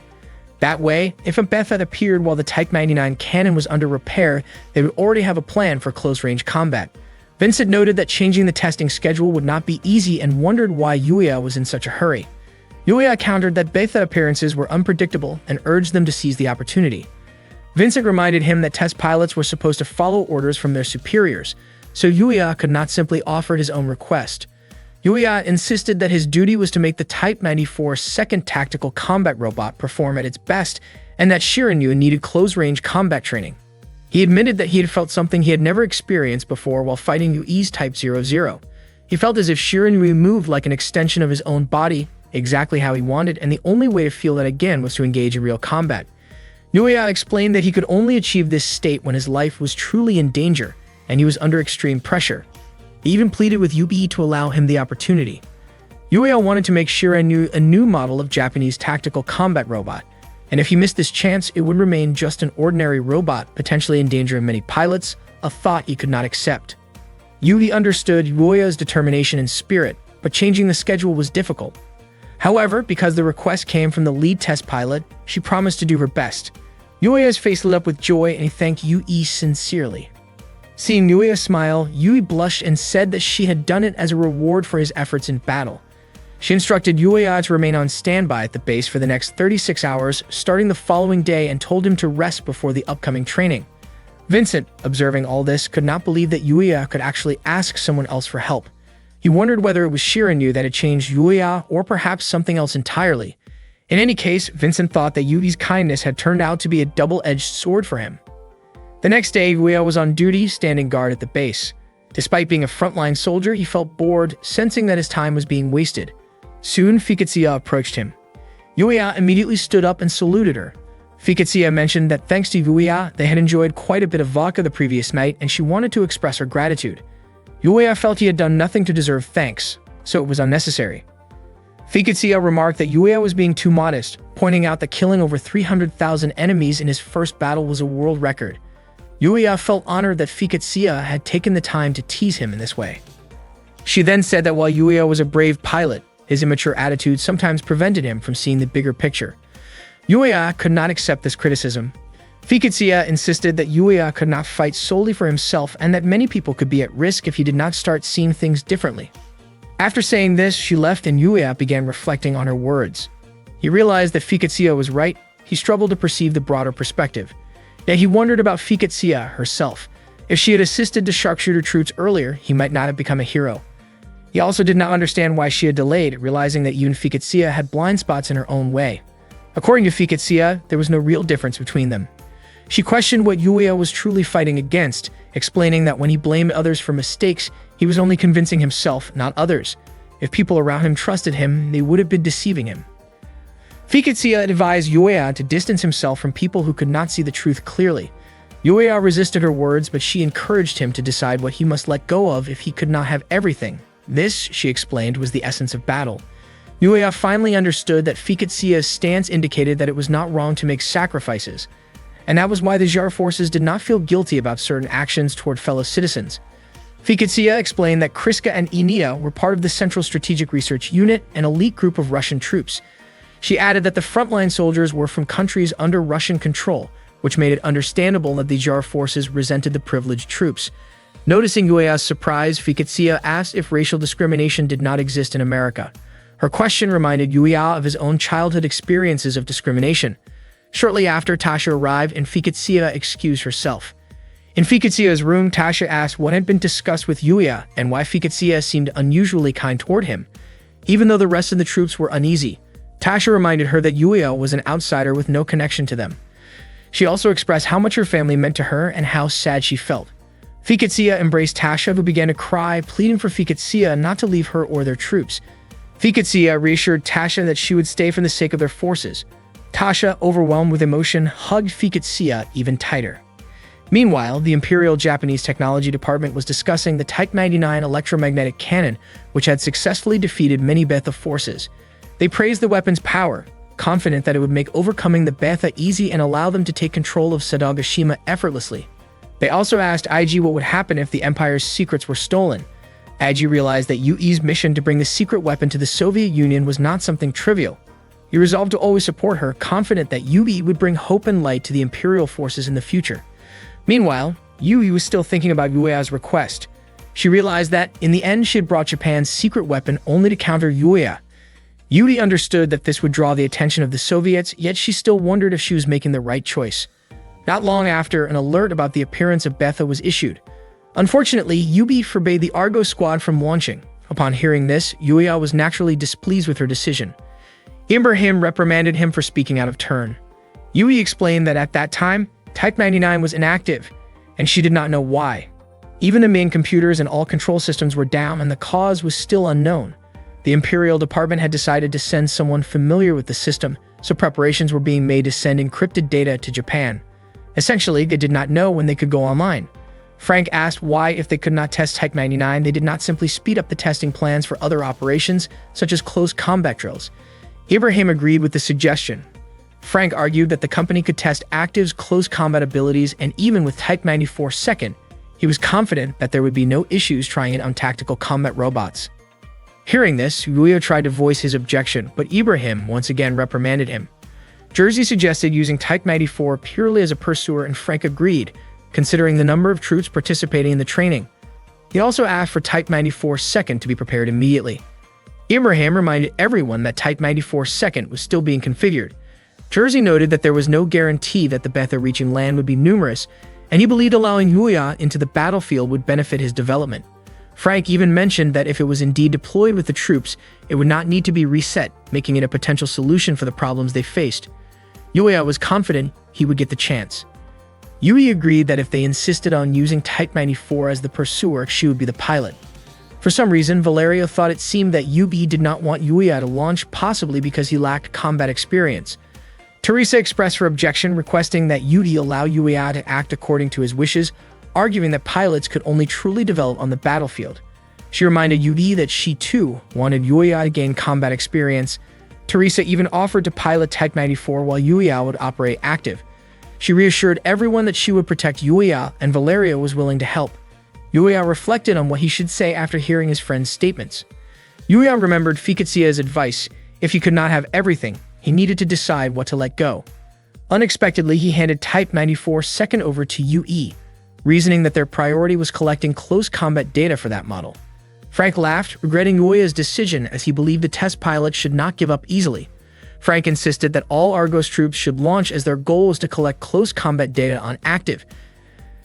That way, if a Betha appeared while the Type 99 cannon was under repair, they would already have a plan for close-range combat. Vincent noted that changing the testing schedule would not be easy and wondered why Yuya was in such a hurry. Yuya countered that Betha appearances were unpredictable and urged them to seize the opportunity. Vincent reminded him that test pilots were supposed to follow orders from their superiors, so Yuya could not simply offer his own request. Yuya insisted that his duty was to make the Type 94 second tactical combat robot perform at its best, and that Shiranui needed close-range combat training. He admitted that he had felt something he had never experienced before while fighting Yui's Type 00. He felt as if Shiranui moved like an extension of his own body, exactly how he wanted, and the only way to feel that again was to engage in real combat. Yuya explained that he could only achieve this state when his life was truly in danger, and he was under extreme pressure. He even pleaded with Yubi to allow him the opportunity. Yuya wanted to make Shiranui a new model of Japanese tactical combat robot, and if he missed this chance, it would remain just an ordinary robot, potentially endangering many pilots, a thought he could not accept. Yubi understood Yuya's determination and spirit, but changing the schedule was difficult. However, because the request came from the lead test pilot, she promised to do her best. Yuya's face lit up with joy and he thanked Yui sincerely. Seeing Yuya smile, Yui blushed and said that she had done it as a reward for his efforts in battle. She instructed Yuya to remain on standby at the base for the next 36 hours, starting the following day, and told him to rest before the upcoming training. Vincent, observing all this, could not believe that Yuya could actually ask someone else for help. He wondered whether it was Shiranui that had changed Yuya or perhaps something else entirely. In any case, Vincent thought that Yui's kindness had turned out to be a double-edged sword for him. The next day, Yuya was on duty, standing guard at the base. Despite being a frontline soldier, he felt bored, sensing that his time was being wasted. Soon, Fiketsuya approached him. Yuya immediately stood up and saluted her. Fiketsuya mentioned that thanks to Yuya, they had enjoyed quite a bit of vodka the previous night, and she wanted to express her gratitude. Yuya felt he had done nothing to deserve thanks, so it was unnecessary. Fiketsuya remarked that Yuya was being too modest, pointing out that killing over 300,000 enemies in his first battle was a world record. Yuya felt honored that Fiketsuya had taken the time to tease him in this way. She then said that while Yuya was a brave pilot, his immature attitude sometimes prevented him from seeing the bigger picture. Yuya could not accept this criticism. Fiketsuya insisted that Yuya could not fight solely for himself and that many people could be at risk if he did not start seeing things differently. After saying this, she left and Yuya began reflecting on her words. He realized that Fiketsuya was right. He struggled to perceive the broader perspective. Yet he wondered about Fiketsuya herself. If she had assisted the sharpshooter troops earlier, he might not have become a hero. He also did not understand why she had delayed, realizing that even Fiketsuya had blind spots in her own way. According to Fiketsuya, there was no real difference between them. She questioned what Yuya was truly fighting against, explaining that when he blamed others for mistakes, he was only convincing himself, not others. If people around him trusted him, they would have been deceiving him. Fiketsia advised Yuya to distance himself from people who could not see the truth clearly. Yuya resisted her words, but she encouraged him to decide what he must let go of if he could not have everything. This, she explained, was the essence of battle. Yuya finally understood that Fiketsia's stance indicated that it was not wrong to make sacrifices, and that was why the Zhar forces did not feel guilty about certain actions toward fellow citizens. Fiketsia explained that Kriska and Enia were part of the Central Strategic Research Unit, an elite group of Russian troops. She added that the frontline soldiers were from countries under Russian control, which made it understandable that the Zhar forces resented the privileged troops. Noticing Yuya's surprise, Fiketsia asked if racial discrimination did not exist in America. Her question reminded Yuya of his own childhood experiences of discrimination. Shortly after, Tasha arrived and Fiketsia excused herself. In Fiketsia's room, Tasha asked what had been discussed with Yuya and why Fiketsia seemed unusually kind toward him. Even though the rest of the troops were uneasy, Tasha reminded her that Yuya was an outsider with no connection to them. She also expressed how much her family meant to her and how sad she felt. Fiketsia embraced Tasha, who began to cry, pleading for Fiketsia not to leave her or their troops. Fiketsia reassured Tasha that she would stay for the sake of their forces. Tasha, overwhelmed with emotion, hugged Fiketsia even tighter. Meanwhile, the Imperial Japanese Technology Department was discussing the Type 99 electromagnetic cannon, which had successfully defeated many Betha forces. They praised the weapon's power, confident that it would make overcoming the Betha easy and allow them to take control of Sadagashima effortlessly. They also asked IG what would happen if the Empire's secrets were stolen. IG realized that Yui's mission to bring the secret weapon to the Soviet Union was not something trivial. He resolved to always support her, confident that Yui would bring hope and light to the Imperial forces in the future. Meanwhile, Yui was still thinking about Yuya's request. She realized that, in the end, she had brought Japan's secret weapon only to counter Yuya. Yui understood that this would draw the attention of the Soviets, yet she still wondered if she was making the right choice. Not long after, an alert about the appearance of Betha was issued. Unfortunately, Yui forbade the Argo squad from launching. Upon hearing this, Yuya was naturally displeased with her decision. Ibrahim reprimanded him for speaking out of turn. Yui explained that at that time, Type 99 was inactive, and she did not know why. Even the main computers and all control systems were down, and the cause was still unknown. The Imperial Department had decided to send someone familiar with the system, so preparations were being made to send encrypted data to Japan. Essentially, they did not know when they could go online. Frank asked why, if they could not test Type 99, they did not simply speed up the testing plans for other operations, such as close combat drills. Ibrahim agreed with the suggestion. Frank argued that the company could test Active's close combat abilities, and even with Type 94 second, he was confident that there would be no issues trying it on tactical combat robots. Hearing this, Yuya tried to voice his objection, but Ibrahim once again reprimanded him. Jersey suggested using Type 94 purely as a pursuer, and Frank agreed, considering the number of troops participating in the training. He also asked for Type 94 second to be prepared immediately. Ibrahim reminded everyone that Type 94 second was still being configured. Jersey noted that there was no guarantee that the Betha reaching land would be numerous, and he believed allowing Yuya into the battlefield would benefit his development. Frank even mentioned that if it was indeed deployed with the troops, it would not need to be reset, making it a potential solution for the problems they faced. Yuya was confident he would get the chance. Yui agreed that if they insisted on using Type 94 as the pursuer, she would be the pilot. For some reason, Valeria thought it seemed that Yui did not want Yuya to launch, possibly because he lacked combat experience. Teresa expressed her objection, requesting that Yui allow Yuya to act according to his wishes, arguing that pilots could only truly develop on the battlefield. She reminded Yui that she too wanted Yuya to gain combat experience. Teresa even offered to pilot Type 94 while Yuya would operate Active. She reassured everyone that she would protect Yuya, and Valeria was willing to help. Yuya reflected on what he should say after hearing his friend's statements. Yuya remembered Fiketsia's advice: if he could not have everything, he needed to decide what to let go. Unexpectedly, he handed Type 94 second over to Yui, reasoning that their priority was collecting close combat data for that model. Frank laughed, regretting Yuya's decision, as he believed the test pilot should not give up easily. Frank insisted that all Argos troops should launch, as their goal was to collect close combat data on Active,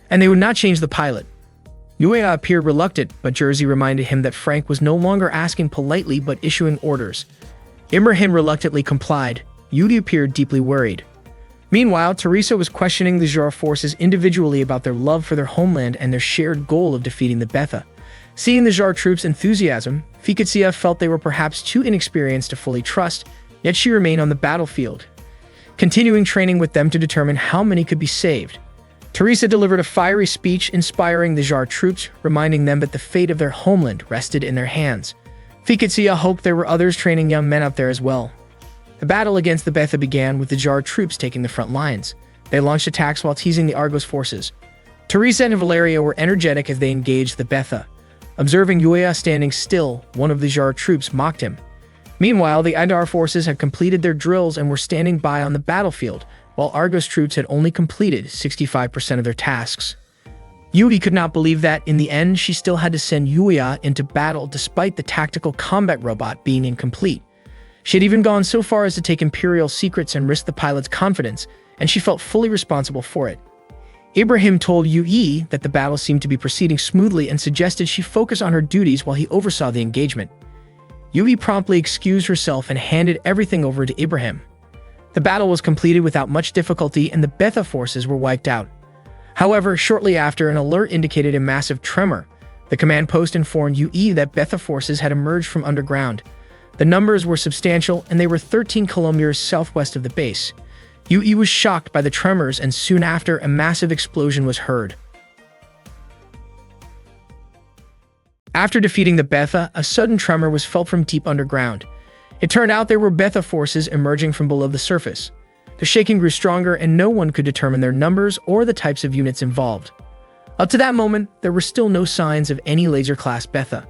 and they would not change the pilot. Yuya appeared reluctant, but Jersey reminded him that Frank was no longer asking politely but issuing orders. Ibrahim reluctantly complied. Yui appeared deeply worried. Meanwhile, Teresa was questioning the Zhar forces individually about their love for their homeland and their shared goal of defeating the Betha. Seeing the Zhar troops' enthusiasm, Fiketsia felt they were perhaps too inexperienced to fully trust, yet she remained on the battlefield, continuing training with them to determine how many could be saved. Teresa delivered a fiery speech inspiring the Jar troops, reminding them that the fate of their homeland rested in their hands. Fiketsia hoped there were others training young men out there as well. The battle against the Betha began with the Jar troops taking the front lines. They launched attacks while teasing the Argos forces. Teresa and Valerio were energetic as they engaged the Betha. Observing Yuya standing still, one of the Jar troops mocked him. Meanwhile, the Adar forces had completed their drills and were standing by on the battlefield, while Argos troops had only completed 65% of their tasks. Yuri could not believe that, in the end, she still had to send Yuya into battle despite the tactical combat robot being incomplete. She had even gone so far as to take Imperial secrets and risk the pilot's confidence, and she felt fully responsible for it. Ibrahim told Yui that the battle seemed to be proceeding smoothly and suggested she focus on her duties while he oversaw the engagement. Yui promptly excused herself and handed everything over to Ibrahim. The battle was completed without much difficulty and the Betha forces were wiped out. However, shortly after, an alert indicated a massive tremor. The command post informed Yui that Betha forces had emerged from underground. The numbers were substantial and they were 13 kilometers southwest of the base. Yui was shocked by the tremors and soon after, a massive explosion was heard. After defeating the Betha, a sudden tremor was felt from deep underground. It turned out there were Betha forces emerging from below the surface. The shaking grew stronger and no one could determine their numbers or the types of units involved. Up to that moment, there were still no signs of any laser-class Betha.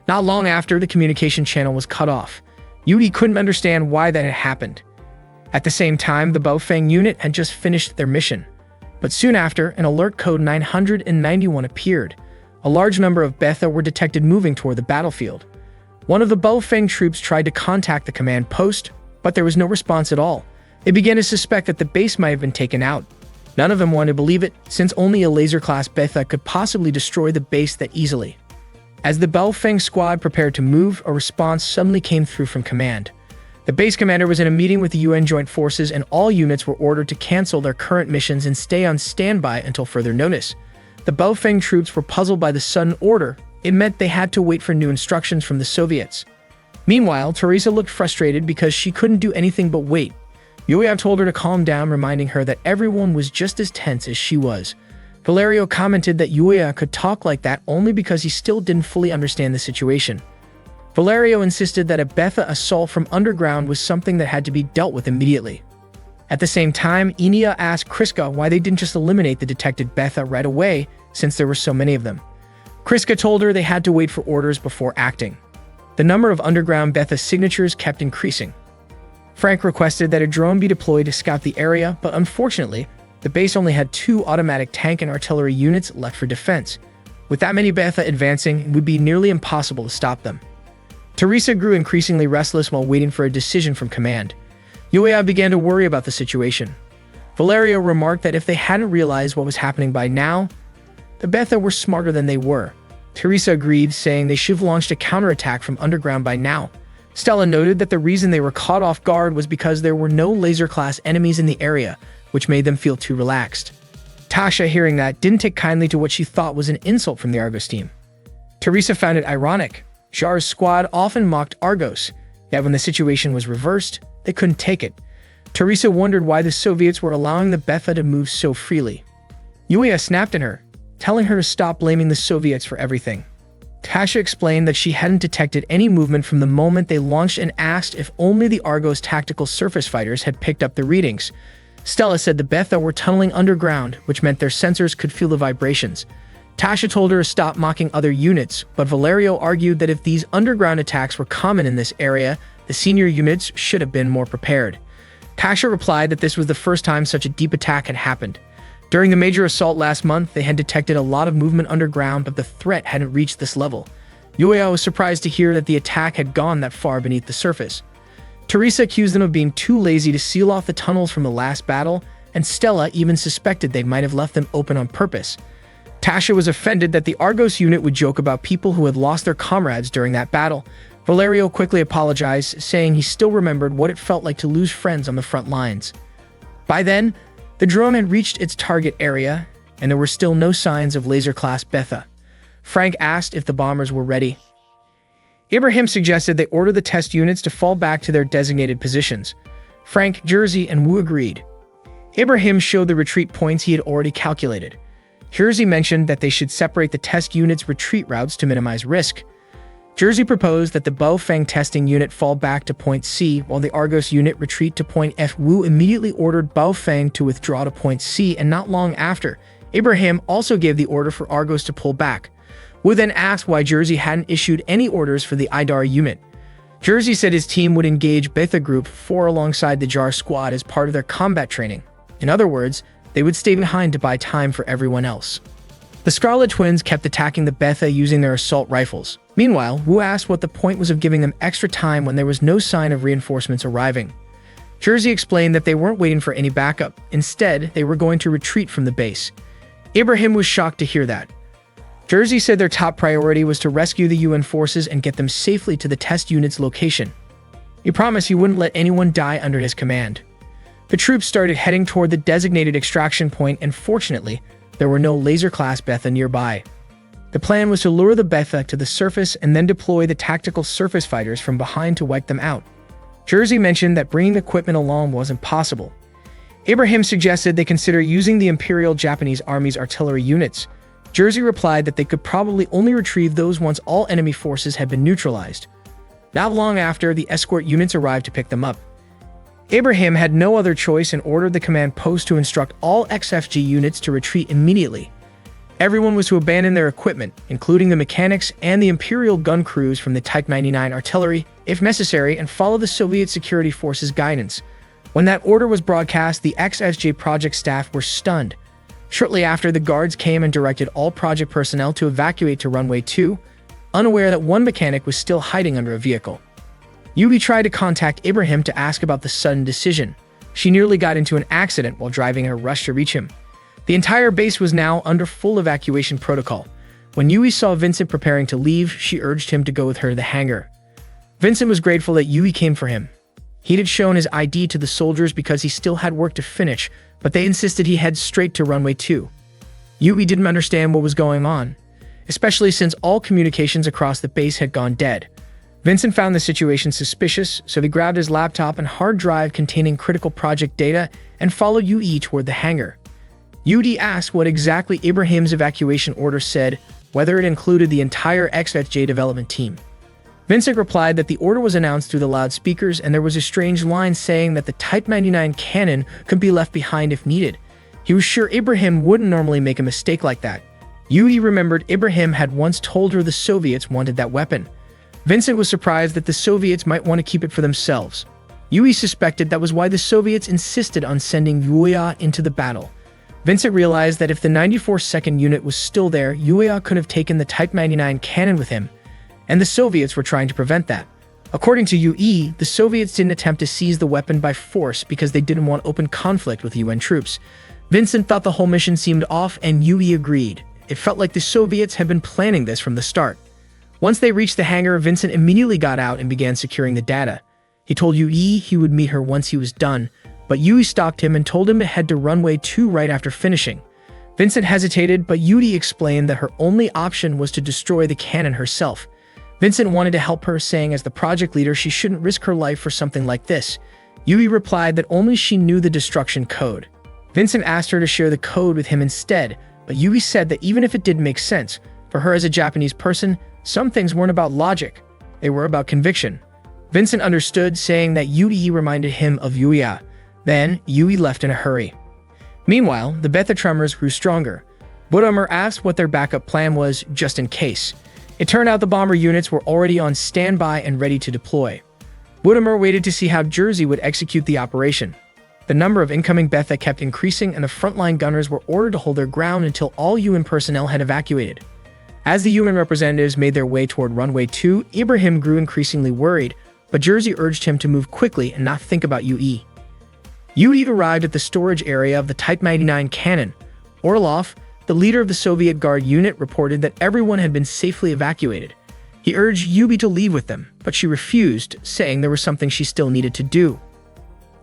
Not long after, the communication channel was cut off. Yui couldn't understand why that had happened. At the same time, the Baofeng unit had just finished their mission. But soon after, an alert code 991 appeared. A large number of Betha were detected moving toward the battlefield. One of the Baofeng troops tried to contact the command post, but there was no response at all. They began to suspect that the base might have been taken out. None of them wanted to believe it, since only a laser-class Betha could possibly destroy the base that easily. As the Baofeng squad prepared to move, a response suddenly came through from command. The base commander was in a meeting with the UN Joint Forces and all units were ordered to cancel their current missions and stay on standby until further notice. The Baofeng troops were puzzled by the sudden order. It meant they had to wait for new instructions from the Soviets. Meanwhile, Teresa looked frustrated because she couldn't do anything but wait. Yuya told her to calm down, reminding her that everyone was just as tense as she was. Valerio commented that Yuya could talk like that only because he still didn't fully understand the situation. Valerio insisted that a Betha assault from underground was something that had to be dealt with immediately. At the same time, Enia asked Kriska why they didn't just eliminate the detected Betha right away, since there were so many of them. Kriska told her they had to wait for orders before acting. The number of underground Betha signatures kept increasing. Frank requested that a drone be deployed to scout the area, but unfortunately, the base only had 2 automatic tank and artillery units left for defense. With that many Betha advancing, it would be nearly impossible to stop them. Teresa grew increasingly restless while waiting for a decision from command. Yuya began to worry about the situation. Valerio remarked that if they hadn't realized what was happening by now, the Betha were smarter than they were. Teresa agreed, saying they should have launched a counterattack from underground by now. Stella noted that the reason they were caught off guard was because there were no laser-class enemies in the area, which made them feel too relaxed. Tasha, hearing that, didn't take kindly to what she thought was an insult from the Argos team. Teresa found it ironic. Jar's squad often mocked Argos, yet when the situation was reversed, they couldn't take it. Teresa wondered why the Soviets were allowing the Betha to move so freely. Yuya snapped at her, telling her to stop blaming the Soviets for everything. Tasha explained that she hadn't detected any movement from the moment they launched and asked if only the Argos tactical surface fighters had picked up the readings. Stella said the Betha were tunneling underground, which meant their sensors could feel the vibrations. Tasha told her to stop mocking other units, but Valerio argued that if these underground attacks were common in this area, the senior units should have been more prepared. Tasha replied that this was the first time such a deep attack had happened. During the major assault last month, they had detected a lot of movement underground, but the threat hadn't reached this level. Yuya was surprised to hear that the attack had gone that far beneath the surface. Teresa accused them of being too lazy to seal off the tunnels from the last battle, and Stella even suspected they might have left them open on purpose. Tasha was offended that the Argos unit would joke about people who had lost their comrades during that battle. Valerio quickly apologized, saying he still remembered what it felt like to lose friends on the front lines. By then, the drone had reached its target area, and there were still no signs of laser-class Betha. Frank asked if the bombers were ready. Ibrahim suggested they order the test units to fall back to their designated positions. Frank, Jersey, and Wu agreed. Ibrahim showed the retreat points he had already calculated. Jersey mentioned that they should separate the test units' retreat routes to minimize risk. Jersey proposed that the Baofeng testing unit fall back to point C, while the Argos unit retreat to point F. Wu immediately ordered Baofeng to withdraw to point C, and not long after, Ibrahim also gave the order for Argos to pull back. Wu then asked why Jersey hadn't issued any orders for the Idar unit. Jersey said his team would engage Beta Group 4 alongside the JAR squad as part of their combat training. In other words, they would stay behind to buy time for everyone else. The Scarlet Twins kept attacking the Beta using their assault rifles. Meanwhile, Wu asked what the point was of giving them extra time when there was no sign of reinforcements arriving. Jersey explained that they weren't waiting for any backup. Instead, they were going to retreat from the base. Ibrahim was shocked to hear that. Jersey said their top priority was to rescue the UN forces and get them safely to the test unit's location. He promised he wouldn't let anyone die under his command. The troops started heading toward the designated extraction point, and fortunately, there were no laser-class Beta nearby. The plan was to lure the Beta to the surface and then deploy the tactical surface fighters from behind to wipe them out. Jersey mentioned that bringing equipment along wasn't possible. Ibrahim suggested they consider using the Imperial Japanese Army's artillery units. Jersey replied that they could probably only retrieve those once all enemy forces had been neutralized. Not long after, the escort units arrived to pick them up. Ibrahim had no other choice and ordered the command post to instruct all XFG units to retreat immediately. Everyone was to abandon their equipment, including the mechanics and the Imperial gun crews from the Type 99 artillery, if necessary, and follow the Soviet security forces' guidance. When that order was broadcast, the XFJ project staff were stunned. Shortly after, the guards came and directed all project personnel to evacuate to runway 2, unaware that one mechanic was still hiding under a vehicle. Yubi tried to contact Ibrahim to ask about the sudden decision. She nearly got into an accident while driving in a rush to reach him. The entire base was now under full evacuation protocol. When Yui saw Vincent preparing to leave, she urged him to go with her to the hangar. Vincent was grateful that Yui came for him. He'd had shown his ID to the soldiers because he still had work to finish, but they insisted he head straight to runway 2. Yui didn't understand what was going on, especially since all communications across the base had gone dead. Vincent found the situation suspicious, so he grabbed his laptop and hard drive containing critical project data and followed Yui toward the hangar. Yui asked what exactly Ibrahim's evacuation order said, whether it included the entire XFJ development team. Vincent replied that the order was announced through the loudspeakers, and there was a strange line saying that the Type 99 cannon could be left behind if needed. He was sure Ibrahim wouldn't normally make a mistake like that. Yui remembered Ibrahim had once told her the Soviets wanted that weapon. Vincent was surprised that the Soviets might want to keep it for themselves. Yui suspected that was why the Soviets insisted on sending Yuya into the battle. Vincent realized that if the 94th unit was still there, Yuya could have taken the Type 99 cannon with him, and the Soviets were trying to prevent that. According to Yui, the Soviets didn't attempt to seize the weapon by force because they didn't want open conflict with UN troops. Vincent thought the whole mission seemed off, and Yui agreed. It felt like the Soviets had been planning this from the start. Once they reached the hangar, Vincent immediately got out and began securing the data. He told Yui he would meet her once he was done, but Yui stopped him and told him to head to runway 2 right after finishing. Vincent hesitated, but Yui explained that her only option was to destroy the cannon herself. Vincent wanted to help her, saying as the project leader she shouldn't risk her life for something like this. Yui replied that only she knew the destruction code. Vincent asked her to share the code with him instead, but Yui said that even if it didn't make sense, for her as a Japanese person, some things weren't about logic, they were about conviction. Vincent understood, saying that Yui reminded him of Yuya. Then, Yui left in a hurry. Meanwhile, the Beta tremors grew stronger. Budamur asked what their backup plan was, just in case. It turned out the bomber units were already on standby and ready to deploy. Budamur waited to see how Jersey would execute the operation. The number of incoming Beta kept increasing, and the frontline gunners were ordered to hold their ground until all UN personnel had evacuated. As the UN representatives made their way toward runway 2, Ibrahim grew increasingly worried, but Jersey urged him to move quickly and not think about Yui. Yui arrived at the storage area of the Type 99 cannon. Orlov, the leader of the Soviet Guard unit, reported that everyone had been safely evacuated. He urged Yui to leave with them, but she refused, saying there was something she still needed to do.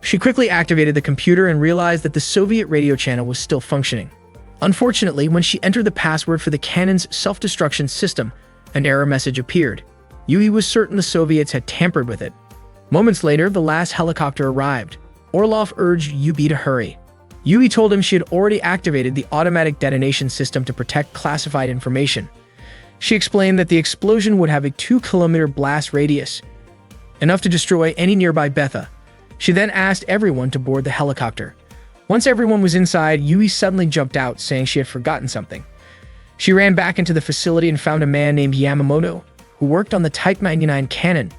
She quickly activated the computer and realized that the Soviet radio channel was still functioning. Unfortunately, when she entered the password for the cannon's self-destruction system, an error message appeared. Yui was certain the Soviets had tampered with it. Moments later, the last helicopter arrived. Orlov urged Yui to hurry. Yui told him she had already activated the automatic detonation system to protect classified information. She explained that the explosion would have a 2-kilometer blast radius, enough to destroy any nearby Betha. She then asked everyone to board the helicopter. Once everyone was inside, Yui suddenly jumped out, saying she had forgotten something. She ran back into the facility and found a man named Yamamoto, who worked on the Type 99 cannon.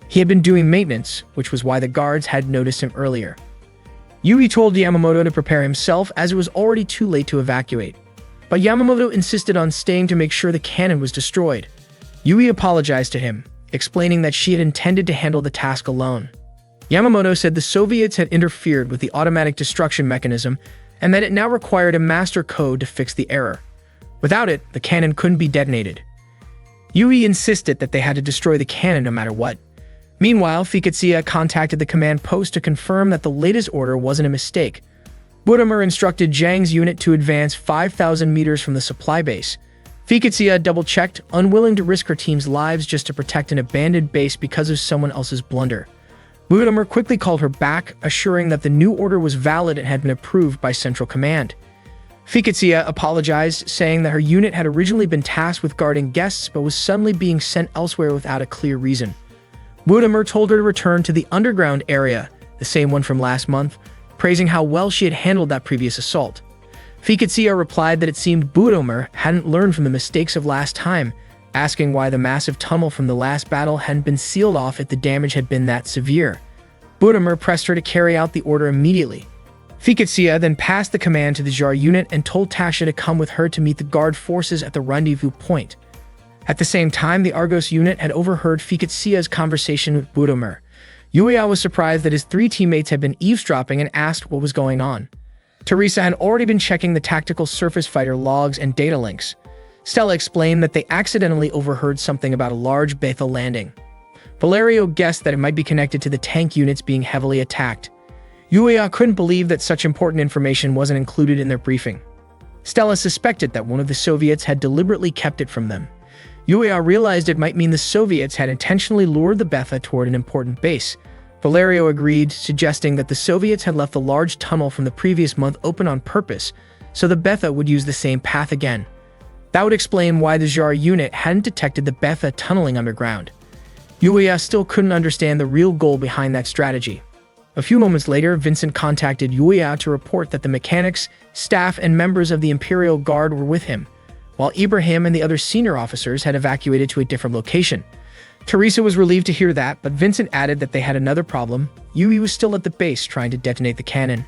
He had been doing maintenance, which was why the guards had noticed him earlier. Yui told Yamamoto to prepare himself as it was already too late to evacuate. But Yamamoto insisted on staying to make sure the cannon was destroyed. Yui apologized to him, explaining that she had intended to handle the task alone. Yamamoto said the Soviets had interfered with the automatic destruction mechanism and that it now required a master code to fix the error. Without it, the cannon couldn't be detonated. Yui insisted that they had to destroy the cannon no matter what. Meanwhile, Fiketsia contacted the command post to confirm that the latest order wasn't a mistake. Budamer instructed Zhang's unit to advance 5,000 meters from the supply base. Fiketsia double-checked, unwilling to risk her team's lives just to protect an abandoned base because of someone else's blunder. Budamer quickly called her back, assuring that the new order was valid and had been approved by Central Command. Fiketsia apologized, saying that her unit had originally been tasked with guarding guests but was suddenly being sent elsewhere without a clear reason. Budamer told her to return to the underground area, the same one from last month, praising how well she had handled that previous assault. Fiketsia replied that it seemed Budamer hadn't learned from the mistakes of last time, asking why the massive tunnel from the last battle hadn't been sealed off if the damage had been that severe. Budamer pressed her to carry out the order immediately. Fiketsia then passed the command to the Jar unit and told Tasha to come with her to meet the guard forces at the rendezvous point. At the same time, the Argos unit had overheard Fiketsia's conversation with Budamer. Yuya was surprised that his 3 teammates had been eavesdropping and asked what was going on. Teresa had already been checking the tactical surface fighter logs and data links. Stella explained that they accidentally overheard something about a large Betha landing. Valerio guessed that it might be connected to the tank units being heavily attacked. Yuya couldn't believe that such important information wasn't included in their briefing. Stella suspected that one of the Soviets had deliberately kept it from them. Yuya realized it might mean the Soviets had intentionally lured the Betha toward an important base. Valerio agreed, suggesting that the Soviets had left the large tunnel from the previous month open on purpose, so the Betha would use the same path again. That would explain why the Jar unit hadn't detected the Betha tunneling underground. Yuya still couldn't understand the real goal behind that strategy. A few moments later, Vincent contacted Yuya to report that the mechanics, staff, and members of the Imperial Guard were with him, while Ibrahim and the other senior officers had evacuated to a different location. Teresa was relieved to hear that, but Vincent added that they had another problem. Yui was still at the base trying to detonate the cannon.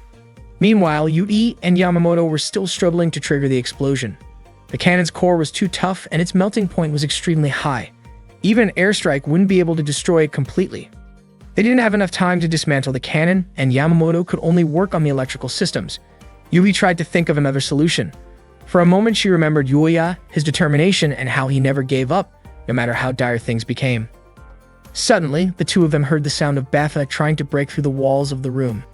Meanwhile, Yui and Yamamoto were still struggling to trigger the explosion. The cannon's core was too tough and its melting point was extremely high. Even an airstrike wouldn't be able to destroy it completely. They didn't have enough time to dismantle the cannon, and Yamamoto could only work on the electrical systems. Yui tried to think of another solution. For a moment, she remembered Yuya, his determination, and how he never gave up, no matter how dire things became. Suddenly, the two of them heard the sound of Betha trying to break through the walls of the room.